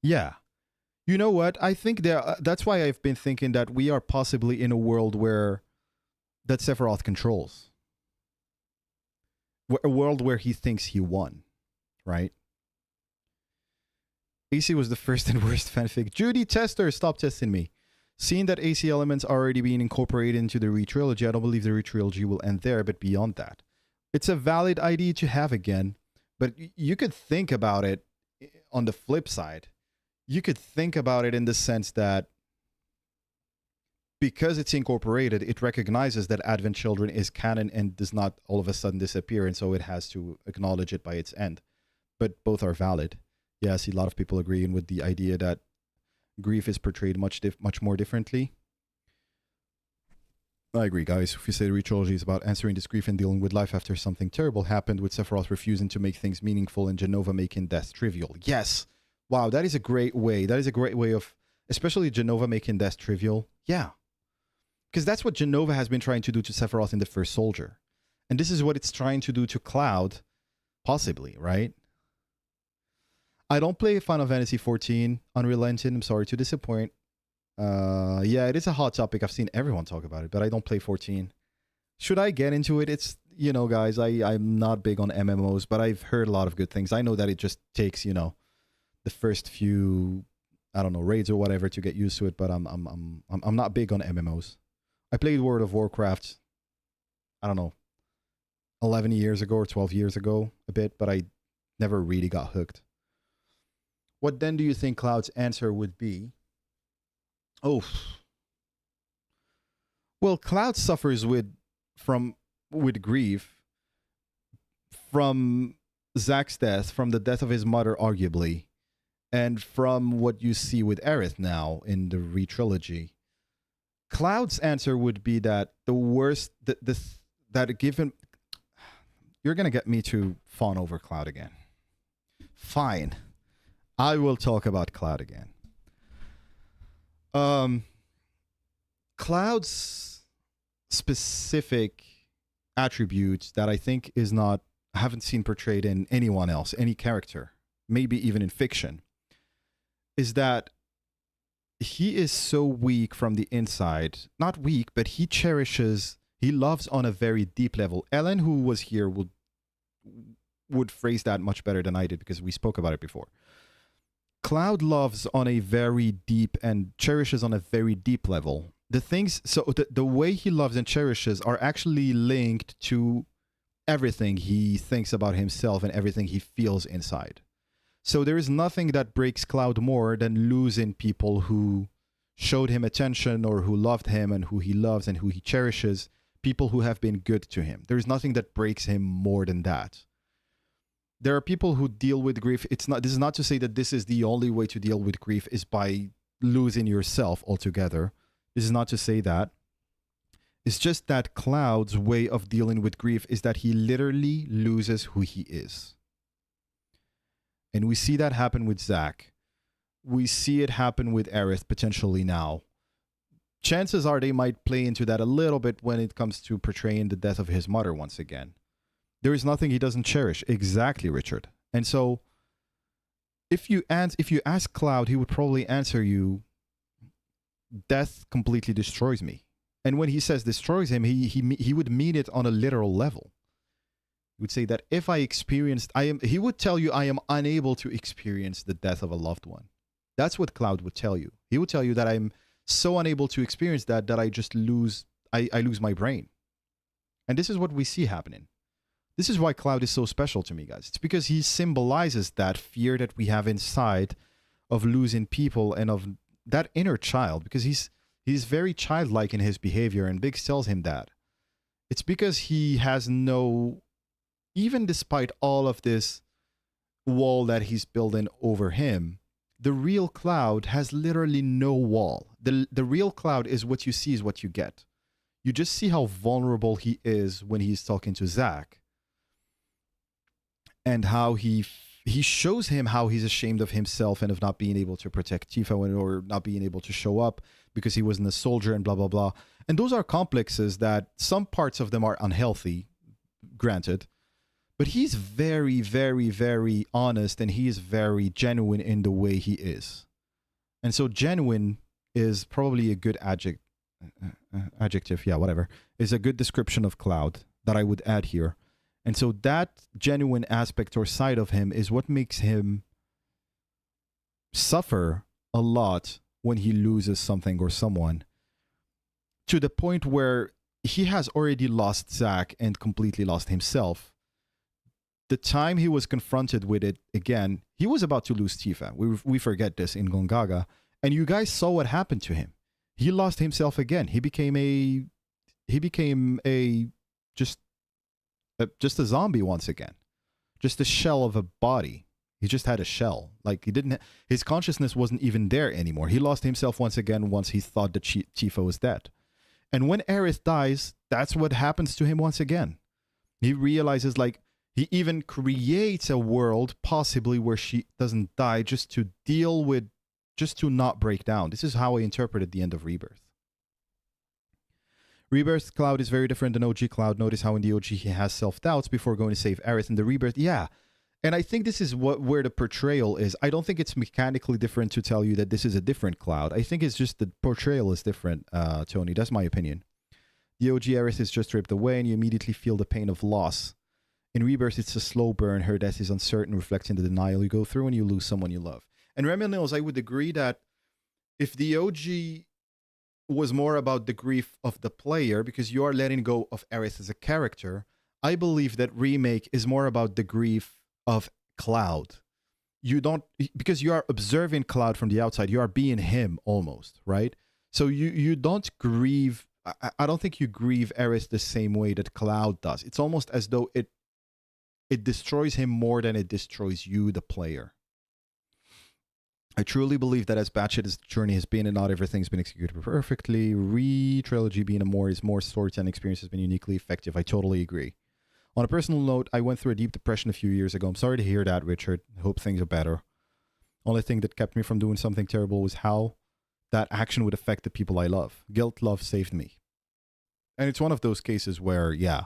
Speaker 1: Yeah. You know what? I think that's why I've been thinking that we are possibly in a world where that Sephiroth controls. A world where he thinks he won, right? AC was the first and worst fanfic. Judy Tester, stop testing me. Seeing that AC elements are already being incorporated into the re-trilogy, I don't believe the re-trilogy will end there, but beyond that. It's a valid idea to have again, but you could think about it on the flip side. You could think about it in the sense that because it's incorporated, it recognizes that Advent Children is canon and does not all of a sudden disappear, and so it has to acknowledge it by its end. But both are valid. Yeah, I see a lot of people agreeing with the idea that grief is portrayed much more differently. I agree, guys. If you say the re-trilogy is about answering this grief and dealing with life after something terrible happened, with Sephiroth refusing to make things meaningful and Jenova making death trivial. Yes! Wow, that is a great way. That is a great way of, especially Jenova making death trivial. Yeah. Because that's what Jenova has been trying to do to Sephiroth in The First Soldier. And this is what it's trying to do to Cloud, possibly, right? I don't play Final Fantasy XIV Unrelenting. I'm sorry to disappoint. Yeah, it is a hot topic. I've seen everyone talk about it, but I don't play 14. Should I get into it? It's, you know, guys, I'm not big on MMOs, but I've heard a lot of good things. I know that it just takes, you know, the first few I don't know, raids or whatever to get used to it. But I'm not big on MMOs. I played World of Warcraft, I don't know, 11 years ago or 12 years ago a bit, but I never really got hooked. What then do you think Cloud's answer would be? Oh, well, Cloud suffers with grief from Zack's death, from the death of his mother, arguably, and from what you see with Aerith now in the re-trilogy. Cloud's answer would be that the worst, that given... You're going to get me to fawn over Cloud again. Fine. I will talk about Cloud again. Cloud's specific attributes that I think I haven't seen portrayed in anyone else, any character, maybe even in fiction, is that he is so weak from the inside. Not weak, but he loves on a very deep level. Ellen, who was here, would phrase that much better than I did because we spoke about it before. Cloud loves on a very deep and cherishes on a very deep level. The way he loves and cherishes are actually linked to everything he thinks about himself and everything he feels inside. So there is nothing that breaks Cloud more than losing people who showed him attention or who loved him and who he loves and who he cherishes, people who have been good to him. There is nothing that breaks him more than that. There are people who deal with grief. This is not to say that this is the only way to deal with grief is by losing yourself altogether. This is not to say that. It's just that Cloud's way of dealing with grief is that he literally loses who he is. And we see that happen with Zack. We see it happen with Aerith potentially now. Chances are they might play into that a little bit when it comes to portraying the death of his mother once again. There is nothing he doesn't cherish. Exactly, Richard. And so if you ask Cloud, he would probably answer you, death completely destroys me. And when he says destroys him, he would mean it on a literal level. He would say that if I experienced, he would tell you I am unable to experience the death of a loved one. That's what Cloud would tell you. He would tell you that I'm so unable to experience that I just lose my brain. And this is what we see happening. This is why Cloud is so special to me, guys. It's because he symbolizes that fear that we have inside of losing people and of that inner child, because he's very childlike in his behavior, and Biggs tells him that. It's because he has no, even despite all of this wall that he's building over him, the real Cloud has literally no wall. The real Cloud is what you see is what you get. You just see how vulnerable he is when he's talking to Zack. And how he shows him how he's ashamed of himself and of not being able to protect Tifa or not being able to show up because he wasn't a soldier and blah, blah, blah. And those are complexes that some parts of them are unhealthy, granted. But he's very, very, very honest, and he is very genuine in the way he is. And so genuine is probably a good adjective, yeah, whatever, is a good description of Cloud that I would add here. And so that genuine aspect or side of him is what makes him suffer a lot when he loses something or someone, to the point where he has already lost Zack and completely lost himself. The time he was confronted with it again, he was about to lose Tifa. We forget this in Gongaga. And you guys saw what happened to him. He lost himself again. He became just a zombie once again, just a shell of a body. He just had a shell. Like his consciousness wasn't even there anymore. He lost himself once again once he thought that Tifa was dead. And when Aerith dies, that's what happens to him once again. He realizes, like, he even creates a world possibly where she doesn't die just to not break down. This is how I interpreted the end of Rebirth. Rebirth Cloud is very different than OG Cloud. Notice how in the OG he has self-doubts before going to save Aerith. In the Rebirth, yeah. And I think this is where the portrayal is. I don't think it's mechanically different to tell you that this is a different Cloud. I think it's just the portrayal is different, Tony. That's my opinion. The OG Aerith is just ripped away and you immediately feel the pain of loss. In Rebirth, it's a slow burn. Her death is uncertain, reflecting the denial you go through when you lose someone you love. And Remills, I would agree that if the OG was more about the grief of the player, because you are letting go of Aerith as a character, I believe that remake is more about the grief of Cloud. You don't, because you are observing Cloud from the outside, you are being him almost, right? So you don't grieve. I don't think you grieve Aerith the same way that Cloud does. It's almost as though it destroys him more than it destroys you, the player. I truly believe that as batshit as the journey has been and not everything's been executed perfectly, Re-Trilogy being more storytelling experience has been uniquely effective. I totally agree. On a personal note, I went through a deep depression a few years ago. I'm sorry to hear that, Richard. I hope things are better. Only thing that kept me from doing something terrible was how that action would affect the people I love. Guilt love saved me. And it's one of those cases where, yeah,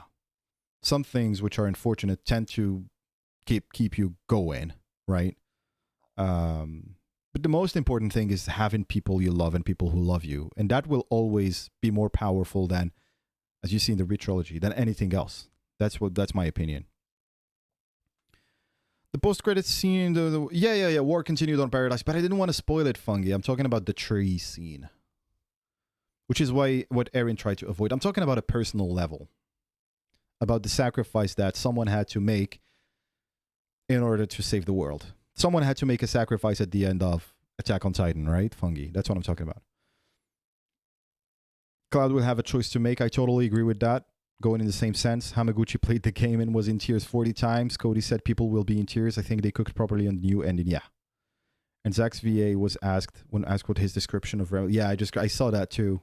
Speaker 1: some things which are unfortunate tend to keep you going, right? But the most important thing is having people you love and people who love you. And that will always be more powerful than, as you see in the Re-Trilogy, than anything else. That's my opinion. The post-credits scene, yeah, war continued on Paradise, but I didn't want to spoil it, Fungi. I'm talking about the tree scene, which is what Aaron tried to avoid. I'm talking about a personal level, about the sacrifice that someone had to make in order to save the world. Someone had to make a sacrifice at the end of Attack on Titan, right, Fungi? That's what I'm talking about. Cloud will have a choice to make. I totally agree with that. Going in the same sense, Hamaguchi played the game and was in tears 40 times. Cody said people will be in tears. I think they cooked properly on the new ending. Yeah. And Zack's VA was asked what his description of yeah, I saw that too.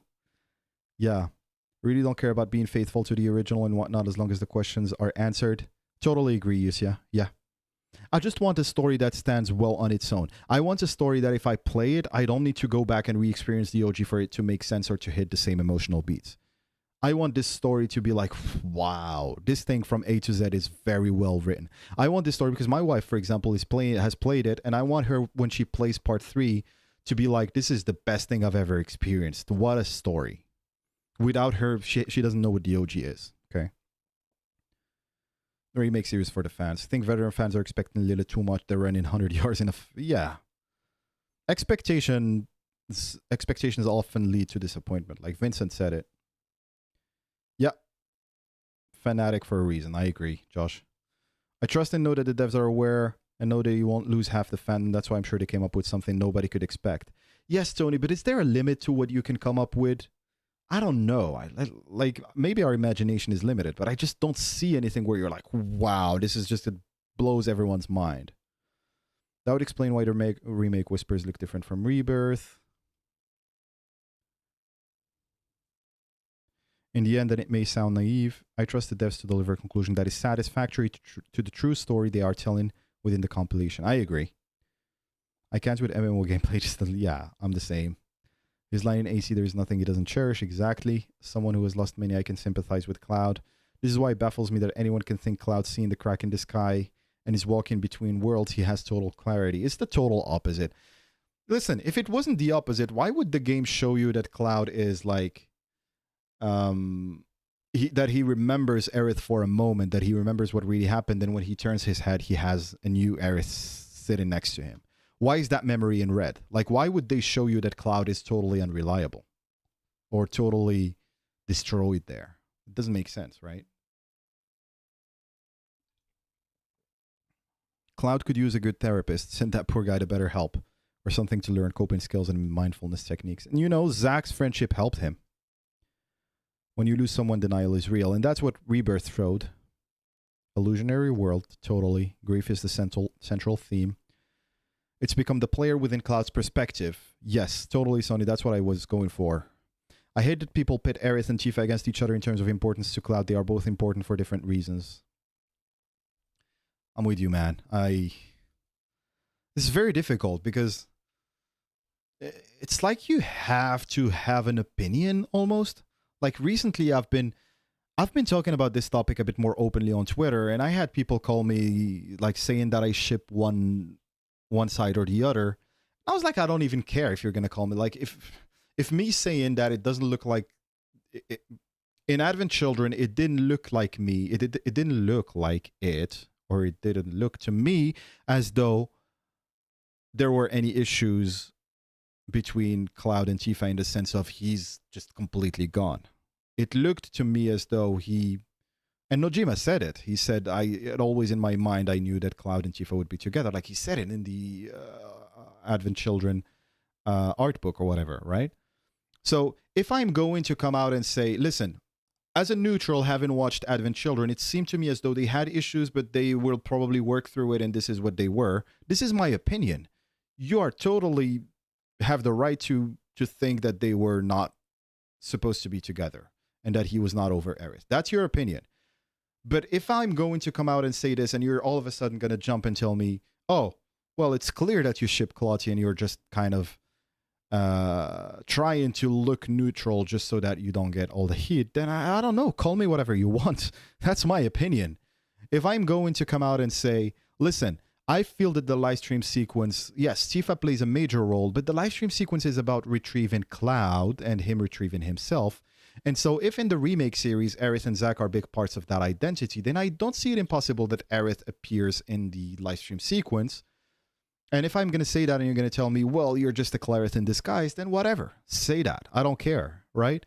Speaker 1: Yeah. Really don't care about being faithful to the original and whatnot as long as the questions are answered. Totally agree, Yusya. Yeah. I just want a story that stands well on its own. I want a story that if I play it, I don't need to go back and re-experience the OG for it to make sense or to hit the same emotional beats. I want this story to be like, wow, this thing from A to Z is very well written. I want this story because my wife, for example, has played it, and I want her, when she plays part 3, to be like, this is the best thing I've ever experienced. What a story. Without her, she doesn't know what the OG is, okay? The remake series for the fans. I think veteran fans are expecting a little too much. They're running 100 yards in a... yeah. Expectations often lead to disappointment. Like Vincent said it. Yeah. Fanatic for a reason. I agree, Josh. I trust and know that the devs are aware and know that you won't lose half the fandom. That's why I'm sure they came up with something nobody could expect. Yes, Tony, but is there a limit to what you can come up with? I don't know. Like, maybe our imagination is limited, but I just don't see anything where you're like, wow, this is just, it blows everyone's mind. That would explain why the remake whispers look different from Rebirth. In the end, and it may sound naive, I trust the devs to deliver a conclusion that is satisfactory to the true story they are telling within the compilation. I agree. I can't with MMO gameplay, yeah, I'm the same. His line in AC, there is nothing he doesn't cherish. Exactly. Someone who has lost many, I can sympathize with Cloud. This is why it baffles me that anyone can think Cloud seeing the crack in the sky and is walking between worlds. He has total clarity. It's the total opposite. Listen, if it wasn't the opposite, why would the game show you that Cloud is like... that he remembers Aerith for a moment, that he remembers what really happened, and when he turns his head, he has a new Aerith sitting next to him. Why is that memory in red? Like, why would they show you that Cloud is totally unreliable? Or totally destroyed there? It doesn't make sense, right? Cloud could use a good therapist, send that poor guy to better help, or something to learn coping skills and mindfulness techniques. And you know, Zack's friendship helped him. When you lose someone, denial is real. And that's what Rebirth showed. Illusionary world, totally. Grief is the central theme. It's become the player within Cloud's perspective. Yes, totally, Sonny. That's what I was going for. I hate that people pit Aerith and Tifa against each other in terms of importance to Cloud. They are both important for different reasons. I'm with you, man. This is very difficult because it's like you have to have an opinion almost. Like recently I've been talking about this topic a bit more openly on Twitter, and I had people call me like saying that I ship one side or the other. I was like, I don't even care if you're gonna call me. Like if me saying that it doesn't look like in Advent Children, it didn't look like me. It didn't look like it, or it didn't look to me as though
Speaker 2: there were any issues between Cloud and Tifa in the sense of he's just completely gone. It looked to me as though and Nojima said it. He said, always in my mind, I knew that Cloud and Tifa would be together. Like he said it in the Advent Children art book or whatever, right? So if I'm going to come out and say, listen, as a neutral, having watched Advent Children, it seemed to me as though they had issues, but they will probably work through it, and this is what they were. This is my opinion. You are totally have the right to think that they were not supposed to be together and that he was not over Aerith. That's your opinion. But if I'm going to come out and say this and you're all of a sudden going to jump and tell me, oh, well, it's clear that you ship Claudia and you're just kind of trying to look neutral just so that you don't get all the heat, then I don't know. Call me whatever you want. That's my opinion. If I'm going to come out and say, listen, I feel that the live stream sequence, yes, Tifa plays a major role, but the live stream sequence is about retrieving Cloud and him retrieving himself. And so if in the remake series, Aerith and Zack are big parts of that identity, then I don't see it impossible that Aerith appears in the live stream sequence. And if I'm going to say that and you're going to tell me, well, you're just a Clarith in disguise, then whatever. Say that. I don't care, right?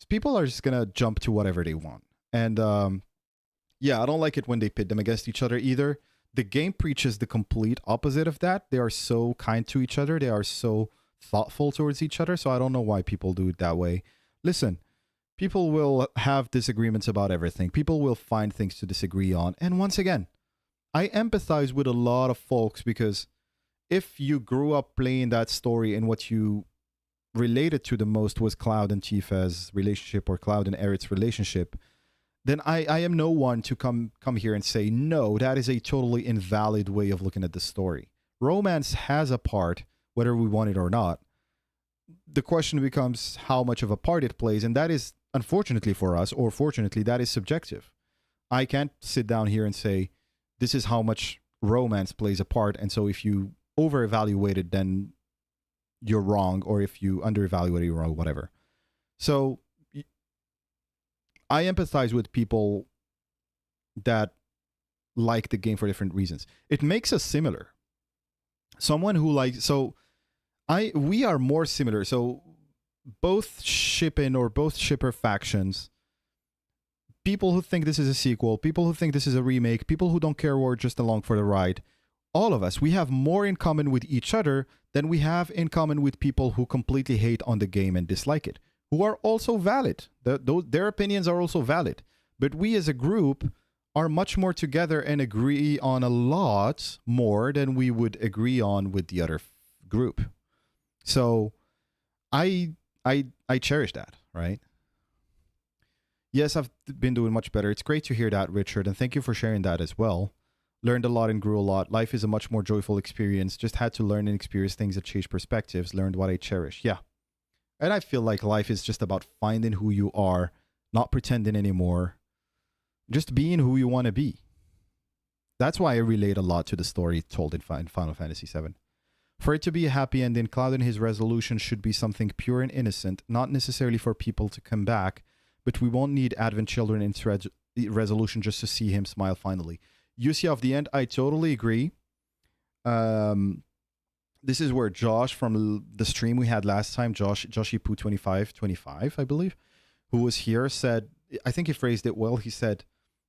Speaker 2: People are just going to jump to whatever they want. And yeah, I don't like it when they pit them against each other either. The game preaches the complete opposite of that. They are so kind to each other. They are so thoughtful towards each other. So I don't know why people do it that way. Listen, people will have disagreements about everything. People will find things to disagree on. And once again, I empathize with a lot of folks because if you grew up playing that story and what you related to the most was Cloud and Tifa's relationship or Cloud and Aerith's relationship, then I am no one to come here and say, no, that is a totally invalid way of looking at the story. Romance has a part, whether we want it or not. The question becomes how much of a part it plays, and that is, unfortunately for us, or fortunately, that is subjective. I can't sit down here and say, this is how much romance plays a part, and so if you over-evaluate it, then you're wrong, or if you under-evaluate it, you're wrong, whatever. So I empathize with people that like the game for different reasons. It makes us similar. Someone who likes... we are more similar. So both shipping or both shipper factions, people who think this is a sequel, people who think this is a remake, people who don't care, we're just along for the ride, all of us, we have more in common with each other than we have in common with people who completely hate on the game and dislike it, who are also valid. Their opinions are also valid. But we as a group are much more together and agree on a lot more than we would agree on with the other group. So I cherish that, right? Yes, I've been doing much better. It's great to hear that, Richard, and thank you for sharing that as well. Learned a lot and grew a lot. Life is a much more joyful experience. Just had to learn and experience things that change perspectives. Learned what I cherish. Yeah. And I feel like life is just about finding who you are, not pretending anymore, just being who you want to be. That's why I relate a lot to the story told in Final Fantasy VII. For it to be a happy ending, Cloud and his resolution should be something pure and innocent, not necessarily for people to come back, but we won't need Advent Children in resolution just to see him smile finally. UC of the end, I totally agree. This is where Josh from the stream we had last time, Joshy Poo 25, I believe, who was here, said, I think he phrased it well. He said,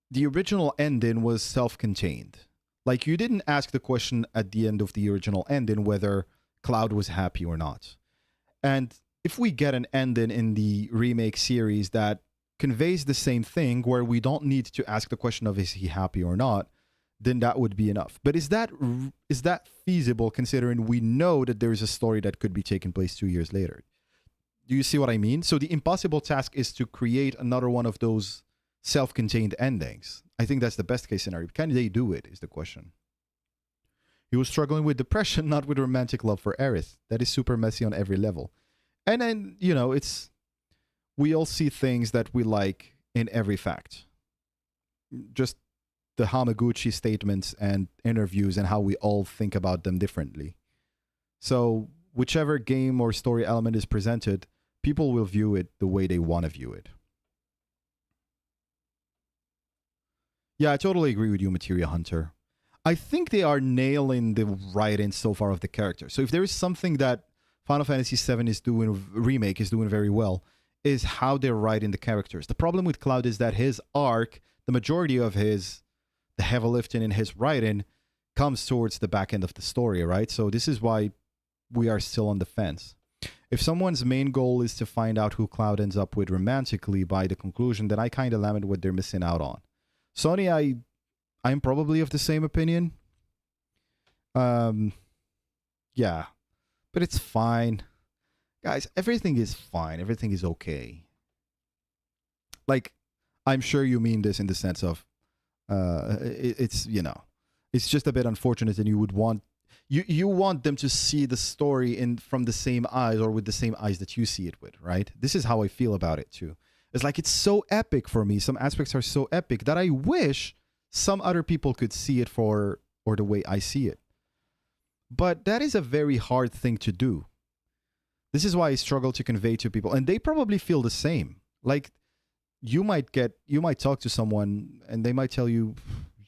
Speaker 2: the original ending was self-contained. Like, you didn't ask the question at the end of the original ending whether Cloud was happy or not. And if we get an ending in the remake series that conveys the same thing, where we don't need to ask the question of is he happy or not, then that would be enough. But is that feasible, considering we know that there is a story that could be taking place 2 years later? Do you see what I mean? So the impossible task is to create another one of those self-contained endings. I think that's the best case scenario. Can they do it, is the question. He was struggling with depression, not with romantic love for Aerith. That is super messy on every level. And then, you know, we all see things that we like in every fact. Just the Hamaguchi statements and interviews and how we all think about them differently. So whichever game or story element is presented, people will view it the way they want to view it. Yeah, I totally agree with you, Materia Hunter. I think they are nailing the writing so far of the character. So if there is something that Final Fantasy VII is doing, remake is doing very well, is how they're writing the characters. The problem with Cloud is that his arc, the majority of the heavy lifting in his writing, comes towards the back end of the story, right? So this is why we are still on the fence. If someone's main goal is to find out who Cloud ends up with romantically by the conclusion, then I kind of lament what they're missing out on. Sony, I'm probably of the same opinion. Yeah, but it's fine. Guys, everything is fine. Everything is okay. Like, I'm sure you mean this in the sense of, it's, you know, it's just a bit unfortunate, and you would want, you want them to see the story from the same eyes, or with the same eyes that you see it with, right? This is how I feel about it too. It's like, it's so epic for me. Some aspects are so epic that I wish some other people could see it or the way I see it. But that is a very hard thing to do. This is why I struggle to convey to people, and they probably feel the same. Like, you might talk to someone and they might tell you,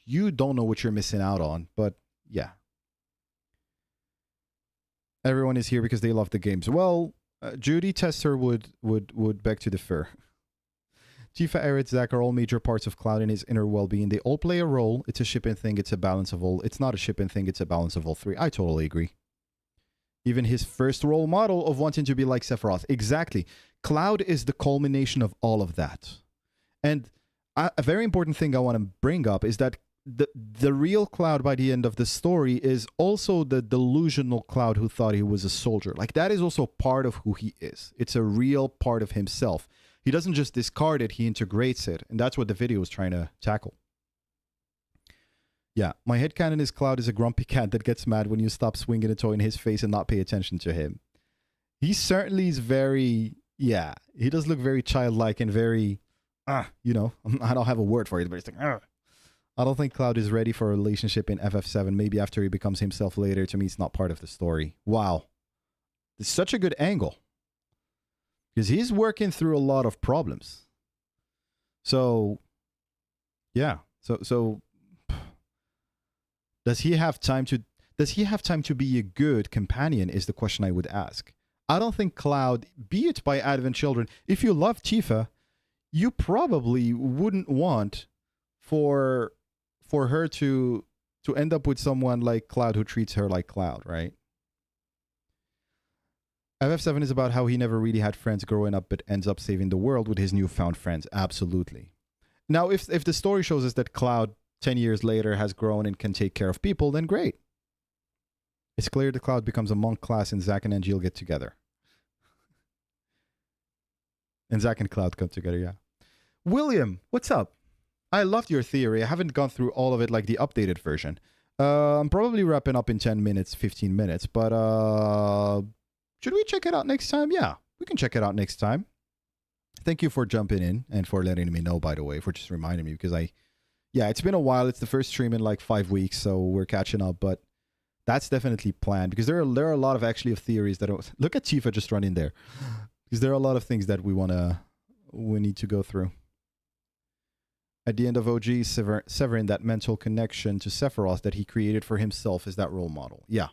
Speaker 2: you don't know what you're missing out on. But yeah, everyone is here because they love the games. Well, Judy Tester would beg to differ. Tifa, Aerith, Zack are all major parts of Cloud and his inner well-being. They all play a role. It's a shipping thing. It's a balance of all. It's not a shipping thing. It's a balance of all three. I totally agree. Even his first role model of wanting to be like Sephiroth. Exactly. Cloud is the culmination of all of that. And a very important thing I want to bring up is that the real Cloud by the end of the story is also the delusional Cloud who thought he was a soldier. Like, that is also part of who he is. It's a real part of himself. He doesn't just discard it, he integrates it. And that's what the video is trying to tackle. Yeah, my headcanon is Cloud is a grumpy cat that gets mad when you stop swinging a toy in his face and not pay attention to him. He certainly is very, yeah, he does look very childlike and very, you know, I don't have a word for it, but it's like, I don't think Cloud is ready for a relationship in FF7. Maybe after he becomes himself later. To me, it's not part of the story. Wow. It's such a good angle. Because he's working through a lot of problems. So, yeah. So does he have time to be a good companion is the question I would ask. I don't think Cloud, be it by Advent Children, if you love Tifa, you probably wouldn't want for her to end up with someone like Cloud who treats her like Cloud, right? FF7 is about how he never really had friends growing up, but ends up saving the world with his newfound friends. Absolutely. Now, if the story shows us that Cloud 10 years later has grown and can take care of people, then great. It's clear that Cloud becomes a monk class and Zack and Angeal get together. And Zack and Cloud come together, yeah. William, what's up? I loved your theory. I haven't gone through all of it like the updated version. I'm probably wrapping up in 10 minutes, 15 minutes, but should we check it out next time? Yeah, we can check it out next time. Thank you for jumping in and for letting me know, by the way, for just reminding me, because it's been a while. It's the first stream in like 5 weeks, so we're catching up, but that's definitely planned because there are a lot of theories that look at Tifa just running there, because there are a lot of things that we need to go through. At the end of OG, severing that mental connection to Sephiroth that he created for himself is that role model. Yeah.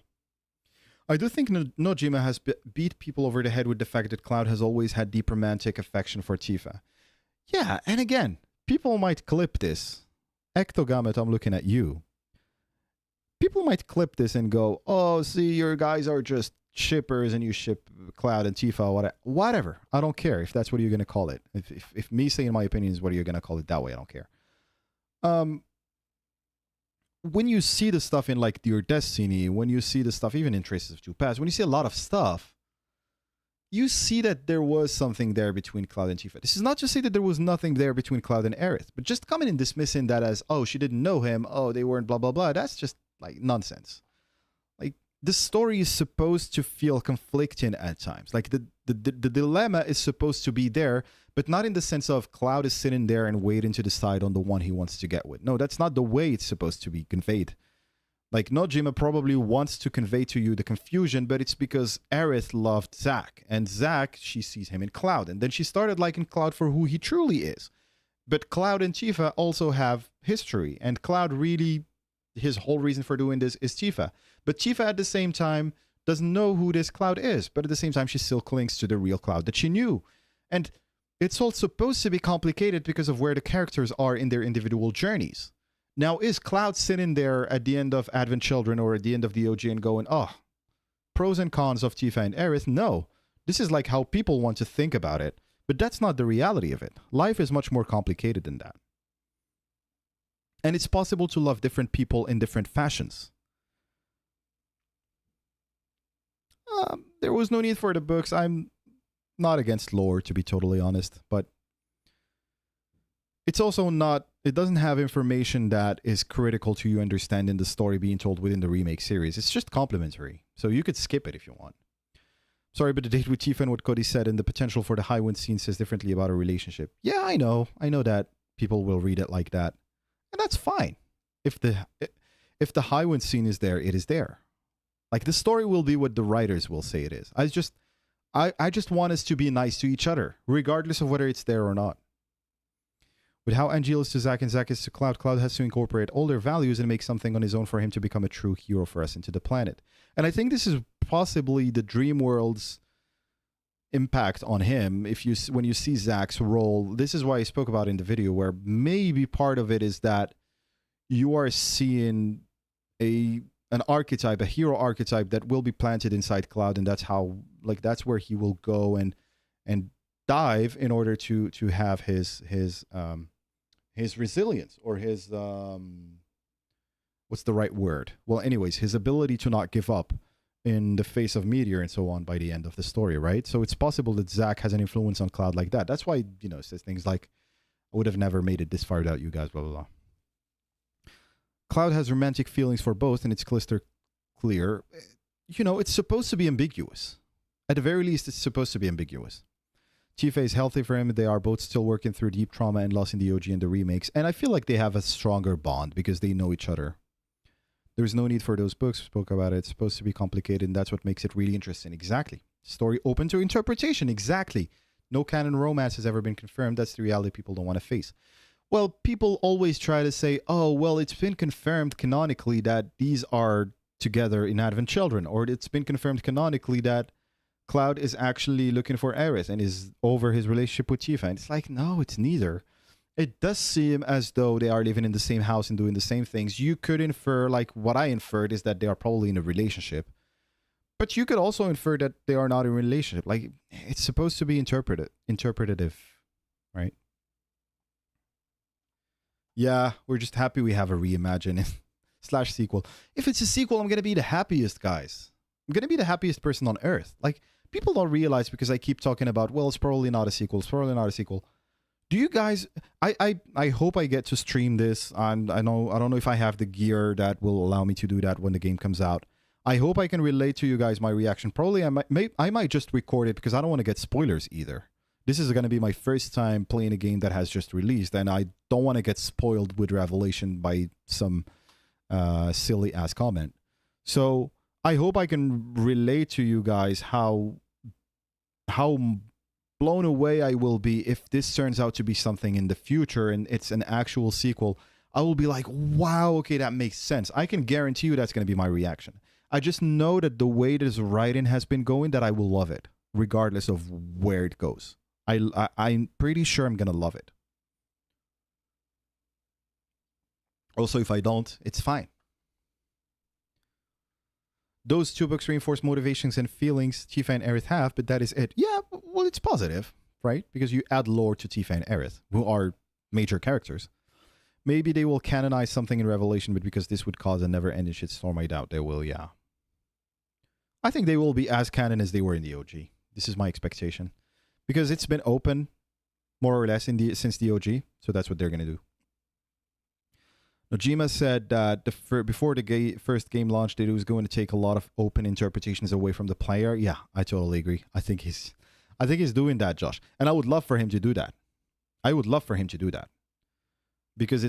Speaker 2: I do think Nojima has beat people over the head with the fact that Cloud has always had deep romantic affection for Tifa. Yeah, and again, people might clip this. Ectogamet, I'm looking at you. People might clip this and go, oh, see, your guys are just shippers and you ship Cloud and Tifa, whatever. I don't care if that's what you're going to call it. If me saying my opinion is what you're going to call it that way, I don't care. When you see the stuff in like your Destiny, when you see the stuff even in Traces of Two Paths, when you see a lot of stuff, you see that there was something there between Cloud and Tifa. This is not to say that there was nothing there between Cloud and Aerith, but just coming and dismissing that as, oh, she didn't know him, oh, they weren't blah, blah, blah, that's just like nonsense. Like, the story is supposed to feel conflicting at times. Like, the dilemma is supposed to be there, but not in the sense of Cloud is sitting there and waiting to decide on the one he wants to get with. No, that's not the way it's supposed to be conveyed. Like, Nojima probably wants to convey to you the confusion, but it's because Aerith loved Zack. And Zack, she sees him in Cloud. And then she started liking Cloud for who he truly is. But Cloud and Tifa also have history. And Cloud really his whole reason for doing this is Tifa. But Tifa at the same time doesn't know who this Cloud is, but at the same time she still clings to the real Cloud that she knew. And it's all supposed to be complicated because of where the characters are in their individual journeys. Now, is Cloud sitting there at the end of Advent Children or at the end of the OG and going, oh, pros and cons of Tifa and Aerith? No. This is like how people want to think about it. But that's not the reality of it. Life is much more complicated than that. And it's possible to love different people in different fashions. There was no need for the books. I'm not against lore, to be totally honest, but it's also not, it doesn't have information that is critical to you understanding the story being told within the remake series. It's just complimentary, so you could skip it if you want. Sorry, but the date with Tifa and what Cody said and the potential for the high wind scene says differently about a relationship. Yeah, I know that people will read it like that, and that's fine. If the high wind scene is there, it is there. Like, the story will be what the writers will say it is. I just want us to be nice to each other, regardless of whether it's there or not. With how Angel is to Zack and Zack is to Cloud, Cloud has to incorporate all their values and make something on his own for him to become a true hero for us into the planet. And I think this is possibly the Dream World's impact on him. When you see Zack's role, this is why I spoke about in the video, where maybe part of it is that you are seeing an archetype, a hero archetype that will be planted inside Cloud, and that's where he will go and dive in order to have his resilience, or his what's the right word? Well, anyways, his ability to not give up in the face of Meteor and so on by the end of the story, right? So it's possible that Zack has an influence on Cloud like that. That's why, it says things like, I would have never made it this far without you guys, blah, blah, blah. Cloud has romantic feelings for both, and it's crystal clear. It's supposed to be ambiguous. At the very least, it's supposed to be ambiguous. Tifa is healthy for him. They are both still working through deep trauma and loss in the OG and the remakes. And I feel like they have a stronger bond because they know each other. There's no need for those books. We spoke about it. It's supposed to be complicated, and that's what makes it really interesting. Exactly. Story open to interpretation. Exactly. No canon romance has ever been confirmed. That's the reality people don't want to face. Well, people always try to say, oh, well, it's been confirmed canonically that these are together in Advent Children, or it's been confirmed canonically that Cloud is actually looking for Aerith and is over his relationship with Tifa. And it's like, no, it's neither. It does seem as though they are living in the same house and doing the same things. You could infer, like what I inferred is that they are probably in a relationship. But you could also infer that they are not in a relationship. Like, it's supposed to be interpretative, right? Yeah, we're just happy we have a reimagine / sequel. If it's a sequel, I'm going to be the happiest, guys. I'm going to be the happiest person on earth. Like, people don't realize, because I keep talking about, well, it's probably not a sequel. It's probably not a sequel. Do you guys, I hope I get to stream this. I don't know if I have the gear that will allow me to do that when the game comes out. I hope I can relate to you guys my reaction. Probably I might just record it because I don't want to get spoilers either. This is going to be my first time playing a game that has just released, and I don't want to get spoiled with Revelation by some silly ass comment. So I hope I can relate to you guys how blown away I will be if this turns out to be something in the future and it's an actual sequel. I will be like, wow, okay, that makes sense. I can guarantee you that's going to be my reaction. I just know that the way this writing has been going, that I will love it, regardless of where it goes. I'm pretty sure I'm going to love it. Also, if I don't, it's fine. Those two books reinforce motivations and feelings Tifa and Aerith have, but that is it. Yeah, well, it's positive, right? Because you add lore to Tifa and Aerith, who are major characters. Maybe they will canonize something in Revelation, but because this would cause a never-ending shitstorm, I doubt they will, yeah. I think they will be as canon as they were in the OG. This is my expectation. Because it's been open, more or less, since the OG, so that's what they're going to do. Nojima said that before the first game launched, that it was going to take a lot of open interpretations away from the player. Yeah, I totally agree. I think he's doing that, Josh. And I would love for him to do that. I would love for him to do that. Because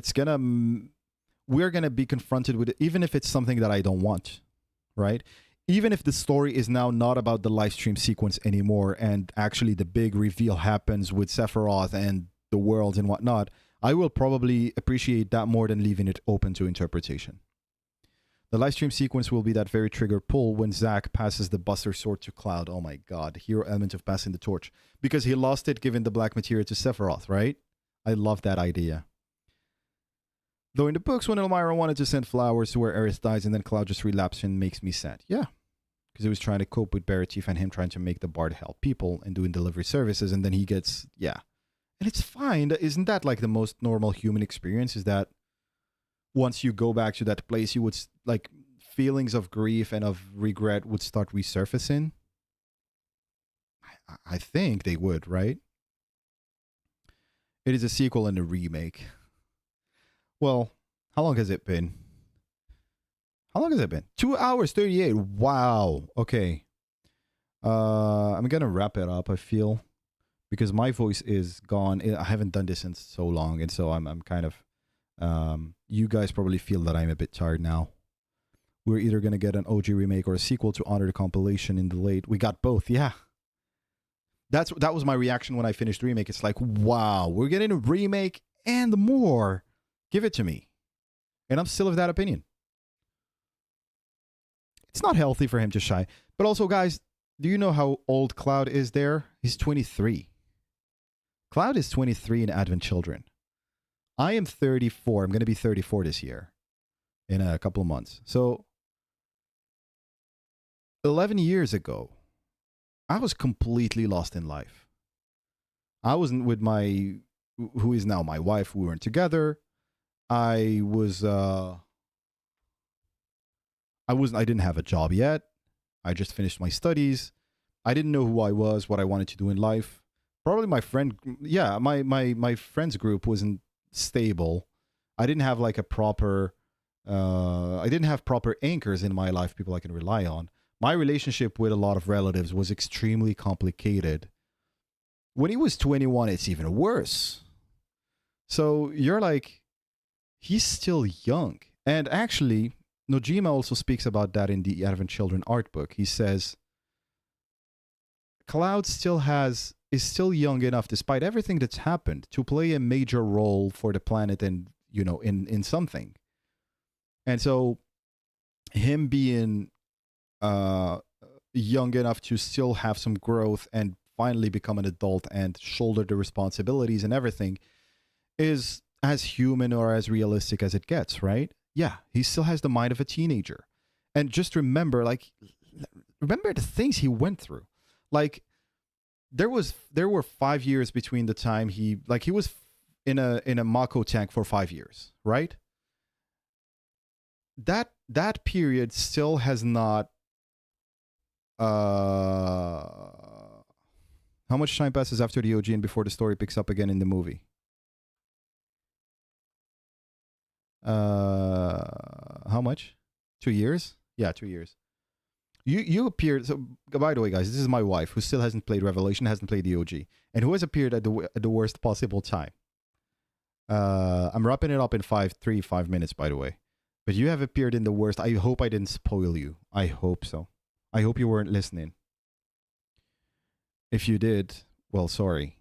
Speaker 2: we're gonna be confronted with it, even if it's something that I don't want, right? Even if the story is now not about the live stream sequence anymore, and actually the big reveal happens with Sephiroth and the worlds and whatnot, I will probably appreciate that more than leaving it open to interpretation. The live stream sequence will be that very trigger pull when Zack passes the Buster Sword to Cloud. Oh my god, hero element of passing the torch. Because he lost it giving the black materia to Sephiroth, right? I love that idea. Though in the books, when Elmira wanted to send flowers to where Aerith dies and then Cloud just relapses and makes me sad. Yeah. Because he was trying to cope with Baratif and him trying to make the Bard help people and doing delivery services, and then he gets, yeah. And it's fine. Isn't that like the most normal human experience? Is that once you go back to that place, you would, like, feelings of grief and of regret would start resurfacing? I think they would, right? It is a sequel and a remake. Well, how long has it been? How long has it been? 2 hours, 38. Wow. Okay. I'm going to wrap it up, I feel. Because my voice is gone. I haven't done this in so long. And so I'm kind of... you guys probably feel that I'm a bit tired now. We're either going to get an OG remake or a sequel to honor the compilation in the late. We got both, yeah. That was my reaction when I finished the remake. It's like, wow, we're getting a remake and more. Give it to me. And I'm still of that opinion. It's not healthy for him to shy. But also, guys, do you know how old Cloud is there? He's 23. Cloud is 23 in Advent Children. I am 34. I'm going to be 34 this year. In a couple of months. So, 11 years ago, I was completely lost in life. I wasn't with my... who is now my wife. We weren't together. I didn't have a job yet. I just finished my studies. I didn't know who I was, what I wanted to do in life. Probably my friend, yeah, my friends group wasn't stable. I didn't have like a proper, I didn't have proper anchors in my life, people I can rely on. My relationship with a lot of relatives was extremely complicated. When he was 21, it's even worse. So you're like, he's still young. And actually, Nojima also speaks about that in the Advent Children art book. He says, Cloud is still young enough, despite everything that's happened, to play a major role for the planet and, you know, in something. And so, him being young enough to still have some growth and finally become an adult and shoulder the responsibilities and everything is as human or as realistic as it gets, right? Yeah, he still has the mind of a teenager. And just remember the things he went through. Like, there were 5 years between the time he was in a Mako tank for 5 years, right? That period still has not how much time passes after the OG and before the story picks up again in the movie? How much? 2 years? Yeah, 2 years. You appeared. So, by the way, guys, this is my wife who still hasn't played Revelation, hasn't played the OG, and who has appeared at the worst possible time. I'm wrapping it up in 5 minutes, by the way. But you have appeared in the worst. I hope I didn't spoil you. I hope so. I hope you weren't listening. If you did, well, sorry.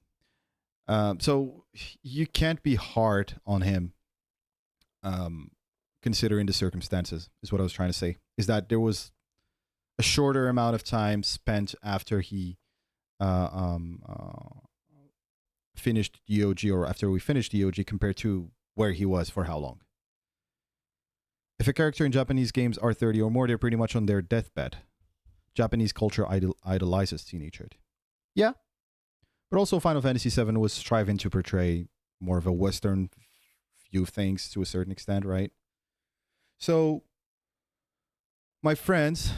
Speaker 2: So you can't be hard on him. Considering the circumstances, is what I was trying to say. Is that there was a shorter amount of time spent after he finished the OG, or after we finished the OG, compared to where he was for how long. If a character in Japanese games are 30 or more, they're pretty much on their deathbed. Japanese culture idolizes teenagehood. Yeah. But also Final Fantasy VII was striving to portray more of a Western view of things to a certain extent, right? So, my friends,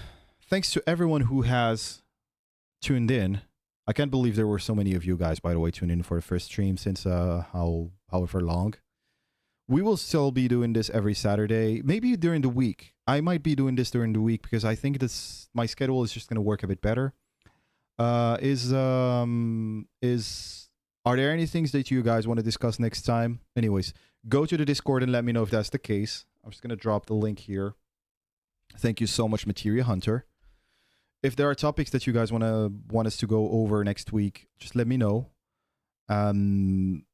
Speaker 2: thanks to everyone who has tuned in. I can't believe there were so many of you guys, by the way, tuned in for the first stream since however long. We will still be doing this every Saturday, maybe during the week. I might be doing this during the week because I think my schedule is just going to work a bit better. Are there any things that you guys want to discuss next time? Anyways, go to the Discord and let me know if that's the case. I'm just going to drop the link here. Thank you so much, Materia Hunter. If there are topics that you guys want us to go over next week, just let me know.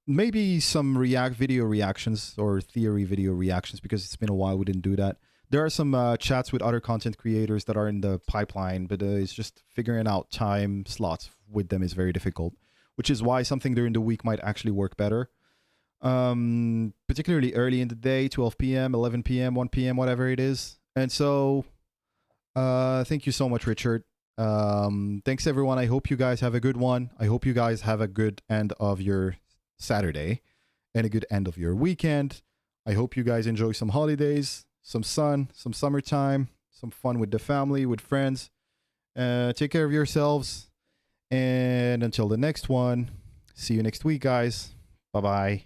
Speaker 2: Maybe some video reactions or theory video reactions, because it's been a while we didn't do that. There are some chats with other content creators that are in the pipeline, but it's just figuring out time slots with them is very difficult, which is why something during the week might actually work better. Particularly early in the day, 12 p.m., 11 p.m., 1 p.m., whatever it is. And so thank you so much, Richard. Thanks, everyone. I hope you guys have a good one. I hope you guys have a good end of your Saturday and a good end of your weekend. I hope you guys enjoy some holidays, some sun, some summertime, some fun with the family, with friends. Take care of yourselves. And until the next one, see you next week, guys. Bye-bye.